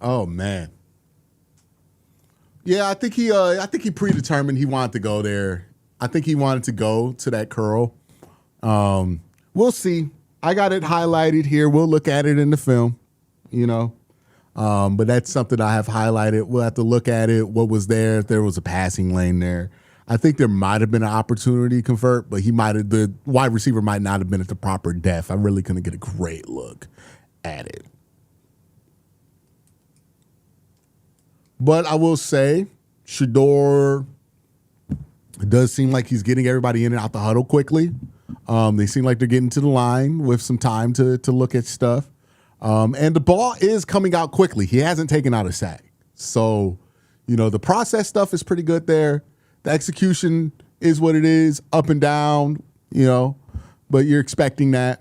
Oh man. Yeah, I think he predetermined he wanted to go there. I think he wanted to go to that curl. We'll see. I got it highlighted here. We'll look at it in the film, But that's something I have highlighted. We'll have to look at it, what was there, if there was a passing lane there. I think there might have been an opportunity to convert, but the wide receiver might not have been at the proper depth. I really couldn't get a great look at it. But I will say, Shador does seem like he's getting everybody in and out the huddle quickly. They seem like they're getting to the line with some time to look at stuff. And the ball is coming out quickly. He hasn't taken out a sack. So, the process stuff is pretty good there. The execution is what it is, up and down, but you're expecting that.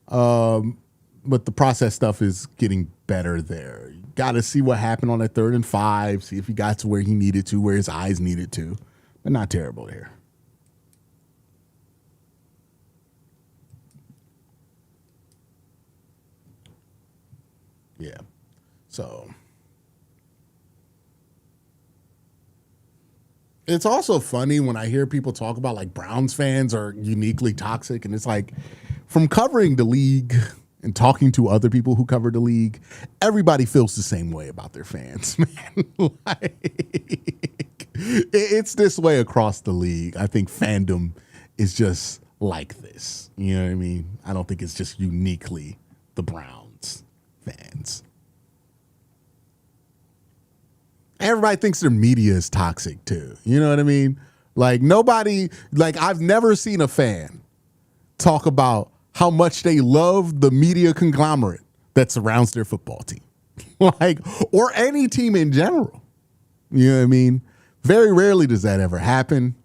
But the process stuff is getting better there. Got to see what happened on that 3rd and 5, see if he got to where he needed to, where his eyes needed to. But not terrible there. Yeah. So it's also funny when I hear people talk about like Browns fans are uniquely toxic, and it's like from covering the league and talking to other people who cover the league, everybody feels the same way about their fans, man. It's this way across the league. I think fandom is just like this. You know what I mean? I don't think it's just uniquely the Browns fans. Everybody thinks their media is toxic too. You know what I mean? Like I've never seen a fan talk about how much they love the media conglomerate that surrounds their football team. Or any team in general. You know what I mean? Very rarely does that ever happen.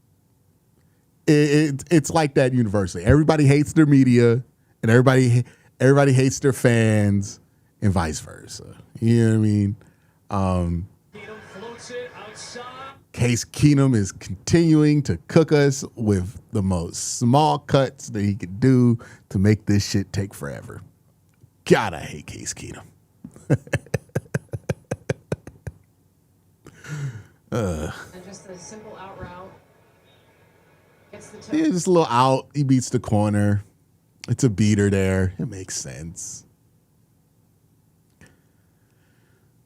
It's like that universally. Everybody hates their media, and everybody everybody hates their fans, and vice versa. You know what I mean? Keenum floats it outside. Case Keenum is continuing to cook us with the most small cuts that he could do to make this shit take forever. God, I hate Case Keenum. And just a simple out route. Gets the toe. Yeah, just a little out. He beats the corner. It's a beater there. It makes sense.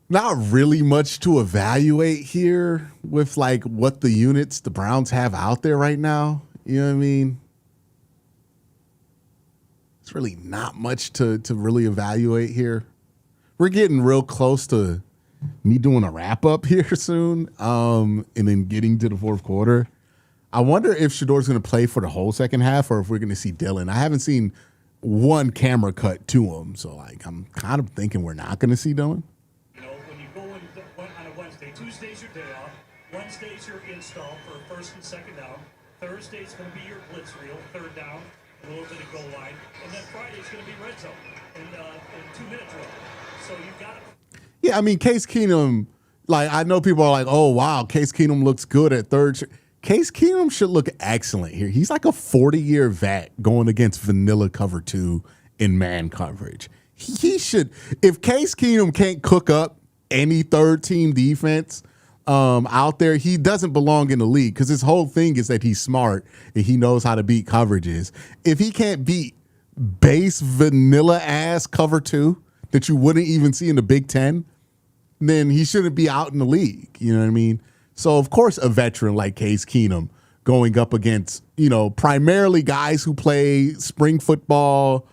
Not really much to evaluate here with like what the units the Browns have out there right now. You know what I mean? It's really not much to really evaluate here. We're getting real close to me doing a wrap up here soon, and then getting to the fourth quarter. I wonder if Shador's going to play for the whole second half or if we're going to see Dylan. I haven't seen one camera cut to him, so like I'm kind of thinking we're not going to see Dylan. You know, when you go in on a Wednesday, Tuesday's your day off. Wednesday's your install for first and second down. Thursday's going to be your blitz reel, third down, a little bit of goal line. And then Friday's going to be red zone and 2-minute drill. So you've got to. Yeah, I mean, Case Keenum, like, I know people are like, oh, wow, Case Keenum looks good at third. Case Keenum should look excellent here. He's like a 40-year vet going against vanilla cover 2 in man coverage. He should, if Case Keenum can't cook up any third-team defense out there, he doesn't belong in the league because his whole thing is that he's smart and he knows how to beat coverages. If he can't beat base vanilla-ass cover 2 that you wouldn't even see in the Big Ten, then he shouldn't be out in the league. You know what I mean? So, of course, a veteran like Case Keenum going up against, you know, primarily guys who play spring football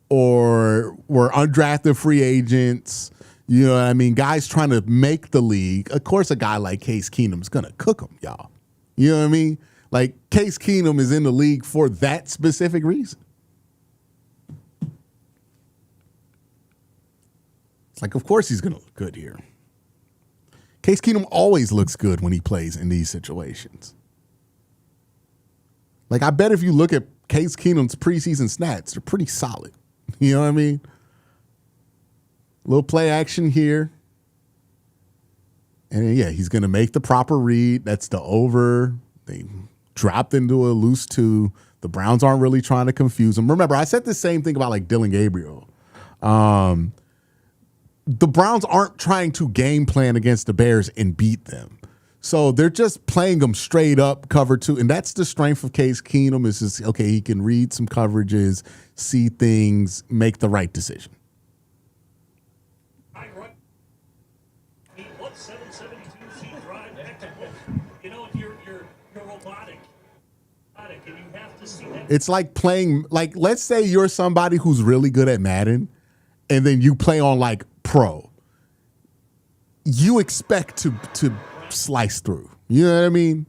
or were undrafted free agents, you know what I mean? Guys trying to make the league. Of course, a guy like Case Keenum's going to cook them, y'all. You know what I mean? Like, Case Keenum is in the league for that specific reason. It's like, of course he's going to look good here. Case Keenum always looks good when he plays in these situations. Like, I bet if you look at Case Keenum's preseason stats, they're pretty solid. You know what I mean? Little play action here. And yeah, he's going to make the proper read. That's the over. They dropped into a loose 2. The Browns aren't really trying to confuse him. Remember, I said the same thing about like Dylan Gabriel. The Browns aren't trying to game plan against the Bears and beat them. So they're just playing them straight up cover 2. And that's the strength of Case Keenum is just, okay, he can read some coverages, see things, make the right decision. What 772 feet drive back to goal? You know, you're robotic. And you have to see that. It's like playing, like, let's say you're somebody who's really good at Madden and then you play on like pro. You expect to slice through. You know what I mean?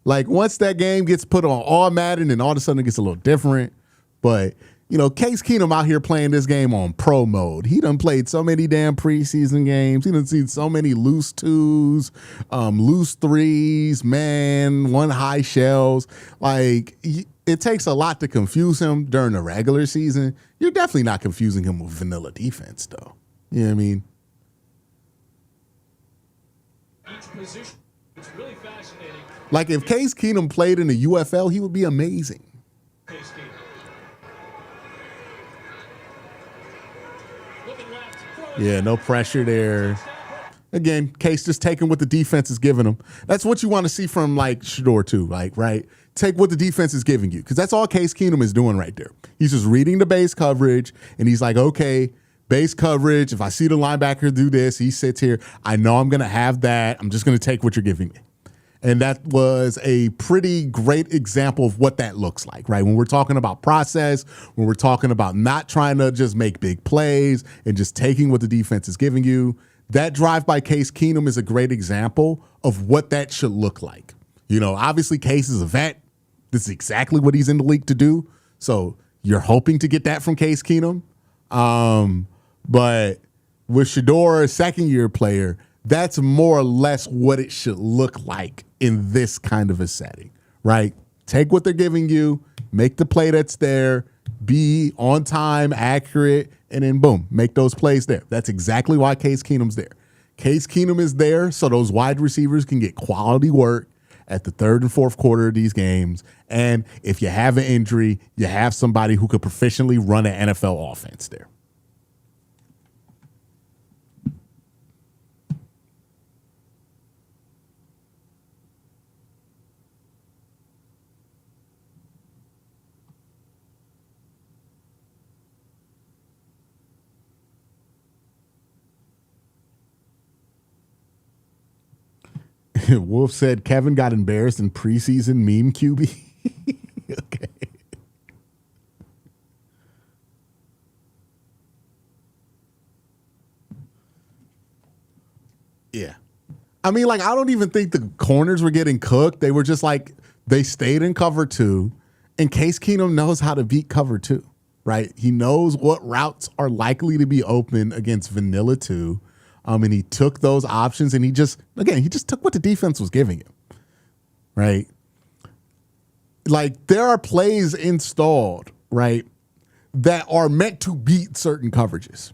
Like once that game gets put on all Madden and all of a sudden it gets a little different. But, you know, Case Keenum out here playing this game on pro mode. He done played so many damn preseason games. He done seen so many loose 2s, loose 3s, man, 1 high shells. Like, it takes a lot to confuse him during the regular season. You're definitely not confusing him with vanilla defense, though. You know what I mean? Each position, it's really fascinating. Like, if Case Keenum played in the UFL, he would be amazing. Case Keenum. Looking left. Yeah, no pressure there. Again, Case just taking what the defense is giving him. That's what you want to see from, like, Shador, too, like, right? Take what the defense is giving you, because that's all Case Keenum is doing right there. He's just reading the base coverage, and he's like, okay, base coverage, if I see the linebacker do this, he sits here. I know I'm going to have that. I'm just going to take what you're giving me. And that was a pretty great example of what that looks like, right? When we're talking about process, when we're talking about not trying to just make big plays and just taking what the defense is giving you, that drive by Case Keenum is a great example of what that should look like. You know, obviously Case is a vet. This is exactly what he's in the league to do. So you're hoping to get that from Case Keenum. But with Shador, a second-year player, that's more or less what it should look like in this kind of a setting, right? Take what they're giving you, make the play that's there, be on time, accurate, and then boom, make those plays there. That's exactly why Case Keenum's there. Case Keenum is there so those wide receivers can get quality work at the third and fourth quarter of these games. And if you have an injury, you have somebody who could proficiently run an NFL offense there. Wolf said Kevin got embarrassed in preseason meme QB. Okay. Yeah. I mean, like, I don't even think the corners were getting cooked. They were just like, they stayed in cover 2, and Case Keenum knows how to beat cover 2, right? He knows what routes are likely to be open against vanilla 2. And he took those options, and he just took what the defense was giving him, right? Like, there are plays installed, right, that are meant to beat certain coverages.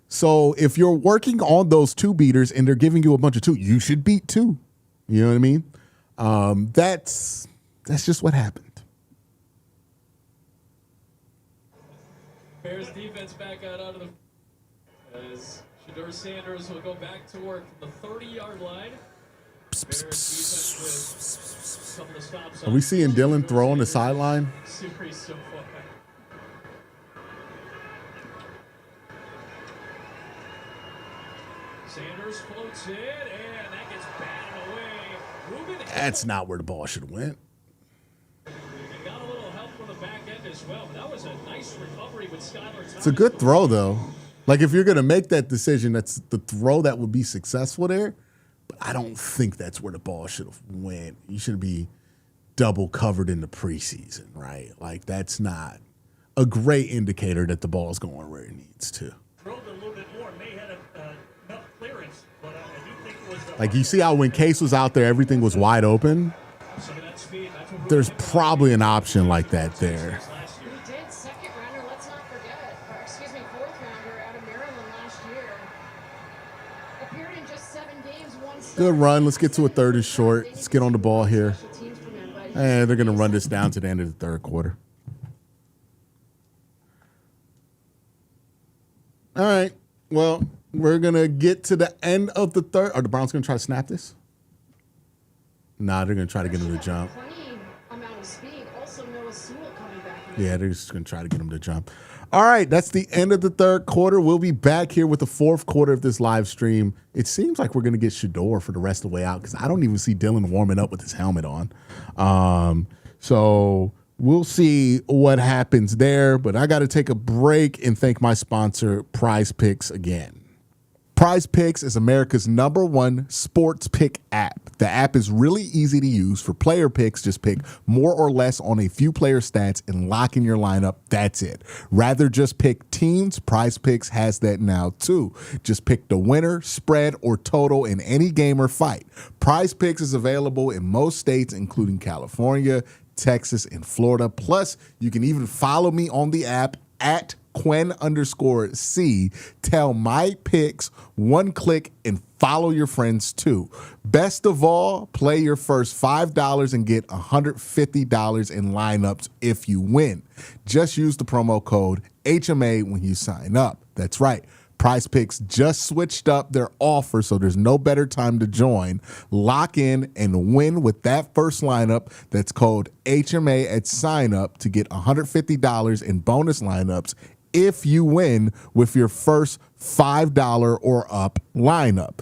So if you're working on those 2 beaters and they're giving you a bunch of 2, you should beat 2. You know what I mean? That's just what happened. Bears defense back out of the as Shedeur Sanders will go back to work from the 30-yard line. Bears defense with a couple of stops. Are we seeing Dylan throw on the sideline? Series so far. Sanders floats it, and that gets batted away. Ruben That's not where the ball should have went. got a little help from the back end as well. But that was a nice recovery with Skylar Thomas. It's a good throw, though. Like, if you're going to make that decision, that's the throw that would be successful there. But I don't think that's where the ball should have went. You should be double covered in the preseason, right? Like, that's not a great indicator that the ball is going where it needs to. Drilled a little bit more, may have enough clearance, but I do think it was Like, you see how when Case was out there, everything was wide open? Some of that speed, that's what There's probably an option like that there. We did second rounder, let's not forget, or excuse me, fourth rounder out of Maryland last year. Appeared in just 7 games, one start. Good run. Let's get to a third and short. Let's get on the ball here. Special teams from him, but And they're going to run this down to the end of the third quarter. All right. Well, we're going to get to the end of the third. Are the Browns going to try to snap this? Nah, they're going to try to get him to jump. plenty amount of speed. Also, Noah Sewell coming back. in. Yeah, they're just going to try to get him to jump. All right, that's the end of the third quarter. We'll be back here with the fourth quarter of this live stream. It seems like we're going to get Shedeur for the rest of the way out because I don't even see Dylan warming up with his helmet on. So we'll see what happens there. But I got to take a break and thank my sponsor, Prize Picks, again. Prize Picks is America's #1 sports pick app. The app is really easy to use. For player picks, just pick more or less on a few player stats and lock in your lineup. That's it. Rather just pick teams, Prize Picks has that now too. Just pick the winner, spread, or total in any game or fight. Prize Picks is available in most states, including California, Texas, and Florida. Plus, you can even follow me on the app at Quen_C. Tell my picks, one click, and follow your friends too. Best of all, play your first $5 and get $150 in lineups if you win. Just use the promo code HMA when you sign up. That's right. Prize Picks just switched up their offer, so there's no better time to join. Lock in and win with that first lineup. That's code HMA at sign up to get $150 in bonus lineups if you win with your first $5 or up lineup.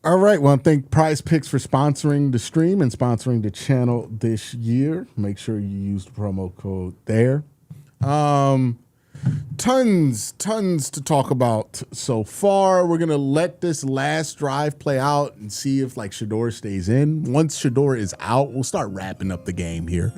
All right. Well, I thank Prize Picks for sponsoring the stream and sponsoring the channel this year. Make sure you use the promo code there. Tons to talk about so far. We're gonna let this last drive play out and see if like Shador stays in. Once Shador is out, we'll start wrapping up the game here.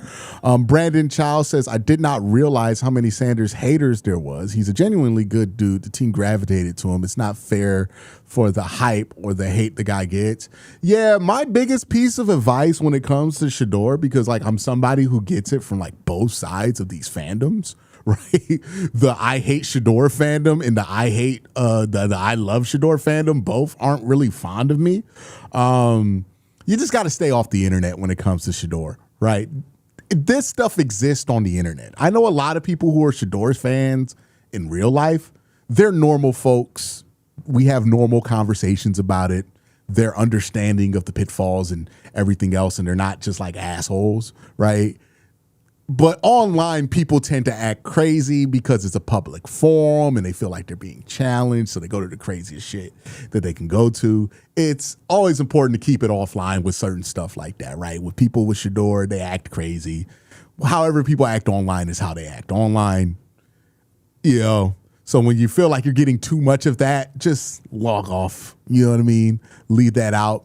Brandon Child says, I did not realize how many Sanders haters there was. He's a genuinely good dude. The team gravitated to him. It's not fair for the hype or the hate the guy gets. Yeah, my biggest piece of advice when it comes to Shador, because like I'm somebody who gets it from like both sides of these fandoms, right? The I hate Shador fandom and the I hate the I love Shador fandom both aren't really fond of me. You just got to stay off the internet when it comes to Shador, right? This stuff exists on the internet. I know a lot of people who are Shador fans in real life. They're normal folks. We have normal conversations about it. They're understanding of the pitfalls and everything else, and they're not just like assholes, right? But online, people tend to act crazy because it's a public forum and they feel like they're being challenged, so they go to the craziest shit that they can go to. It's always important to keep it offline with certain stuff like that, right? With people with Shador, they act crazy. However people act online is how they act online, you know. So when you feel like you're getting too much of that, just log off. You know what I mean? Leave that out.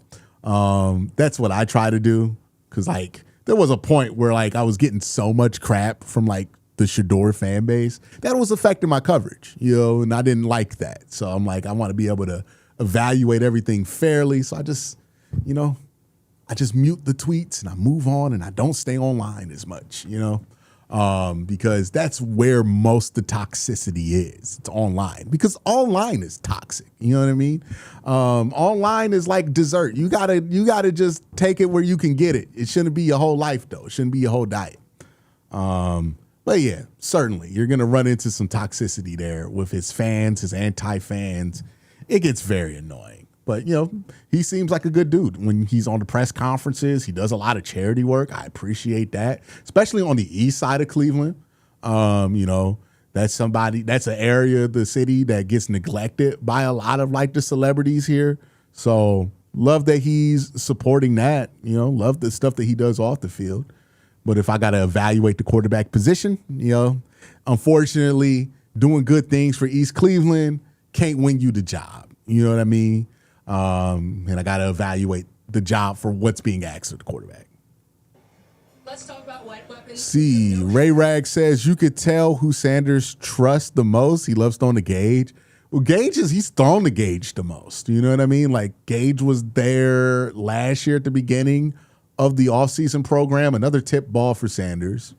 That's what I try to do, because like there was a point where like I was getting so much crap from like the Shador fan base that was affecting my coverage, you know, and I didn't like that. So I'm like, I want to be able to evaluate everything fairly. So I just, you know, I just mute the tweets and I move on and I don't stay online as much, you know. Because that's where most the toxicity is. It's online, because online is toxic. You know what I mean? Online is like dessert. You gotta just take it where you can get it. It shouldn't be your whole life though. It shouldn't be your whole diet. But yeah, certainly you're gonna run into some toxicity there with his fans, his anti-fans. It gets very annoying. But, you know, he seems like a good dude. When he's on the press conferences, he does a lot of charity work. I appreciate that, especially on the east side of Cleveland. You know, that's an area of the city that gets neglected by a lot of like the celebrities here. So love that he's supporting that, you know, love the stuff that he does off the field. But if I got to evaluate the quarterback position, you know, unfortunately, doing good things for East Cleveland can't win you the job. You know what I mean? And I got to evaluate the job for what's being asked of the quarterback. Let's talk about white weapons. See, Ray Rag says you could tell who Sanders trusts the most. He loves throwing the Gage. Well, he's thrown the Gage the most. You know what I mean? Like Gage was there last year at the beginning of the offseason program. Another tip ball for Sanders.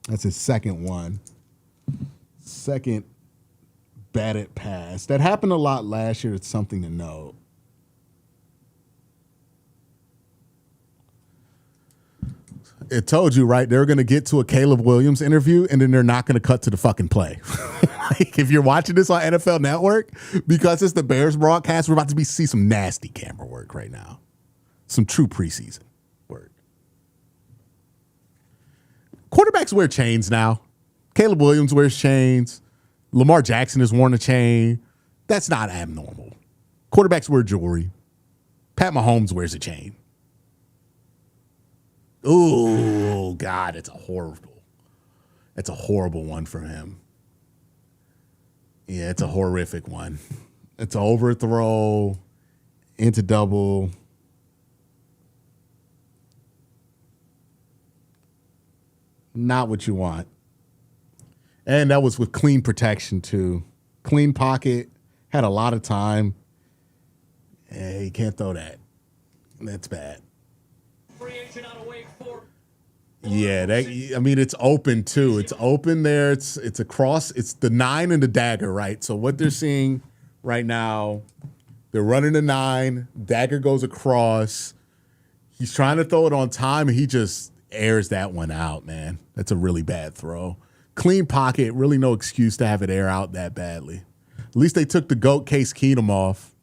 That's his second one. Second batted pass. That happened a lot last year. It's something to note. It told you, right? They're going to get to a Caleb Williams interview and then they're not going to cut to the fucking play. Like, if you're watching this on NFL Network, because it's the Bears broadcast, we're about to see some nasty camera work right now. Some true preseason work. Quarterbacks wear chains now. Caleb Williams wears chains. Lamar Jackson has worn a chain. That's not abnormal. Quarterbacks wear jewelry. Pat Mahomes wears a chain. Oh, God, it's a horrible one for him. Yeah, it's a horrific one. It's an overthrow into double. Not what you want. And that was with clean protection, too. Clean pocket. Had a lot of time. Yeah, you can't throw that. That's bad. Yeah, it's open, too. It's open there. It's across. It's the 9 and the dagger, right? So what they're seeing right now, they're running the 9. Dagger goes across. He's trying to throw it on time, and he just airs that one out, man. That's a really bad throw. Clean pocket, really no excuse to have it air out that badly. At least they took the GOAT Case Keenum off.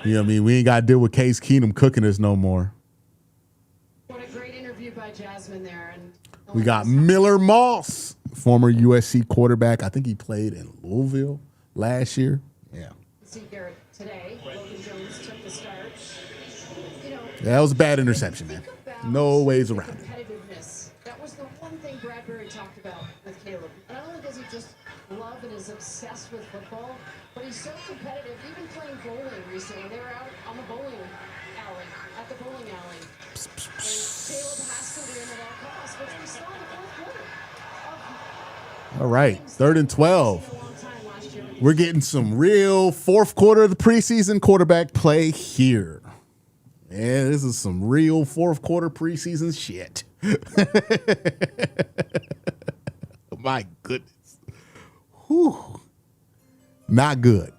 You know what I mean? We ain't got to deal with Case Keenum cooking us no more. What a great interview by Jasmine there. And we got Miller Moss, former USC quarterback. I think he played in Louisville last year. Yeah. See Garrett today. Logan Jones took the start. You know, that was a bad interception, man. No ways around it. Competitiveness. That was the one thing Bradbury talked about obsessed with football, but he's so competitive. Even playing bowling recently, they were out on the bowling alley, at the bowling alley. And Caleb has to win at all costs, which we saw in the fourth quarter. All right, 3rd and 12. We're getting some real fourth quarter of the preseason quarterback play here. Yeah, this is some real fourth quarter preseason shit. My goodness. Whew. Not good.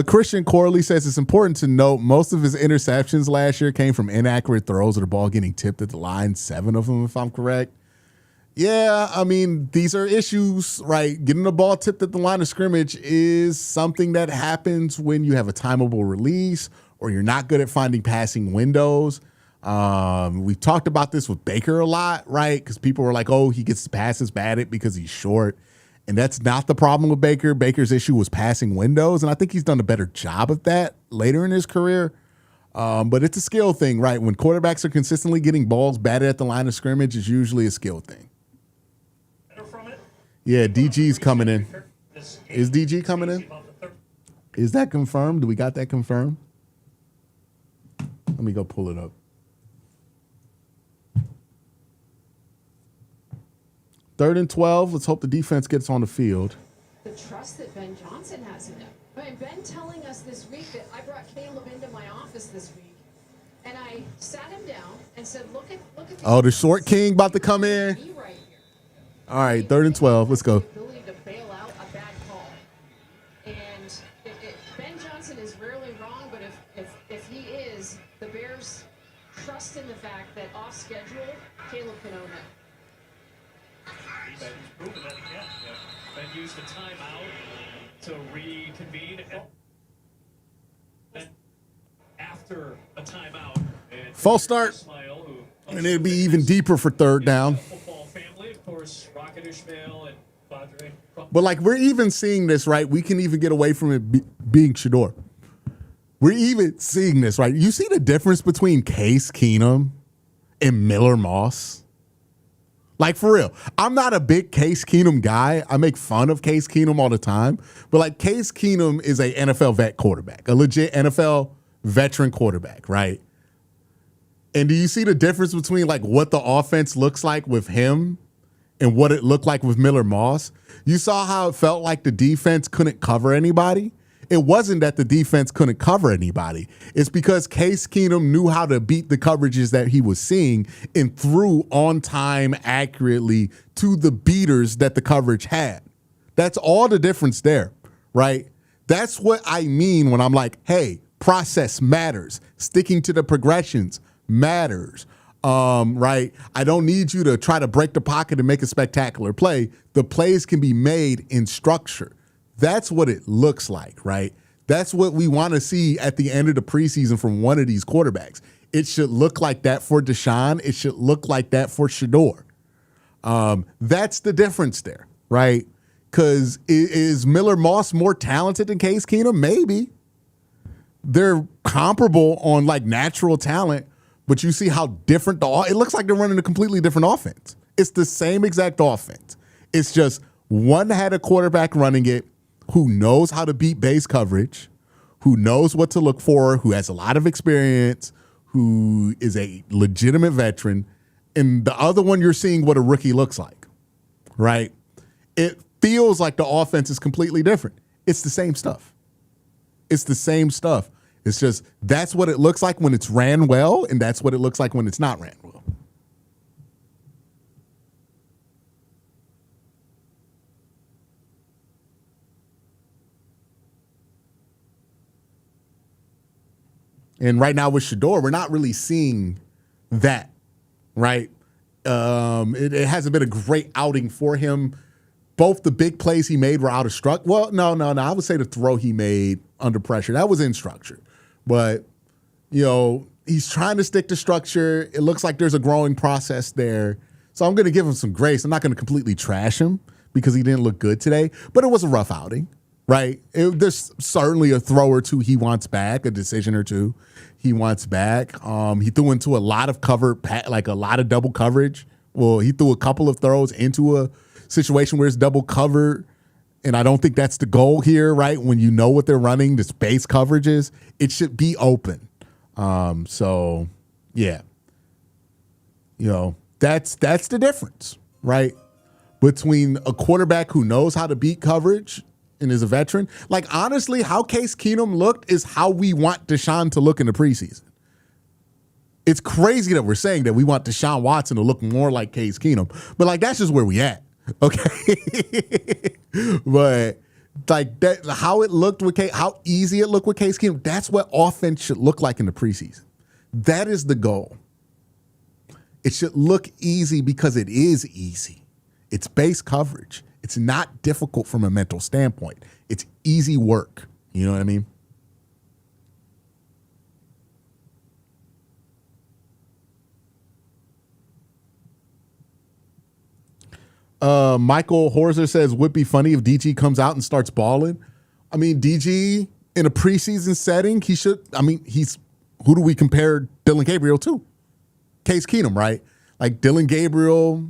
Christian Corley says it's important to note most of his interceptions last year came from inaccurate throws or the ball getting tipped at the line. 7 of them, if I'm correct. Yeah, I mean, these are issues, right? Getting the ball tipped at the line of scrimmage is something that happens when you have a timeable release or you're not good at finding passing windows. We've talked about this with Baker a lot, right? Because people were like, oh, he gets the passes batted because he's short. And that's not the problem with Baker. Baker's issue was passing windows, and I think he's done a better job of that later in his career. But it's a skill thing, right? When quarterbacks are consistently getting balls batted at the line of scrimmage, it's usually a skill thing. Yeah, DG's coming in. Is DG coming in? Is that confirmed? Do we got that confirmed? Let me go pull it up. Third and 12. Let's hope the defense gets on the field. The trust that Ben Johnson has in him. I mean, Ben telling us this week that I brought Caleb into my office this week, and I sat him down and said, "Look at." Oh, the short king about to come in. Right here. All right, 3rd and 12. Let's go. The ability to bail out a bad call, and Ben Johnson is rarely wrong, but if he is, the Bears trust in the fact that off schedule, Caleb can own it. Ben's proven that he can. Ben used the timeout to reconvene. And after a timeout, False start. And it'd be even deeper for 3rd down. Football family, of course, Rocket Ishmael and Padre. But like we're even seeing this, right? We can even get away from it being Shador. We're even seeing this, right? You see the difference between Case Keenum and Miller Moss? Like, for real. I'm not a big Case Keenum guy. I make fun of Case Keenum all the time. But, like, Case Keenum is a NFL vet quarterback, a legit NFL veteran quarterback, right? And do you see the difference between, like, what the offense looks like with him and what it looked like with Miller Moss? You saw how it felt like the defense couldn't cover anybody. It wasn't that the defense couldn't cover anybody. It's because Case Keenum knew how to beat the coverages that he was seeing and threw on time accurately to the beaters that the coverage had. That's all the difference there, right? That's what I mean when I'm like, hey, process matters. Sticking to the progressions matters, right? I don't need you to try to break the pocket and make a spectacular play. The plays can be made in structure. That's what it looks like, right? That's what we want to see at the end of the preseason from one of these quarterbacks. It should look like that for Deshaun. It should look like that for Shador. That's the difference there, right? Because is Miller Moss more talented than Case Keenum? Maybe. They're comparable on like natural talent, but you see how different it looks like they're running a completely different offense. It's the same exact offense. It's just one had a quarterback running it who knows how to beat base coverage, who knows what to look for, who has a lot of experience, who is a legitimate veteran, and the other one you're seeing what a rookie looks like, right? It feels like the offense is completely different. It's the same stuff. It's the same stuff. It's just that's what it looks like when it's ran well, and that's what it looks like when it's not ran well. And right now with Shador, we're not really seeing that, right? It hasn't been a great outing for him. Both the big plays he made were out of structure. Well, no. I would say the throw he made under pressure, that was in structure. But, you know, he's trying to stick to structure. It looks like there's a growing process there. So I'm going to give him some grace. I'm not going to completely trash him because he didn't look good today. But it was a rough outing. Right. There's certainly a throw or two he wants back, a decision or two he wants back. He threw into a lot of like a lot of double coverage. Well, he threw a couple of throws into a situation where it's double covered and I don't think that's the goal here, right? When you know what they're running, the space coverages, it should be open. So yeah, you know, that's the difference, right? Between a quarterback who knows how to beat coverage and is a veteran. Like, honestly, how Case Keenum looked is how we want Deshaun to look in the preseason. It's crazy that we're saying that we want Deshaun Watson to look more like Case Keenum, but like, that's just where we at. Okay. But like that, how it looked with how easy it looked with Case Keenum, that's what offense should look like in the preseason. That is the goal. It should look easy because it is easy. It's base coverage. It's not difficult from a mental standpoint. It's easy work. You know what I mean? Michael Horzer says, would be funny if DG comes out and starts balling. I mean, DG in a preseason setting, who do we compare Dylan Gabriel to? Case Keenum, right? Like Dylan Gabriel,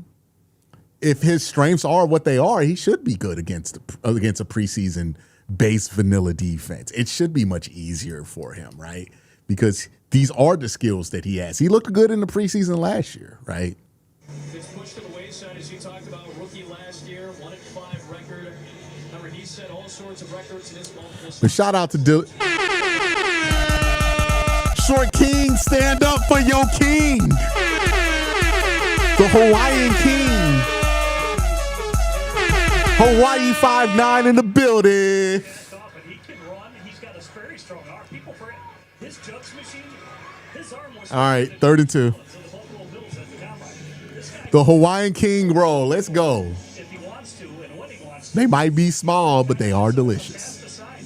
if his strengths are what they are, he should be good against a preseason base vanilla defense. It should be much easier for him, right? Because these are the skills that he has. He looked good in the preseason last year, right? It's pushed to the wayside, as you talked about. Rookie last year, 1-5 record. Remember, he set all sorts of records in his multiple. But shout out to Dylan. Short King, stand up for your king. The Hawaiian King. Hawaii 5'9" in the building. He can run. He's got a very strong arm. People forget his jugs machine. His arm was. All right, 3rd and 2. The Hawaiian King roll. Let's go. If he wants to, and when he wants to. They might be small, but they are delicious. I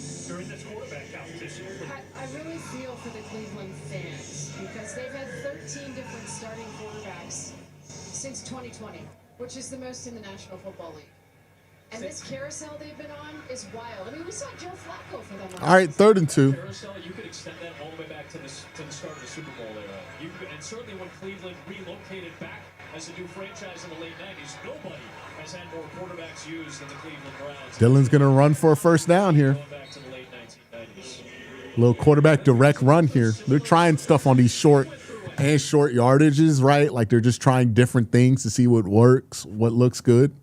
really feel for the Cleveland fans because they've had 13 different starting quarterbacks since 2020, which is the most in the National Football League. And this carousel they've been on is wild. I mean, we saw Joe Flacco for them. All right, 3rd and 2. Carousel, you could extend that all the way back to the start of the Super Bowl era. And certainly when Cleveland relocated back as a new franchise in the late 90s, nobody has had more quarterbacks used than the Cleveland Browns. Dylan's going to run for a first down here. Going back to the late 1990s. Little quarterback direct run here. They're trying stuff on these short yardages, right? Like they're just trying different things to see what works, what looks good.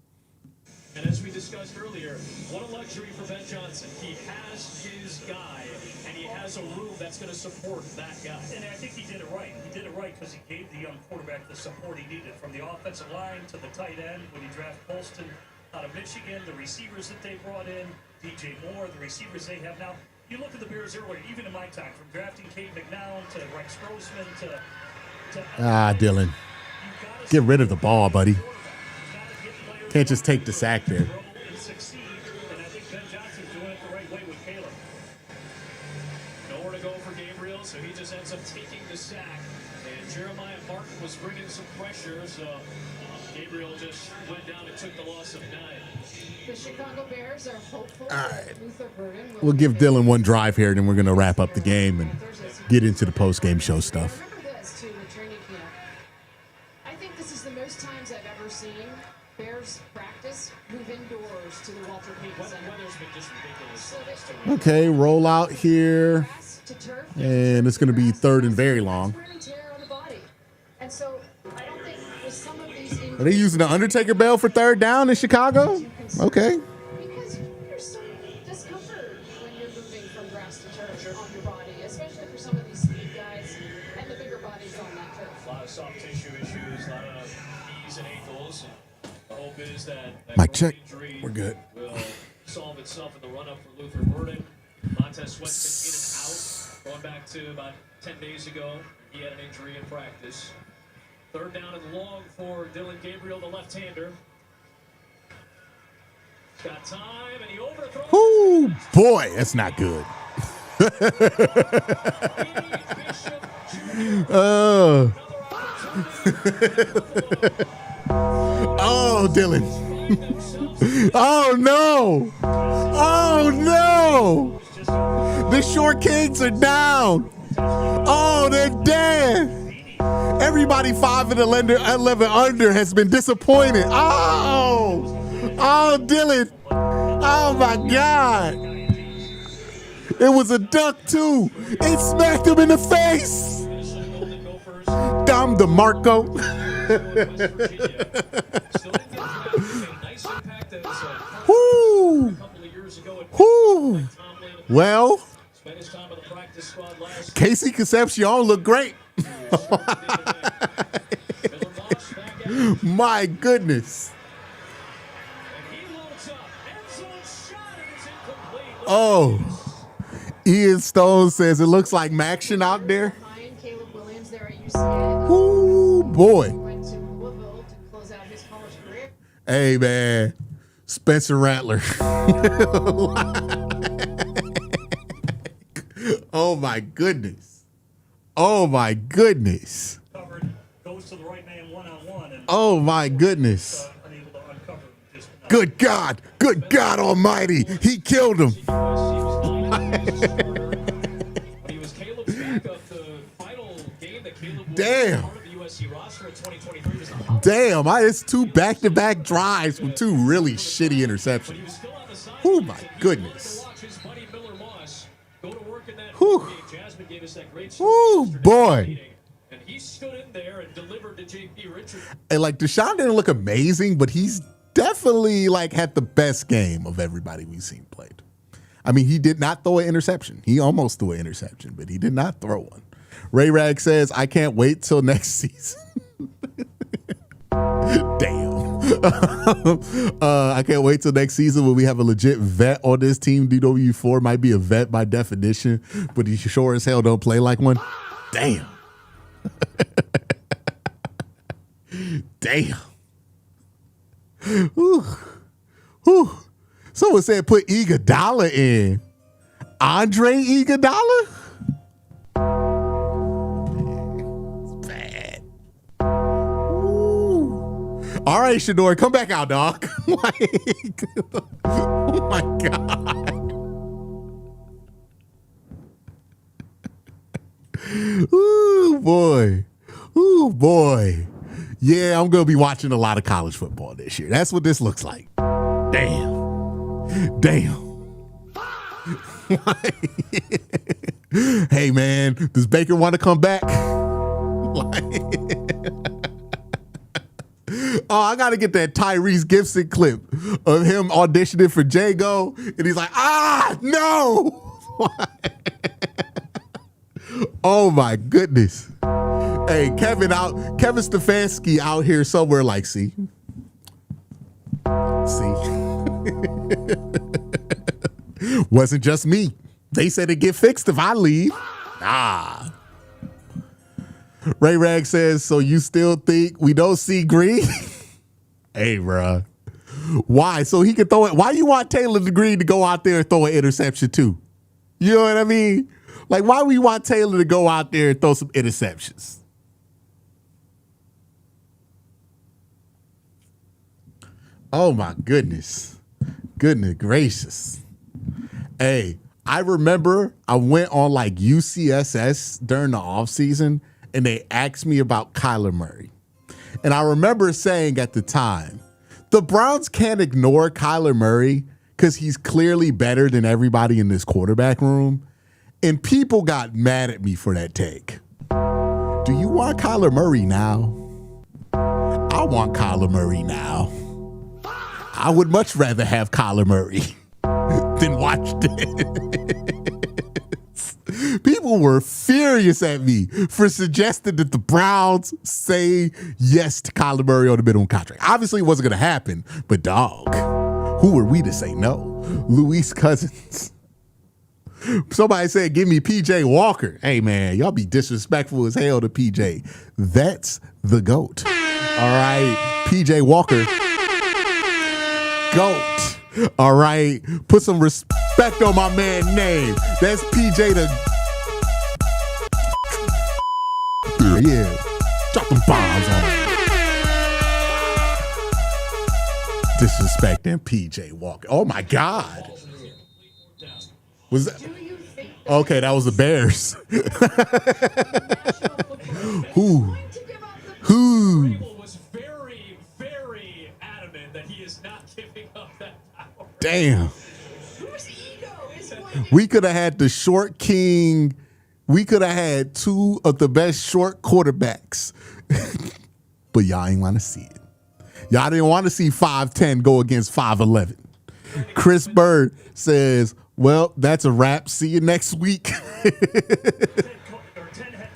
And as we discussed earlier, what a luxury for Ben Johnson. He has his guy, and he has a room that's going to support that guy. And I think he did it right. He did it right because he gave the young quarterback the support he needed, from the offensive line to the tight end when he drafted Colston out of Michigan, the receivers that they brought in, DJ Moore, the receivers they have now. You look at the Bears earlier, even in my time, from drafting Kate McNown to Rex Grossman to Dylan. Get rid of the ball, buddy. Can't just take the sack there. And I think Ben Johnson's doing it the right way with Caleb. Nowhere to go for Gabriel, so he just ends up taking the sack. And Jeremiah Martin was bringing some pressure, so Gabriel just went down and took the loss of 9. The Chicago Bears are hopeful. All right. Luther Burden will We'll give Dylan one drive here, then we're going to wrap up the game and get into the post-game show stuff. Remember this, too, with training camp. I think this is the most times I've ever seen Bears practice move indoors to the Walter Payton Center. Weather's been just ridiculous. So they Okay, roll out here. grass to turf. And it's going to be 3rd and very long. Wear and tear on the body. And so I don't think with some of these Are they using the Undertaker bell for 3rd down in Chicago? Okay. because there's some discomfort when you're moving from grass to turf on your body, especially for some of these speed guys and the bigger bodies on that turf. A lot of soft tissue issues, a lot of knees and ankles. The hope is that Mic check. injury We're good. will solve itself in the run-up for Luther Burden. Montez Sweat's been in and out, going back to about 10 days ago. He had an injury in practice. 3rd down and long for Dylan Gabriel, the left-hander. Got time, and he overthrows. Ooh, boy, that's not good. Oh, Dylan. Oh, no. Oh, no. The Short Kings are down. Oh, they're dead. Everybody 5 and 11 under has been disappointed. Oh, Dylan. Oh my God. It was a duck too. It smacked him in the face. Dom DeMarco. Whoo. Whoo. Well, Casey Concepcion looked great. My goodness. Oh, Ian Stone says it looks like Maction out there. Ooh, boy. Hey, man. Spencer Rattler. Oh, my goodness. Oh, my goodness. Oh, my goodness. Good God. Good God Almighty. He killed him. Damn. Damn, it's two back-to-back drives with two really shitty interceptions. Oh, my goodness. Whew. Ooh, boy. And he stood in there and delivered to JP Richard. And like Deshaun didn't look amazing, but he's definitely like had the best game of everybody we've seen played. I mean, he did not throw an interception. He almost threw an interception, but he did not throw one. Ray Rag says, I can't wait till next season. Damn. I can't wait till next season when we have a legit vet on this team. DW4 might be a vet by definition, but he sure as hell don't play like one. Damn. Damn. Whew. Whew. Someone said put Iguodala in. Andre Iguodala? It's bad. Ooh. All right, Shador, come back out, dog. Like, oh my God. Ooh, boy. Ooh, boy. Yeah, I'm going to be watching a lot of college football this year. That's what this looks like. Damn. Damn. Hey, man, does Baker want to come back? Oh, I got to get that Tyrese Gibson clip of him auditioning for Jago, and he's like, no. Oh, my goodness. Hey, Kevin Stefanski out here somewhere like, see. Wasn't just me. They said it get fixed if I leave. Nah. Ray Rag says, so you still think we don't see Green? Hey, bruh. Why? So he can throw it. Why you want Taylor Green to go out there and throw an interception too? You know what I mean? Like, why we want Taylor to go out there and throw some interceptions? Oh, my goodness. Goodness gracious. Hey, I remember I went on like UCSS during the offseason and they asked me about Kyler Murray. And I remember saying at the time, the Browns can't ignore Kyler Murray because he's clearly better than everybody in this quarterback room. And people got mad at me for that take. Do you want Kyler Murray now? I want Kyler Murray now. I would much rather have Kyler Murray than watch this. People were furious at me for suggesting that the Browns say yes to Kyler Murray on the minimum contract. Obviously, it wasn't going to happen, but dog, who were we to say no? Luis Cousins. Somebody said, give me PJ Walker. Hey, man, y'all be disrespectful as hell to PJ. That's the GOAT. All right, PJ Walker. GOAT. All right, put some respect on my man's name. That's PJ the... Yeah, drop them bombs on him. Disrespecting PJ Walker. Oh, my God. Was that... Okay, that was the Bears. Who? Was very, very adamant that he is not giving up that power. Damn. had the short king. We could have had two of the best short quarterbacks. But y'all ain't want to see it. Y'all didn't want to see 5'10 go against 5'11. Chris Bird says, well, that's a wrap. See you next week. 10 head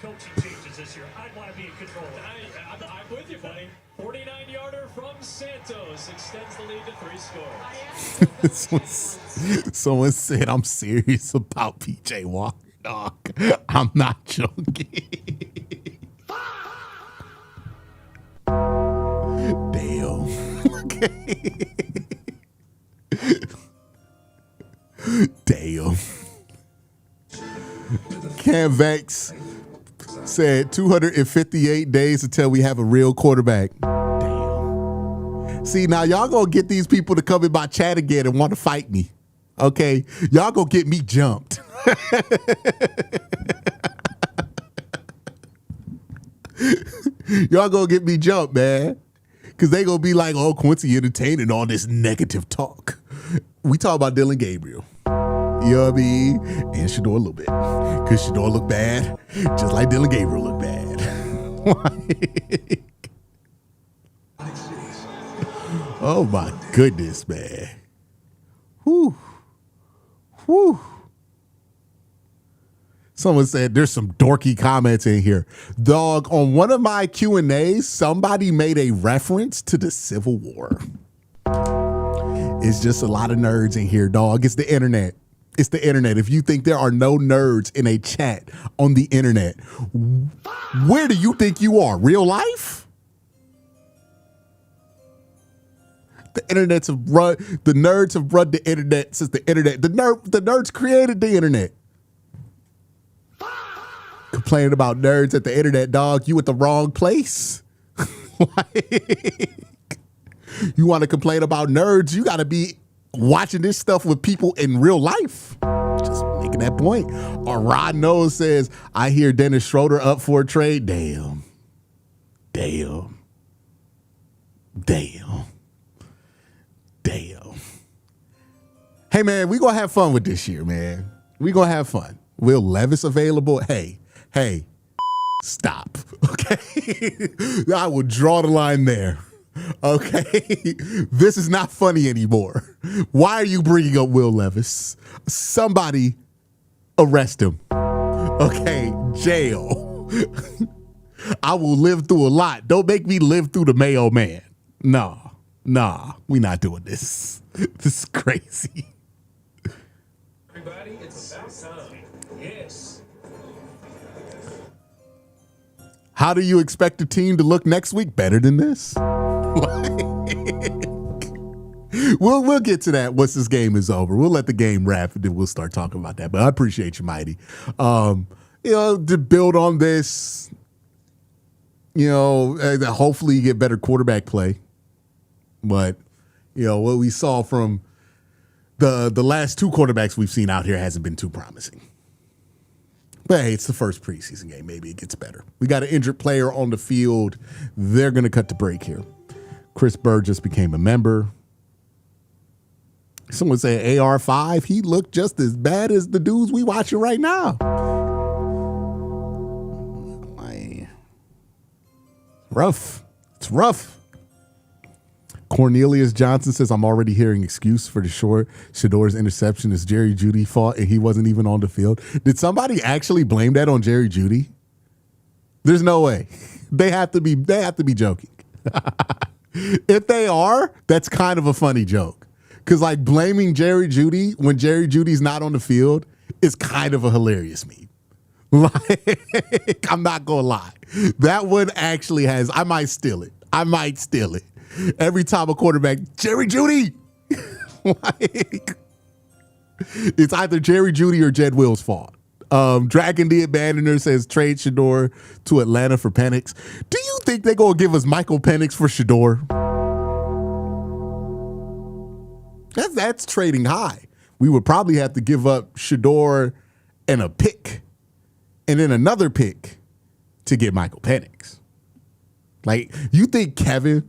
coaching changes this year. I'd want to be in control. I'm with you, buddy. 49-yarder from Santos extends the lead to 3 scores. Someone said I'm serious about PJ Walker, dog. I'm not joking. Damn. Okay. Damn. Cam Vex said 258 days until we have a real quarterback. Damn. See, now y'all gonna get these people to come in my chat again and want to fight me. Okay? Y'all gonna get me jumped. Y'all gonna get me jumped, man. Because they gonna be like, oh, Quincy entertaining all this negative talk. We talk about Dylan Gabriel. You know what I mean? And Shador a little bit. Because Shador look bad, just like Dylan Gabriel look bad. Oh my goodness, man. Whew. Whew. Someone said there's some dorky comments in here. Dog, on one of my Q&As, somebody made a reference to the Civil War. It's just a lot of nerds in here, dog. It's the internet. It's the internet. If you think there are no nerds in a chat on the internet, where do you think you are? Real life? The internet's have run, the nerds have run the internet since the internet. The nerds created the internet. Complaining about nerds at the internet, dog. You at the wrong place. You want to complain about nerds, you got to be watching this stuff with people in real life. Just making that point. Or Rod Knows says, I hear Dennis Schroeder up for a trade. Damn. Damn. Damn. Damn. Hey, man, we going to have fun with this year, man. We going to have fun. Will Levis available? Hey, stop. Okay? I will draw the line there. Okay? This is not funny anymore. Why are you bringing up Will Levis? Somebody arrest him. Okay? Jail. I will live through a lot. Don't make me live through the Mayo Man. Nah, we not doing this. This is crazy. Everybody, it's about time. Yes. How do you expect the team to look next week? Better than this? We'll get to that once this game is over. We'll let the game wrap and then we'll start talking about that. But I appreciate you, Mighty. To build on this, hopefully you get better quarterback play. But, what we saw from the last two quarterbacks we've seen out here hasn't been too promising. But hey, it's the first preseason game. Maybe it gets better. We got an injured player on the field. They're going to cut the break here. Chris Bird just became a member. Someone said AR5. He looked just as bad as the dudes we watching right now. Rough. It's rough. Cornelius Johnson says, I'm already hearing excuse for the Shador's interception is Jerry Jeudy fault and he wasn't even on the field. Did somebody actually blame that on Jerry Jeudy? There's no way. They have to be joking. If they are, that's kind of a funny joke. Because blaming Jerry Jeudy when Jerry Judy's not on the field is kind of a hilarious meme. I'm not gonna lie. That one actually has, I might steal it. Every time a quarterback, Jerry Jeudy. It's either Jerry Jeudy or Jed Will's fault. Dragon the Abandoner says trade Shador to Atlanta for Penix. Do you think they're going to give us Michael Penix for Shador? That's trading high. We would probably have to give up Shador and a pick and then another pick to get Michael Penix. You think Kevin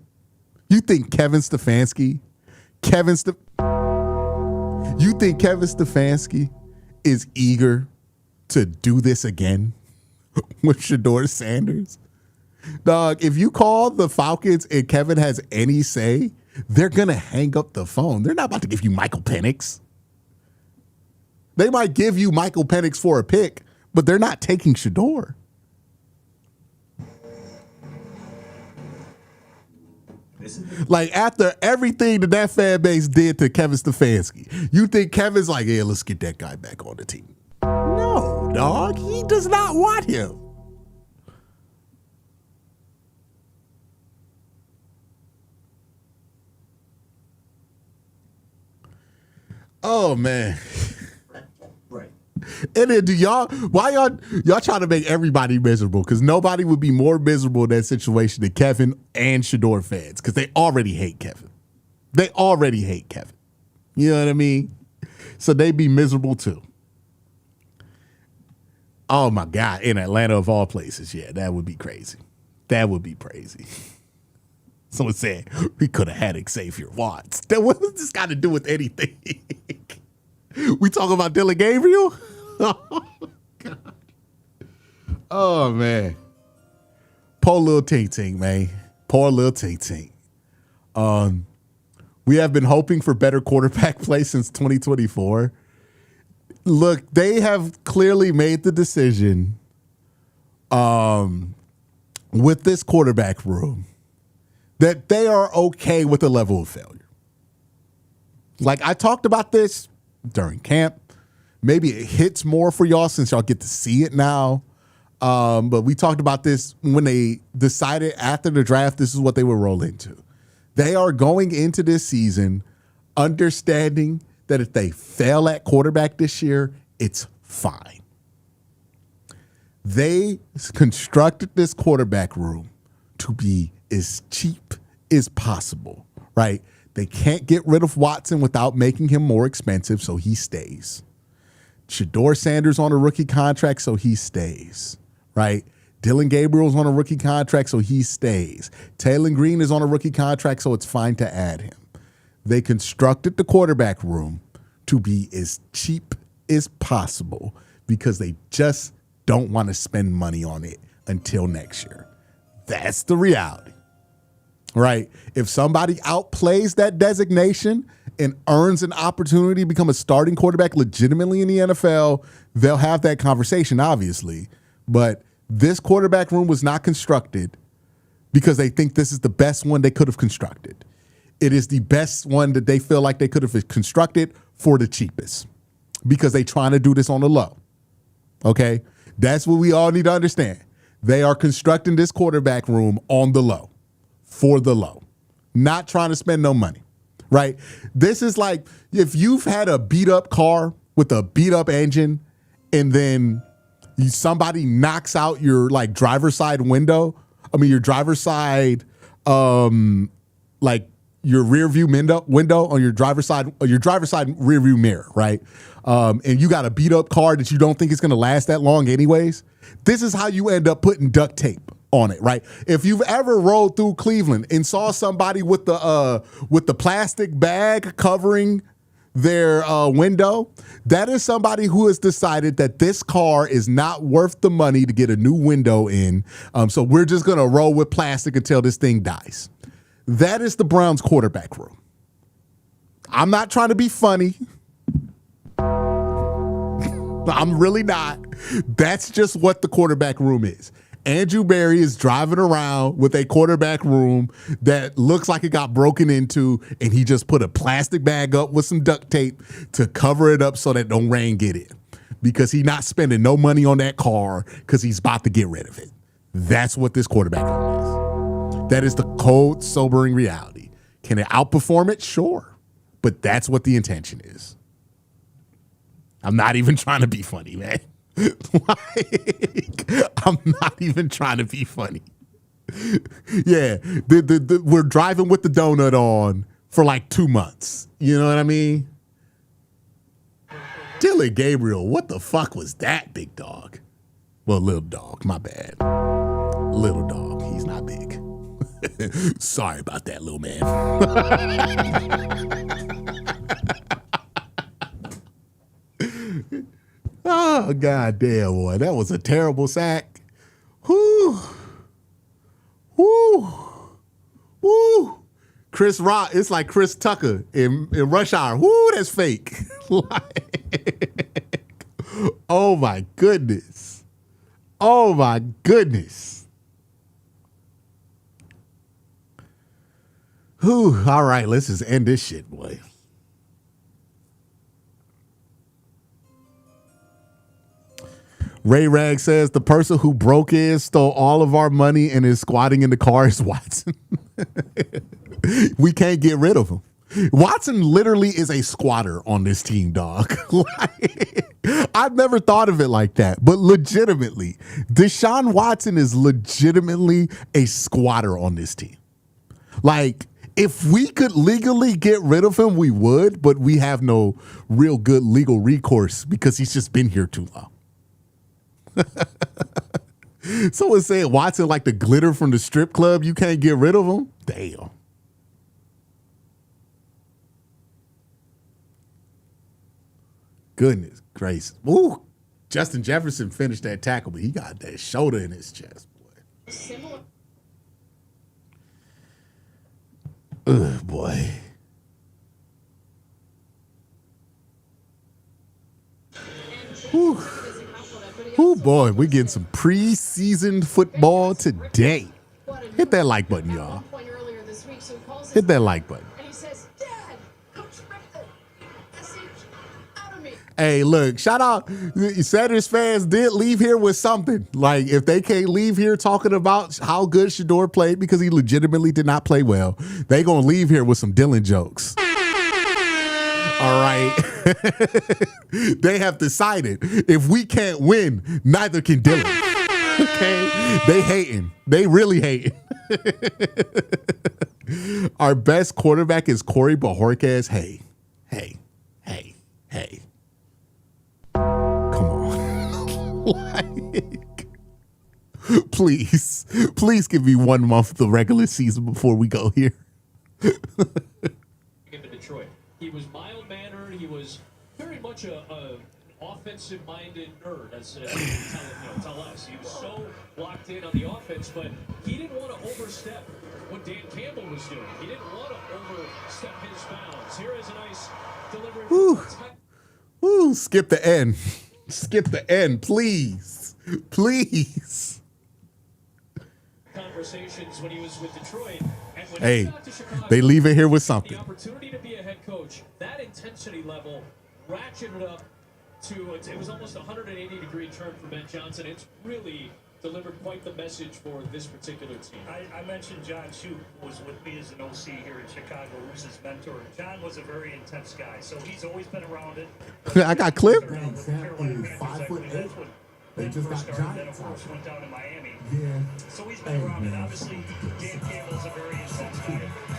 Stefanski is eager to do this again with Shedeur Sanders. Dog, if you call the Falcons and Kevin has any say, they're going to hang up the phone. They're not about to give you Michael Penix. They might give you Michael Penix for a pick, but they're not taking Shedeur. Like, after everything that fan base did to Kevin Stefanski, you think Kevin's like, yeah, let's get that guy back on the team. No, dog. He does not want him. Oh, man. Right. And then why y'all trying to make everybody miserable? Because nobody would be more miserable in that situation than Kevin and Shedeur fans, because they already hate Kevin. They already hate Kevin. You know what I mean? So they be miserable too. Oh my God, in Atlanta of all places, yeah, that would be crazy. That would be crazy. Someone said we could have had Xavier Watts. What does this got to do with anything? We talking about Dylan Gabriel? Oh, God. Oh, man. Poor little Ting, man. Poor little Ting. We have been hoping for better quarterback play since 2024. Look, they have clearly made the decision with this quarterback room that they are okay with the level of failure. Like, I talked about this during camp. Maybe it hits more for y'all since y'all get to see it now. But we talked about this when they decided after the draft this is what they would roll into. They are going into this season understanding that if they fail at quarterback this year, it's fine. They constructed this quarterback room to be as cheap as possible, right? They can't get rid of Watson without making him more expensive, so he stays. Shedeur Sanders on a rookie contract, so he stays, right? Dylan Gabriel's on a rookie contract, so he stays. Taylor Green is on a rookie contract, so it's fine to add him. They constructed the quarterback room to be as cheap as possible because they just don't want to spend money on it until next year. That's the reality, right? If somebody outplays that designation and earns an opportunity to become a starting quarterback legitimately in the NFL, they'll have that conversation, obviously. But this quarterback room was not constructed because they think this is the best one they could have constructed. It is the best one that they feel like they could have constructed for the cheapest because they trying to do this on the low. Okay? That's what we all need to understand. They are constructing this quarterback room on the low, for the low, not trying to spend no money, right? This is like if you've had a beat up car with a beat up engine and then somebody knocks out your like driver's side window. I mean, your driver's side, like your rear view window on your driver's side rear view mirror, right? And you got a beat up car that you don't think is going to last that long anyways. This is how you end up putting duct tape on it, right? If you've ever rolled through Cleveland and saw somebody with the plastic bag covering their window, that is somebody who has decided that this car is not worth the money to get a new window in. So we're just going to roll with plastic until this thing dies. That is the Browns quarterback room. I'm not trying to be funny. I'm really not. That's just what the quarterback room is. Andrew Berry is driving around with a quarterback room that looks like it got broken into, and he just put a plastic bag up with some duct tape to cover it up so that no rain get in. Because he's not spending no money on that car because he's about to get rid of it. That's what this quarterback room is. That is the cold, sobering reality. Can it outperform it? Sure. But that's what the intention is. I'm not even trying to be funny, man. Like, I'm not even trying to be funny. Yeah, we're driving with the donut on for like 2 months. You know what I mean? Dylan Gabriel, what the fuck was that, big dog? Well, little dog, my bad. Little dog, he's not big. Sorry about that, little man. Oh, God damn, boy. That was a terrible sack. Whoo. Whoo. Woo. Chris Rock, it's like Chris Tucker in Rush Hour. Whoo, that's fake. Like, oh, my goodness. Oh, my goodness. Whew. All right, let's just end this shit, boy. Ray Rag says the person who broke in, stole all of our money, and is squatting in the car is Watson. We can't get rid of him. Watson literally is a squatter on this team, dog. Like, I've never thought of it like that, but legitimately, Deshaun Watson is legitimately a squatter on this team. Like, if we could legally get rid of him, we would, but we have no real good legal recourse because he's just been here too long. Someone said Watson like the glitter from the strip club. You can't get rid of him. Damn. Goodness gracious. Ooh, Justin Jefferson finished that tackle, but he got that shoulder in his chest, boy. Ugh, boy. Whew. Oh boy, we getting some preseason football today. Hit that like button, y'all. Hit that like button. Hey, look, shout out. Senators fans did leave here with something. Like, if they can't leave here talking about how good Shador played because he legitimately did not play well, they gonna leave here with some Dylan jokes. All right. They have decided if we can't win, neither can Dylan. Okay. They hating. They really hating. Our best quarterback is Corey Bojorquez. Hey. Come on. Like, please give me 1 month of the regular season before we go here. Into Detroit. He was mild-mannered. He was very much a offensive-minded nerd, as tell us. He was so locked in on the offense, but he didn't want to overstep what Dan Campbell was doing. He didn't want to overstep his bounds. Here is a nice delivery. Ooh, skip the end. Skip the end, please. Please. Conversations when he was with Detroit. And when Hey, he got to Chicago, they leave it here with something. the opportunity to be a head coach, that intensity level ratcheted up to, it was almost a 180-degree turn for Ben Johnson. It's really delivered quite the message for this particular team. I mentioned John Shue, who was with me as an OC here in Chicago, who's his mentor. John was a very intense guy, so he's always been around it. I got clip. They just got John. Then, of course, went down to Miami. Yeah. So he's been around it. Obviously, Dan Campbell's a very intense guy. I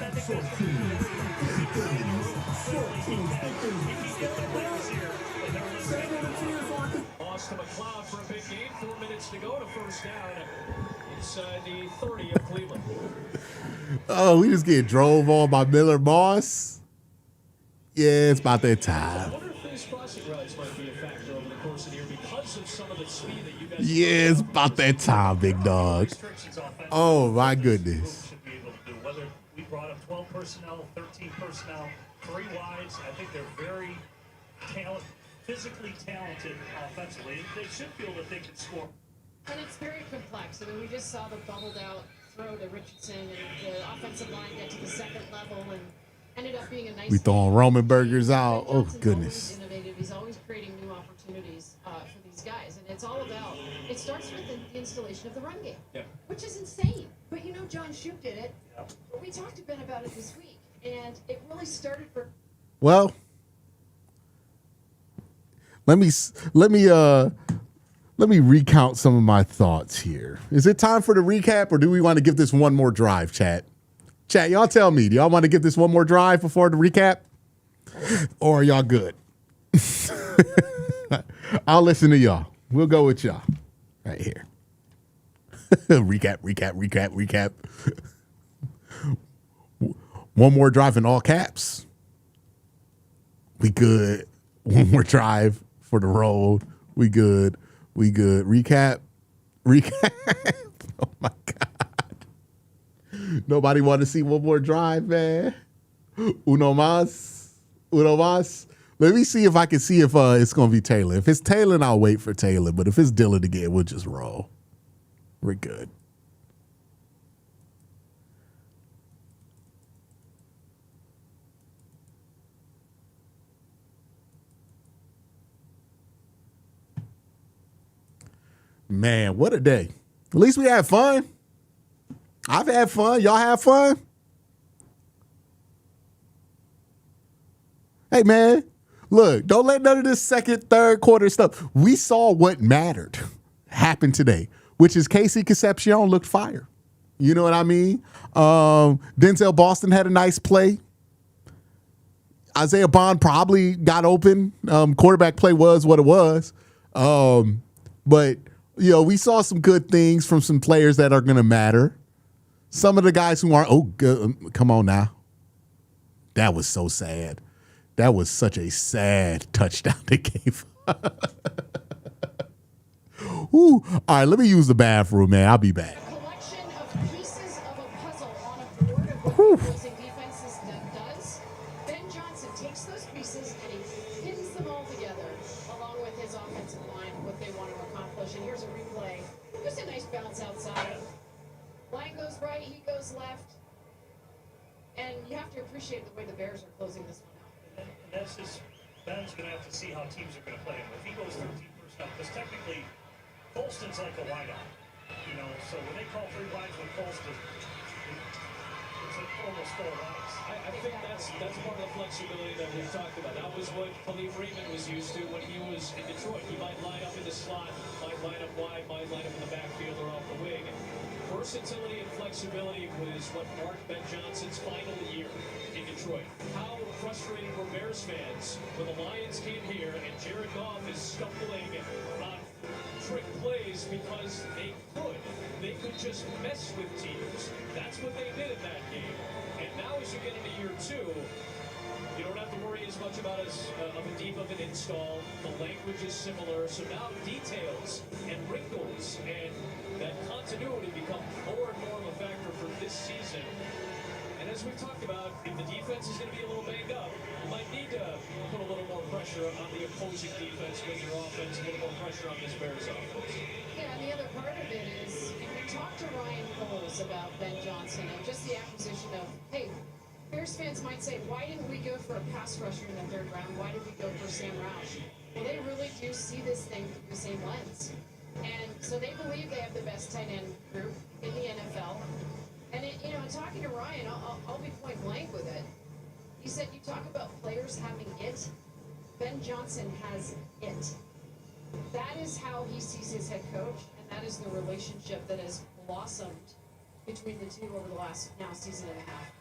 think that's Lost to McLeod for a big game. 4 minutes to go to first down inside the 30 of Cleveland. Oh, we just get drove on by Miller Moss. Yeah, it's about that time. I wonder if these crossing routes might be a factor over the course of the year because of some of the speed that you guys. Yeah, it's about that time, big dog. Oh, my goodness. Should be able to do. Whether we brought up 12 personnel, 13 personnel, 3 wides, I think they're very physically talented offensively. They should feel that they can score. And it's very complex. I mean, we just saw the bubbled out throw to Richardson, and the offensive line get to the second level and ended up being a nice. We throwing Roman burgers out. Oh, Johnson's goodness. Always innovative. He's always creating new opportunities for these guys, and it's all about. It starts with the installation of the run game, which is insane. But John Shue did it. Yeah. We talked to Ben about it this week, and it really started for. Well, let me recount some of my thoughts here. Is it time for the recap, or do we want to give this one more drive, chat? Chat, y'all tell me. Do y'all want to give this one more drive before the recap? Or are y'all good? I'll listen to y'all. We'll go with y'all right here. Recap. One more drive in all caps. We good. One more drive for the road. We good. We good. Recap. Oh my God. Nobody want to see one more drive, man. Uno más. Let me see if I can see if it's going to be Taylor. If it's Taylor, I'll wait for Taylor. But if it's Dillon again, we'll just roll. We're good. Man, what a day. At least we had fun. I've had fun. Y'all have fun? Hey, man, look, don't let none of this second, third quarter stuff. We saw what mattered happen today, which is Casey Concepcion looked fire. You know what I mean? Denzel Boston had a nice play. Isaiah Bond probably got open. Quarterback play was what it was. But, you know, we saw some good things from some players that are going to matter. Some of the guys who aren't, come on now. That was so sad. That was such a sad touchdown they gave. Ooh. All right, let me use the bathroom, man. I'll be back. Collection of pieces of a puzzle on a board of what the opposing defense does. Ben Johnson takes those pieces and he pins them all together, along with his offensive line, what they want to accomplish. And here's a replay. Just a nice bounce outside. Line goes right, he goes left. And you have to appreciate the way the Bears are closing this one out. And that's just, Ben's going to have to see how teams are going to play him. If he goes 13 personnel, because technically, Colston's like a wideout, you know, so when they call 3 wides with Colston, it's like almost 4 wides. I think that's part of the flexibility that we've talked about. That was what Khalif Raymond was used to when he was in Detroit. He might line up in the slot, might line up wide, might line up in the backfield or off the wing. Versatility and flexibility was what marked Ben Johnson's final year in Detroit. How frustrated were Bears fans when the Lions came here and Jared Goff is stumbling on trick plays because they could. They could just mess with teams. That's what they did in that game. And now as you get into year 2, you don't have to worry as much about as of a deep of an install. The language is similar. So now details and wrinkles and that continuity become more and more of a factor for this season. And as we've talked about, if the defense is going to be a little banged up, you might need to put a little more pressure on the opposing defense with your offense, a little more pressure on this Bears offense. Yeah, and the other part of it is, if you talk to Ryan Poles about Ben Johnson and just the acquisition of, hey, Bears fans might say, why didn't we go for a pass rusher in the 3rd round? Why did we go for Sam Roush? Well, they really do see this thing through the same lens. And so they believe they have the best tight end group in the NFL. And, talking to Ryan, I'll be point blank with it. He said, you talk about players having it. Ben Johnson has it. That is how he sees his head coach, and that is the relationship that has blossomed between the two over the last season and a half.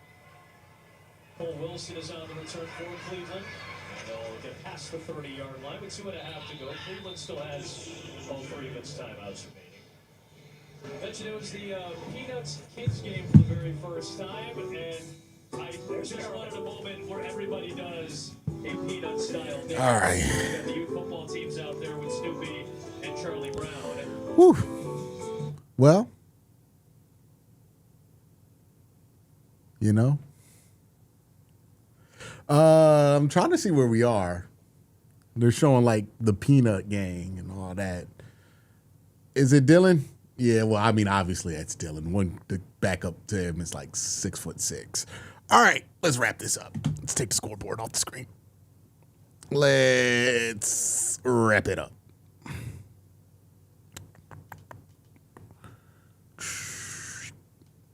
Cole Wilson is on the return for Cleveland. They'll get past the 30-yard line with 2.5 to go. Cleveland still has all 3 of its timeouts remaining. Mentioned it was the Peanuts Kids game for the very first time, and I just wanted a moment where everybody does a Peanut-style dance. All right. We got the youth football teams out there with Snoopy and Charlie Brown. Whew. Well, you know, I'm trying to see where we are. They're showing like the Peanut Gang and all that. Is it Dillon? Yeah, well, I mean, obviously that's Dillon. One to back up to him is like 6'6". All right, let's wrap this up. Let's take the scoreboard off the screen. Let's wrap it up.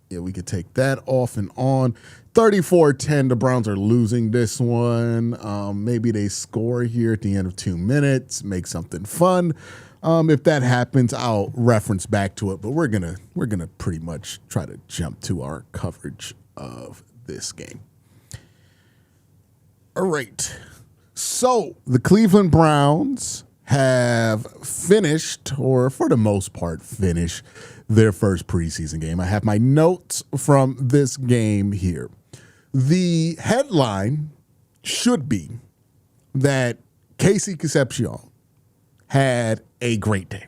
Yeah, we could take that off and on. 34-10, the Browns are losing this one. Maybe they score here at the end of 2 minutes, make something fun. If that happens, I'll reference back to it, but we're gonna pretty much try to jump to our coverage of this game. All right. So the Cleveland Browns have finished, or for the most part finished, their first preseason game. I have my notes from this game here. The headline should be that Casey Concepcion had a great day,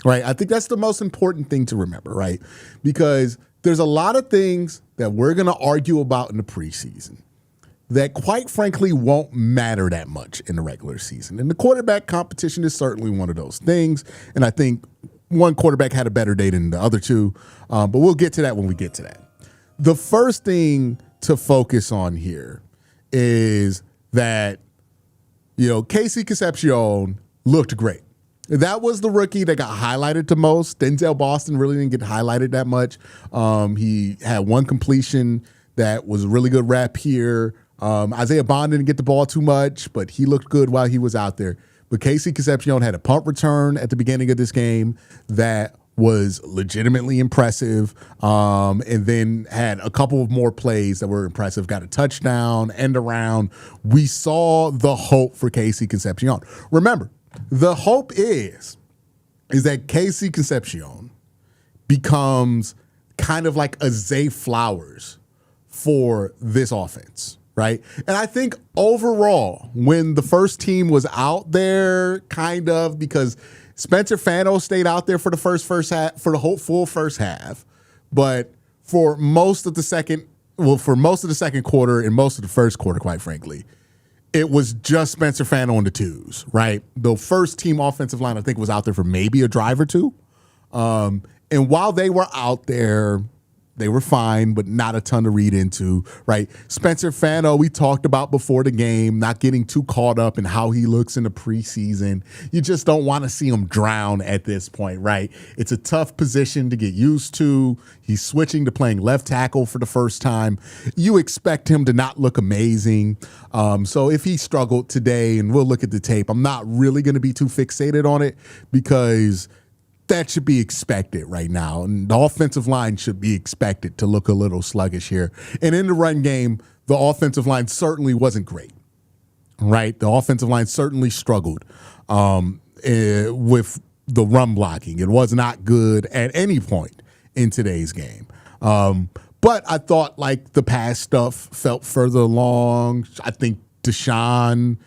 right? I think that's the most important thing to remember, right? Because there's a lot of things that we're going to argue about in the preseason that quite frankly won't matter that much in the regular season. And the quarterback competition is certainly one of those things. And I think one quarterback had a better day than the other two, but we'll get to that when we get to that. The first thing to focus on here is that, Casey Concepcion looked great. That was the rookie that got highlighted the most. Denzel Boston really didn't get highlighted that much. He had one completion that was a really good rep here. Isaiah Bond didn't get the ball too much, but he looked good while he was out there. But Casey Concepcion had a punt return at the beginning of this game that was legitimately impressive, and then had a couple of more plays that were impressive. Got a touchdown, end around. We saw the hope for Casey Concepcion. Remember, the hope is that Casey Concepcion becomes kind of like a Zay Flowers for this offense, right? And I think overall, when the first team was out there, kind of, because Spencer Fano stayed out there for the first half, for the whole full first half, but for most of the second quarter and most of the first quarter, quite frankly, it was just Spencer Fano on the twos, right? The first team offensive line, I think, was out there for maybe a drive or two. And while they were out there, they were fine, but not a ton to read into, right? Spencer Fano, we talked about before the game, not getting too caught up in how he looks in the preseason. You just don't want to see him drown at this point, right? It's a tough position to get used to. He's switching to playing left tackle for the first time. You expect him to not look amazing. So if he struggled today, and we'll look at the tape, I'm not really going to be too fixated on it because that should be expected right now. And the offensive line should be expected to look a little sluggish here. And in the run game, the offensive line certainly wasn't great, right? The offensive line certainly struggled with the run blocking. It was not good at any point in today's game. But I thought like the pass stuff felt further along. I think Deshaun,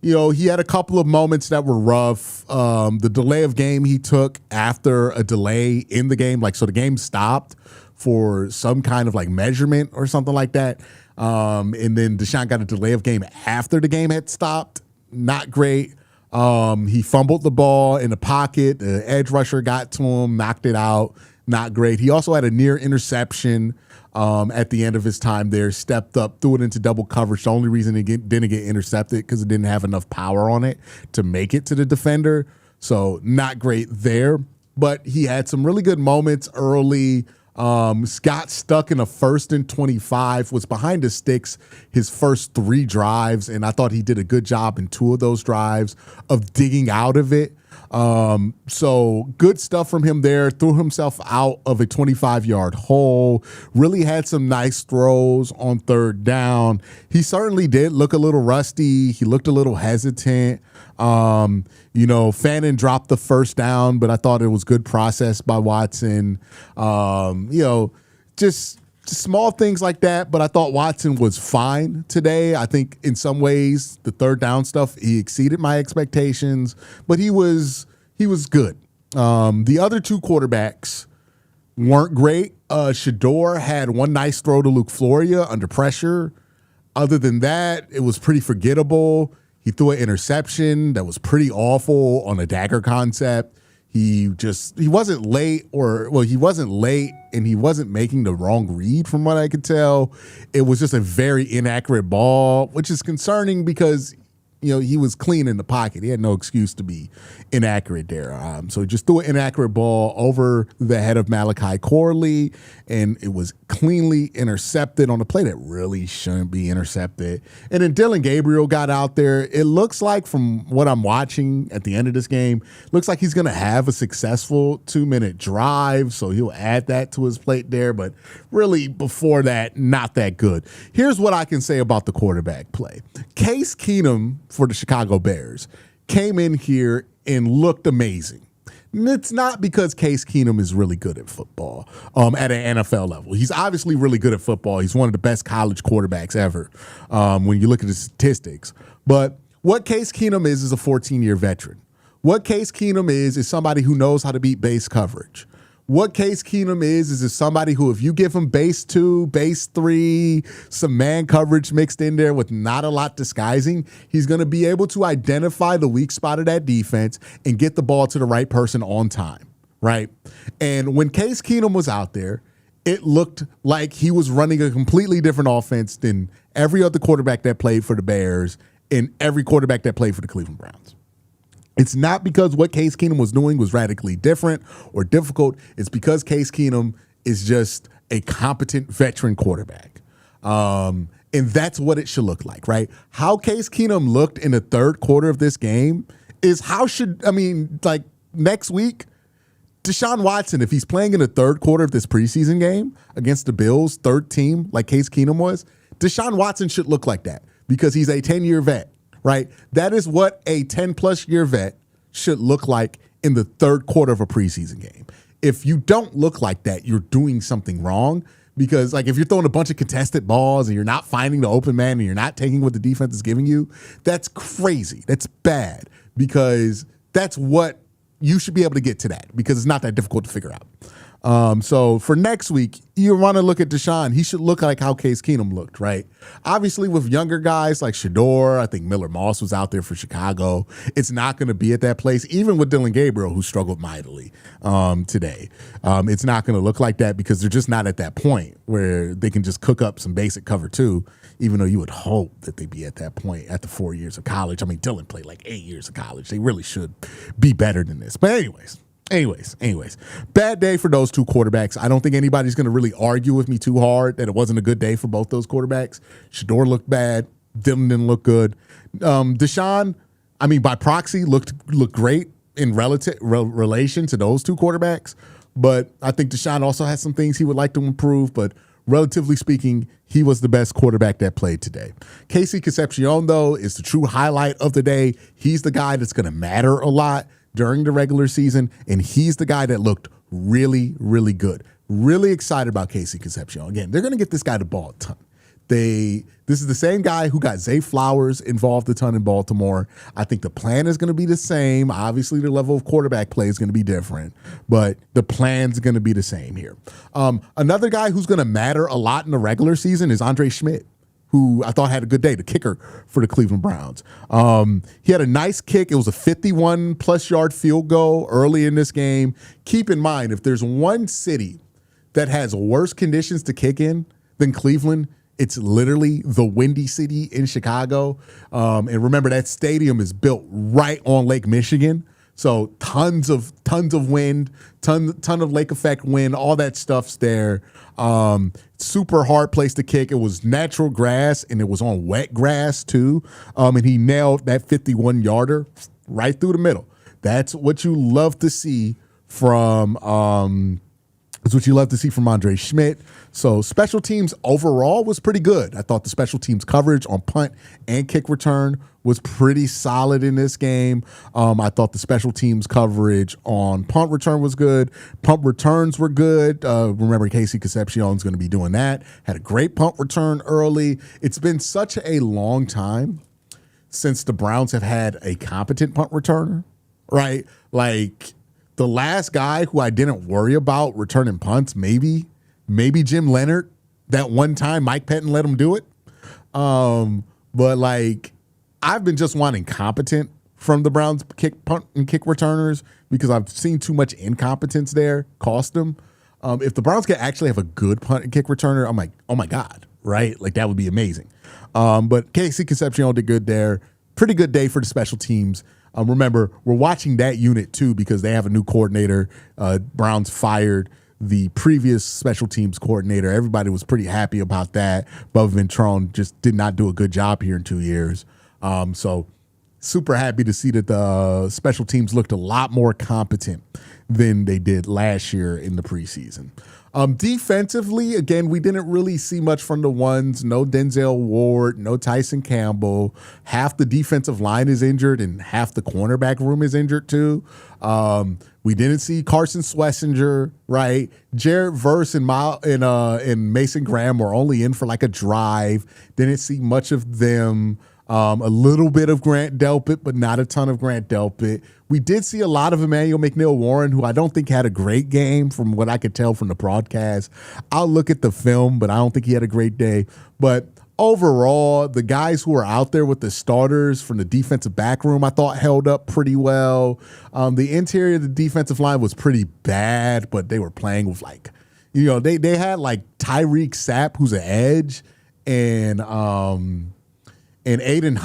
he had a couple of moments that were rough. The delay of game he took after a delay in the game, so the game stopped for some kind of measurement or something like that. And then Deshaun got a delay of game after the game had stopped. Not great. He fumbled the ball in the pocket. The edge rusher got to him, knocked it out. Not great. He also had a near interception at the end of his time there, stepped up, threw it into double coverage. The only reason it didn't get intercepted because it didn't have enough power on it to make it to the defender. So not great there. But he had some really good moments early. Got stuck in a 1st and 25, was behind the sticks his first 3 drives, and I thought he did a good job in 2 of those drives of digging out of it. So good stuff from him there. Threw himself out of a 25-yard hole. Really had some nice throws on 3rd down. He certainly did look a little rusty. He looked a little hesitant. Fannin dropped the 1st down, but I thought it was good process by Watson. Just small things like that, but I thought Watson was fine today. I think in some ways the 3rd down stuff, he exceeded my expectations, but he was good. The other 2 quarterbacks weren't great. Shador had one nice throw to Luke Floria under pressure. Other than that, it was pretty forgettable. He threw an interception that was pretty awful on a dagger concept. He wasn't late and he wasn't making the wrong read from what I could tell. It was just a very inaccurate ball, which is concerning because he was clean in the pocket. He had no excuse to be inaccurate there. So he just threw an inaccurate ball over the head of Malachi Corley, and it was cleanly intercepted on a play that really shouldn't be intercepted. And then Dylan Gabriel got out there. It looks like, from what I'm watching at the end of this game, looks like he's going to have a successful 2-minute drive, so he'll add that to his plate there. But really, before that, not that good. Here's what I can say about the quarterback play. Case Keenum for the Chicago Bears came in here and looked amazing. And it's not because Case Keenum is really good at football at an NFL level. He's obviously really good at football. He's one of the best college quarterbacks ever when you look at the statistics. But what Case Keenum is a 14-year veteran. What Case Keenum is somebody who knows how to beat base coverage. What Case Keenum is somebody who, if you give him base 2, base 3, some man coverage mixed in there with not a lot disguising, he's going to be able to identify the weak spot of that defense and get the ball to the right person on time, right? And when Case Keenum was out there, it looked like he was running a completely different offense than every other quarterback that played for the Bears and every quarterback that played for the Cleveland Browns. It's not because what Case Keenum was doing was radically different or difficult. It's because Case Keenum is just a competent veteran quarterback. And that's what it should look like, right? How Case Keenum looked in the third quarter of this game is next week, Deshaun Watson, if he's playing in the third quarter of this preseason game against the Bills' third team like Case Keenum was, Deshaun Watson should look like that because he's a 10-year vet. Right? That is what a 10-plus year vet should look like in the third quarter of a preseason game. If you don't look like that, you're doing something wrong because, like, if you're throwing a bunch of contested balls and you're not finding the open man and you're not taking what the defense is giving you, that's crazy. That's bad because that's what you should be able to get to that because it's not that difficult to figure out. So for next week, you want to look at Deshaun. He should look like how Case Keenum looked, right? Obviously, with younger guys like Shador, I think Miller Moss was out there for Chicago. It's not going to be at that place, even with Dylan Gabriel, who struggled mightily today. It's not going to look like that because they're just not at that point where they can just cook up some basic cover two, even though you would hope that they'd be at that point after 4 years of college. I mean, Dylan played like 8 years of college. They really should be better than this. But anyways, bad day for those two quarterbacks. I don't think anybody's going to really argue with me too hard that it wasn't a good day for both those quarterbacks. Shador looked bad. Dylan didn't look good. Deshaun, by proxy, looked great in relation to those two quarterbacks. But I think Deshaun also has some things he would like to improve. But relatively speaking, he was the best quarterback that played today. Casey Concepcion, though, is the true highlight of the day. He's the guy that's going to matter a lot during the regular season, and he's the guy that looked really, really good. Really excited about Casey Concepcion. Again, they're going to get this guy the ball a ton. This is the same guy who got Zay Flowers involved a ton in Baltimore. I think the plan is going to be the same. Obviously, the level of quarterback play is going to be different, but the plan's going to be the same here. Another guy who's going to matter a lot in the regular season is Andre Schmidt, who I thought had a good day, the kicker for the Cleveland Browns. He had a nice kick. It was a 51-plus yard field goal early in this game. Keep in mind, if there's one city that has worse conditions to kick in than Cleveland, it's literally the Windy City in Chicago. And remember, that stadium is built right on Lake Michigan. So tons of wind, ton of lake effect wind, all that stuff's there. Super hard place to kick. It was natural grass and it was on wet grass too. And he nailed that 51-yarder right through the middle. That's what you love to see from Andre Schmidt. So special teams overall was pretty good. I thought the special teams coverage on punt and kick return was pretty solid in this game. I thought the special teams coverage on punt return was good. Punt returns were good. Remember, Casey Concepcion's going to be doing that. Had a great punt return early. It's been such a long time since the Browns have had a competent punt returner, right? Like, the last guy who I didn't worry about returning punts, maybe Jim Leonard. That one time Mike Pettin let him do it. But like, I've been just wanting competent from the Browns punt and kick returners because I've seen too much incompetence there cost them. If the Browns could actually have a good punt and kick returner, I'm like, oh my God, right? Like, that would be amazing. But Casey Concepcion did good there. Pretty good day for the special teams. Remember, we're watching that unit too because they have a new coordinator. Browns fired the previous special teams coordinator. Everybody was pretty happy about that. Bubba Ventrone just did not do a good job here in 2 years. So super happy to see that the special teams looked a lot more competent than they did last year in the preseason. Defensively, again, we didn't really see much from the ones. No Denzel Ward, no Tyson Campbell. Half the defensive line is injured and half the cornerback room is injured too. We didn't see Carson Schlesinger, right? Jared Verse and Mason Graham were only in for like a drive. Didn't see much of them. A little bit of Grant Delpit, but not a ton of Grant Delpit. We did see a lot of Emmanuel McNeil-Warren, who I don't think had a great game from what I could tell from the broadcast. I'll look at the film, but I don't think he had a great day. But overall, the guys who were out there with the starters from the defensive back room, I thought held up pretty well. The interior of the defensive line was pretty bad, but they were playing with they had like Tyreek Sapp, who's an edge, and Aiden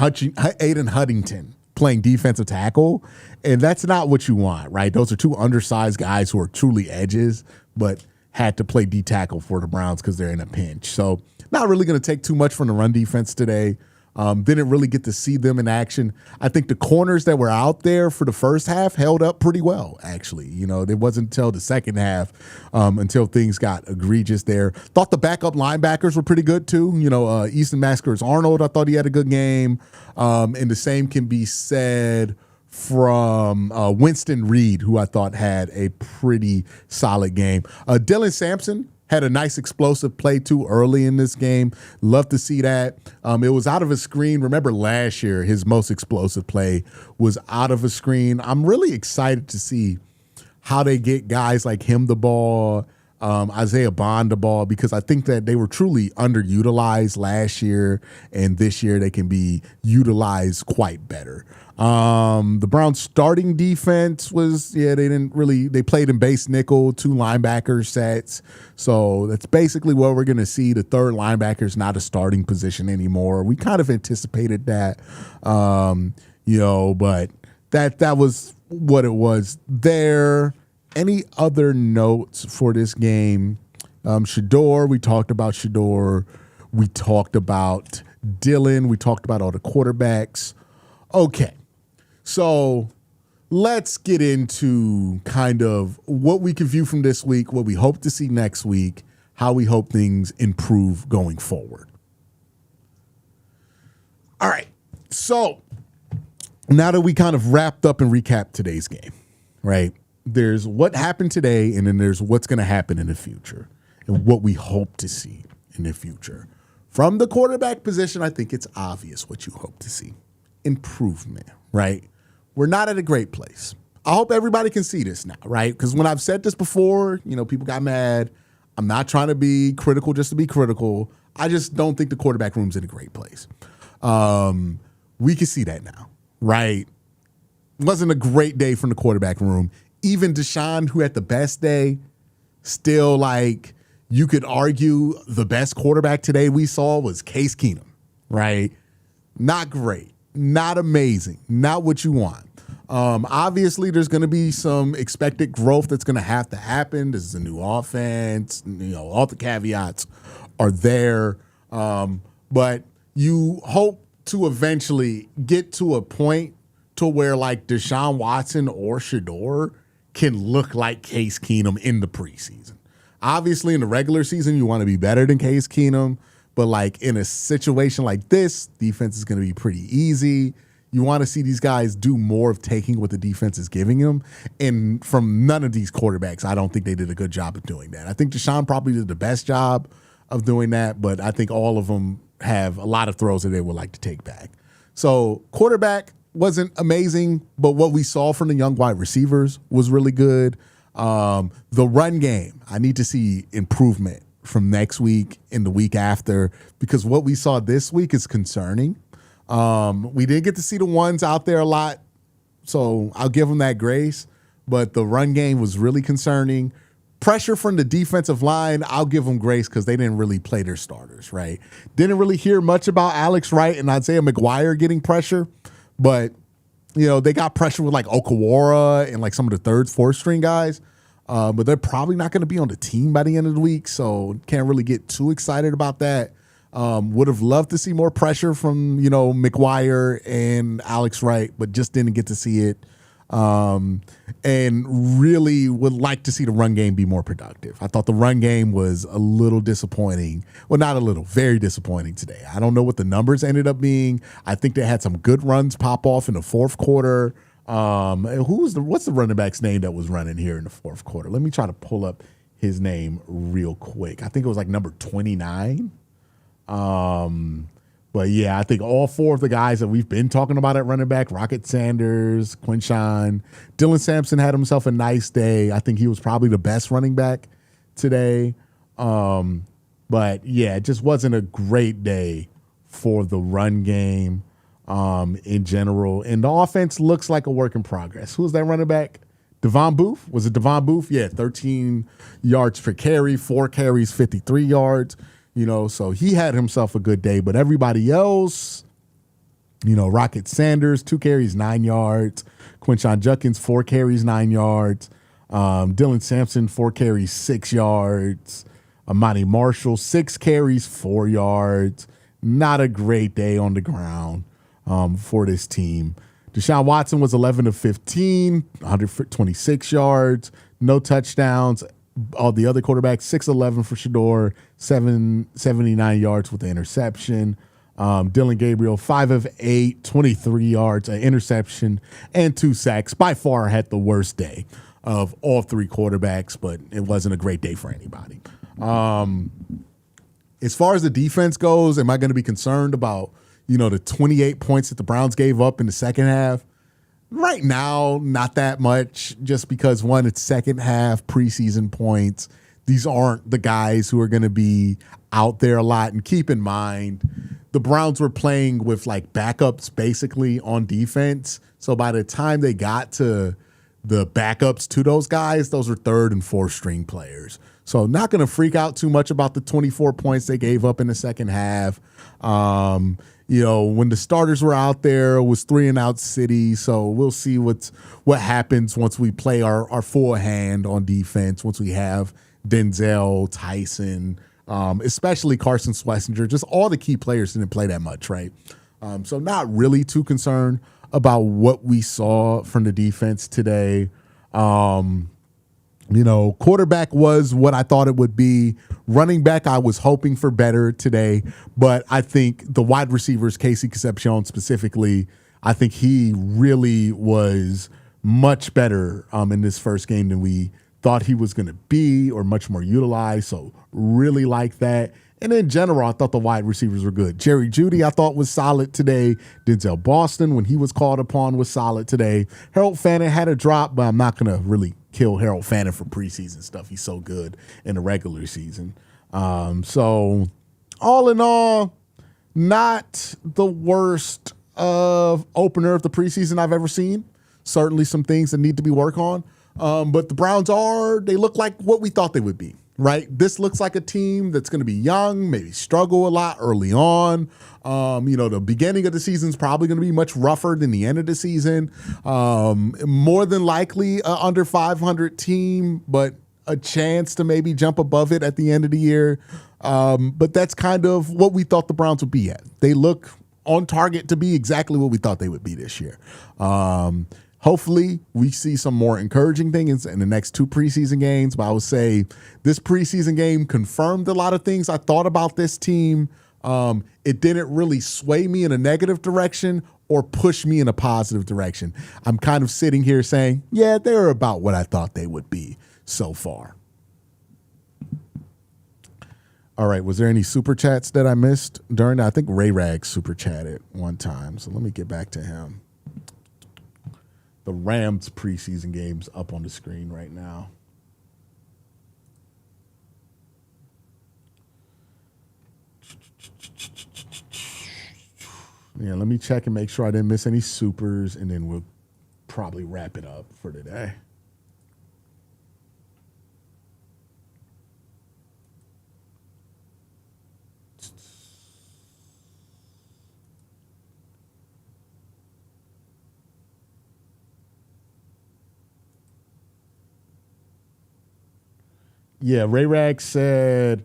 Huntington playing defensive tackle. And that's not what you want, right? Those are two undersized guys who are truly edges, but had to play D tackle for the Browns because they're in a pinch. So not really going to take too much from the run defense today. Didn't really get to see them in action. I think the corners that were out there for the first half held up pretty well, actually. It wasn't until the second half until things got egregious there. Thought the backup linebackers were pretty good, too. Easton Mascaras-Arnold, I thought he had a good game. And the same can be said from Winston Reed, who I thought had a pretty solid game. Dylan Sampson had a nice explosive play too early in this game. Love to see that. It was out of a screen. Remember last year, his most explosive play was out of a screen. I'm really excited to see how they get guys like him the ball, Isaiah Bond the ball, because I think that they were truly underutilized last year, and this year they can be utilized quite better. The Browns starting defense they played in base nickel, 2 linebacker sets. So that's basically what we're going to see. The third linebacker is not a starting position anymore. We kind of anticipated that, but that was what it was there. Any other notes for this game? Shador, we talked about Shador. We talked about Dylan. We talked about all the quarterbacks. Okay. So let's get into kind of what we can view from this week, what we hope to see next week, how we hope things improve going forward. All right. So now that we kind of wrapped up and recapped today's game, right? There's what happened today, and then there's what's going to happen in the future and what we hope to see in the future. From the quarterback position, I think it's obvious what you hope to see. Improvement, right? We're not at a great place. I hope everybody can see this now, right? Because when I've said this before, people got mad. I'm not trying to be critical just to be critical. I just don't think the quarterback room's in a great place. We can see that now, right? Wasn't a great day from the quarterback room. Even Deshaun, who had the best day, still you could argue the best quarterback today we saw was Case Keenum, right? Not great. Not amazing. Not what you want. Obviously, there's going to be some expected growth that's going to have to happen. This is a new offense. All the caveats are there. But you hope to eventually get to a point to where Deshaun Watson or Shador can look like Case Keenum in the preseason. Obviously, in the regular season, you want to be better than Case Keenum. But in a situation like this, defense is going to be pretty easy. You want to see these guys do more of taking what the defense is giving them. And from none of these quarterbacks, I don't think they did a good job of doing that. I think Deshaun probably did the best job of doing that, but I think all of them have a lot of throws that they would like to take back. So quarterback wasn't amazing, but what we saw from the young wide receivers was really good. The run game, I need to see improvement from next week and the week after, because what we saw this week is concerning. We didn't get to see the ones out there a lot, so I'll give them that grace, but the run game was really concerning. Pressure from the defensive line, I'll give them grace because they didn't really play their starters, right? Didn't really hear much about Alex Wright and Isaiah McGuire getting pressure, but they got pressure with Okawara and some of the third, fourth string guys. But they're probably not going to be on the team by the end of the week, so can't really get too excited about that. Would have loved to see more pressure from, McGuire and Alex Wright, but just didn't get to see it. And really would like to see the run game be more productive. I thought the run game was a little disappointing. Well, not a little, very disappointing today. I don't know what the numbers ended up being. I think they had some good runs pop off in the fourth quarter. What's the running back's name that was running here in the fourth quarter? Let me try to pull up his name real quick. I think it was number 29. But yeah, I think all four of the guys that we've been talking about at running back, Rocket Sanders, Quinshawn, Dylan Sampson had himself a nice day. I think he was probably the best running back today. But yeah, it just wasn't a great day for the run game in general. And the offense looks like a work in progress. Who was that running back? Devon Booth? Was it Devon Booth? Yeah, 13 yards per carry, 4 carries, 53 yards. So he had himself a good day, but everybody else, Rocket Sanders, 2 carries, 9 yards. Quinshawn Judkins, 4 carries, 9 yards. Dylan Sampson, 4 carries, 6 yards. Amani Marshall, 6 carries, 4 yards. Not a great day on the ground for this team. Deshaun Watson was 11 of 15, 126 yards, no touchdowns. All the other quarterbacks, 6-11 for Shador, 79 yards with the interception. Dylan Gabriel, 5 of 8, 23 yards, an interception, and 2 sacks. By far had the worst day of all 3 quarterbacks, but it wasn't a great day for anybody. As far as the defense goes, am I going to be concerned about, the 28 points that the Browns gave up in the second half? Right now, not that much, just because, one, it's second half preseason points. These aren't the guys who are going to be out there a lot. And keep in mind, the Browns were playing with like backups basically on defense. So by the time they got to the backups to those guys, those were third and fourth string players. So not going to freak out too much about the 24 points they gave up in the second half. When the starters were out there, it was 3-and-out city. So we'll see what happens once we play our full hand on defense, once we have Denzel, Tyson, especially Carson Schlesinger. Just all the key players didn't play that much, right? So not really too concerned about what we saw from the defense today. Quarterback was what I thought it would be. Running back, I was hoping for better today, but I think the wide receivers, Casey Concepcion specifically, I think he really was much better in this first game than we thought he was going to be, or much more utilized. So really like that. And in general, I thought the wide receivers were good. Jerry Jeudy, I thought, was solid today. Denzel Boston, when he was called upon, was solid today. Harold Fannin had a drop, but I'm not going to really kill Harold Fannin for preseason stuff. He's so good in the regular season. So all in all, not the worst of opener of the preseason I've ever seen. Certainly some things that need to be worked on. But the Browns they look like what we thought they would be, right? This looks like a team that's going to be young, maybe struggle a lot early on. The beginning of the season is probably going to be much rougher than the end of the season. More than likely under 500 team, but a chance to maybe jump above it at the end of the year. But that's kind of what we thought the Browns would be at. They look on target to be exactly what we thought they would be this year. Hopefully, we see some more encouraging things in the next 2 preseason games. But I would say this preseason game confirmed a lot of things I thought about this team. It didn't really sway me in a negative direction or push me in a positive direction. I'm kind of sitting here saying, yeah, they're about what I thought they would be so far. All right, was there any super chats that I missed during that? I think Ray Rag super chatted one time. So let me get back to him. The Rams preseason game's up on the screen right now. Yeah, let me check and make sure I didn't miss any supers, and then we'll probably wrap it up for today. Yeah, Ray Rag said,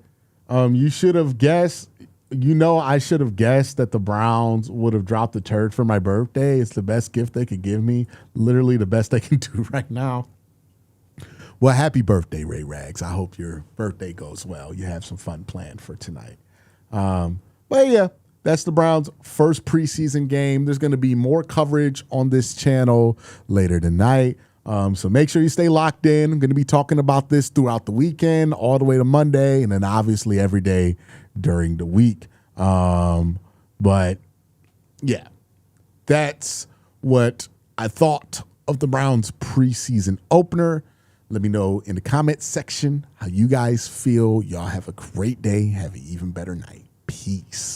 you should have guessed, I should have guessed that the Browns would have dropped the turd for my birthday. It's the best gift they could give me. Literally the best they can do right now. Well, happy birthday, Ray Rags. I hope your birthday goes well. You have some fun planned for tonight. But yeah, that's the Browns' first preseason game. There's going to be more coverage on this channel later tonight. So make sure you stay locked in. I'm going to be talking about this throughout the weekend, all the way to Monday, and then obviously every day during the week. But yeah, that's what I thought of the Browns preseason opener. Let me know in the comments section how you guys feel. Y'all have a great day. Have an even better night. Peace.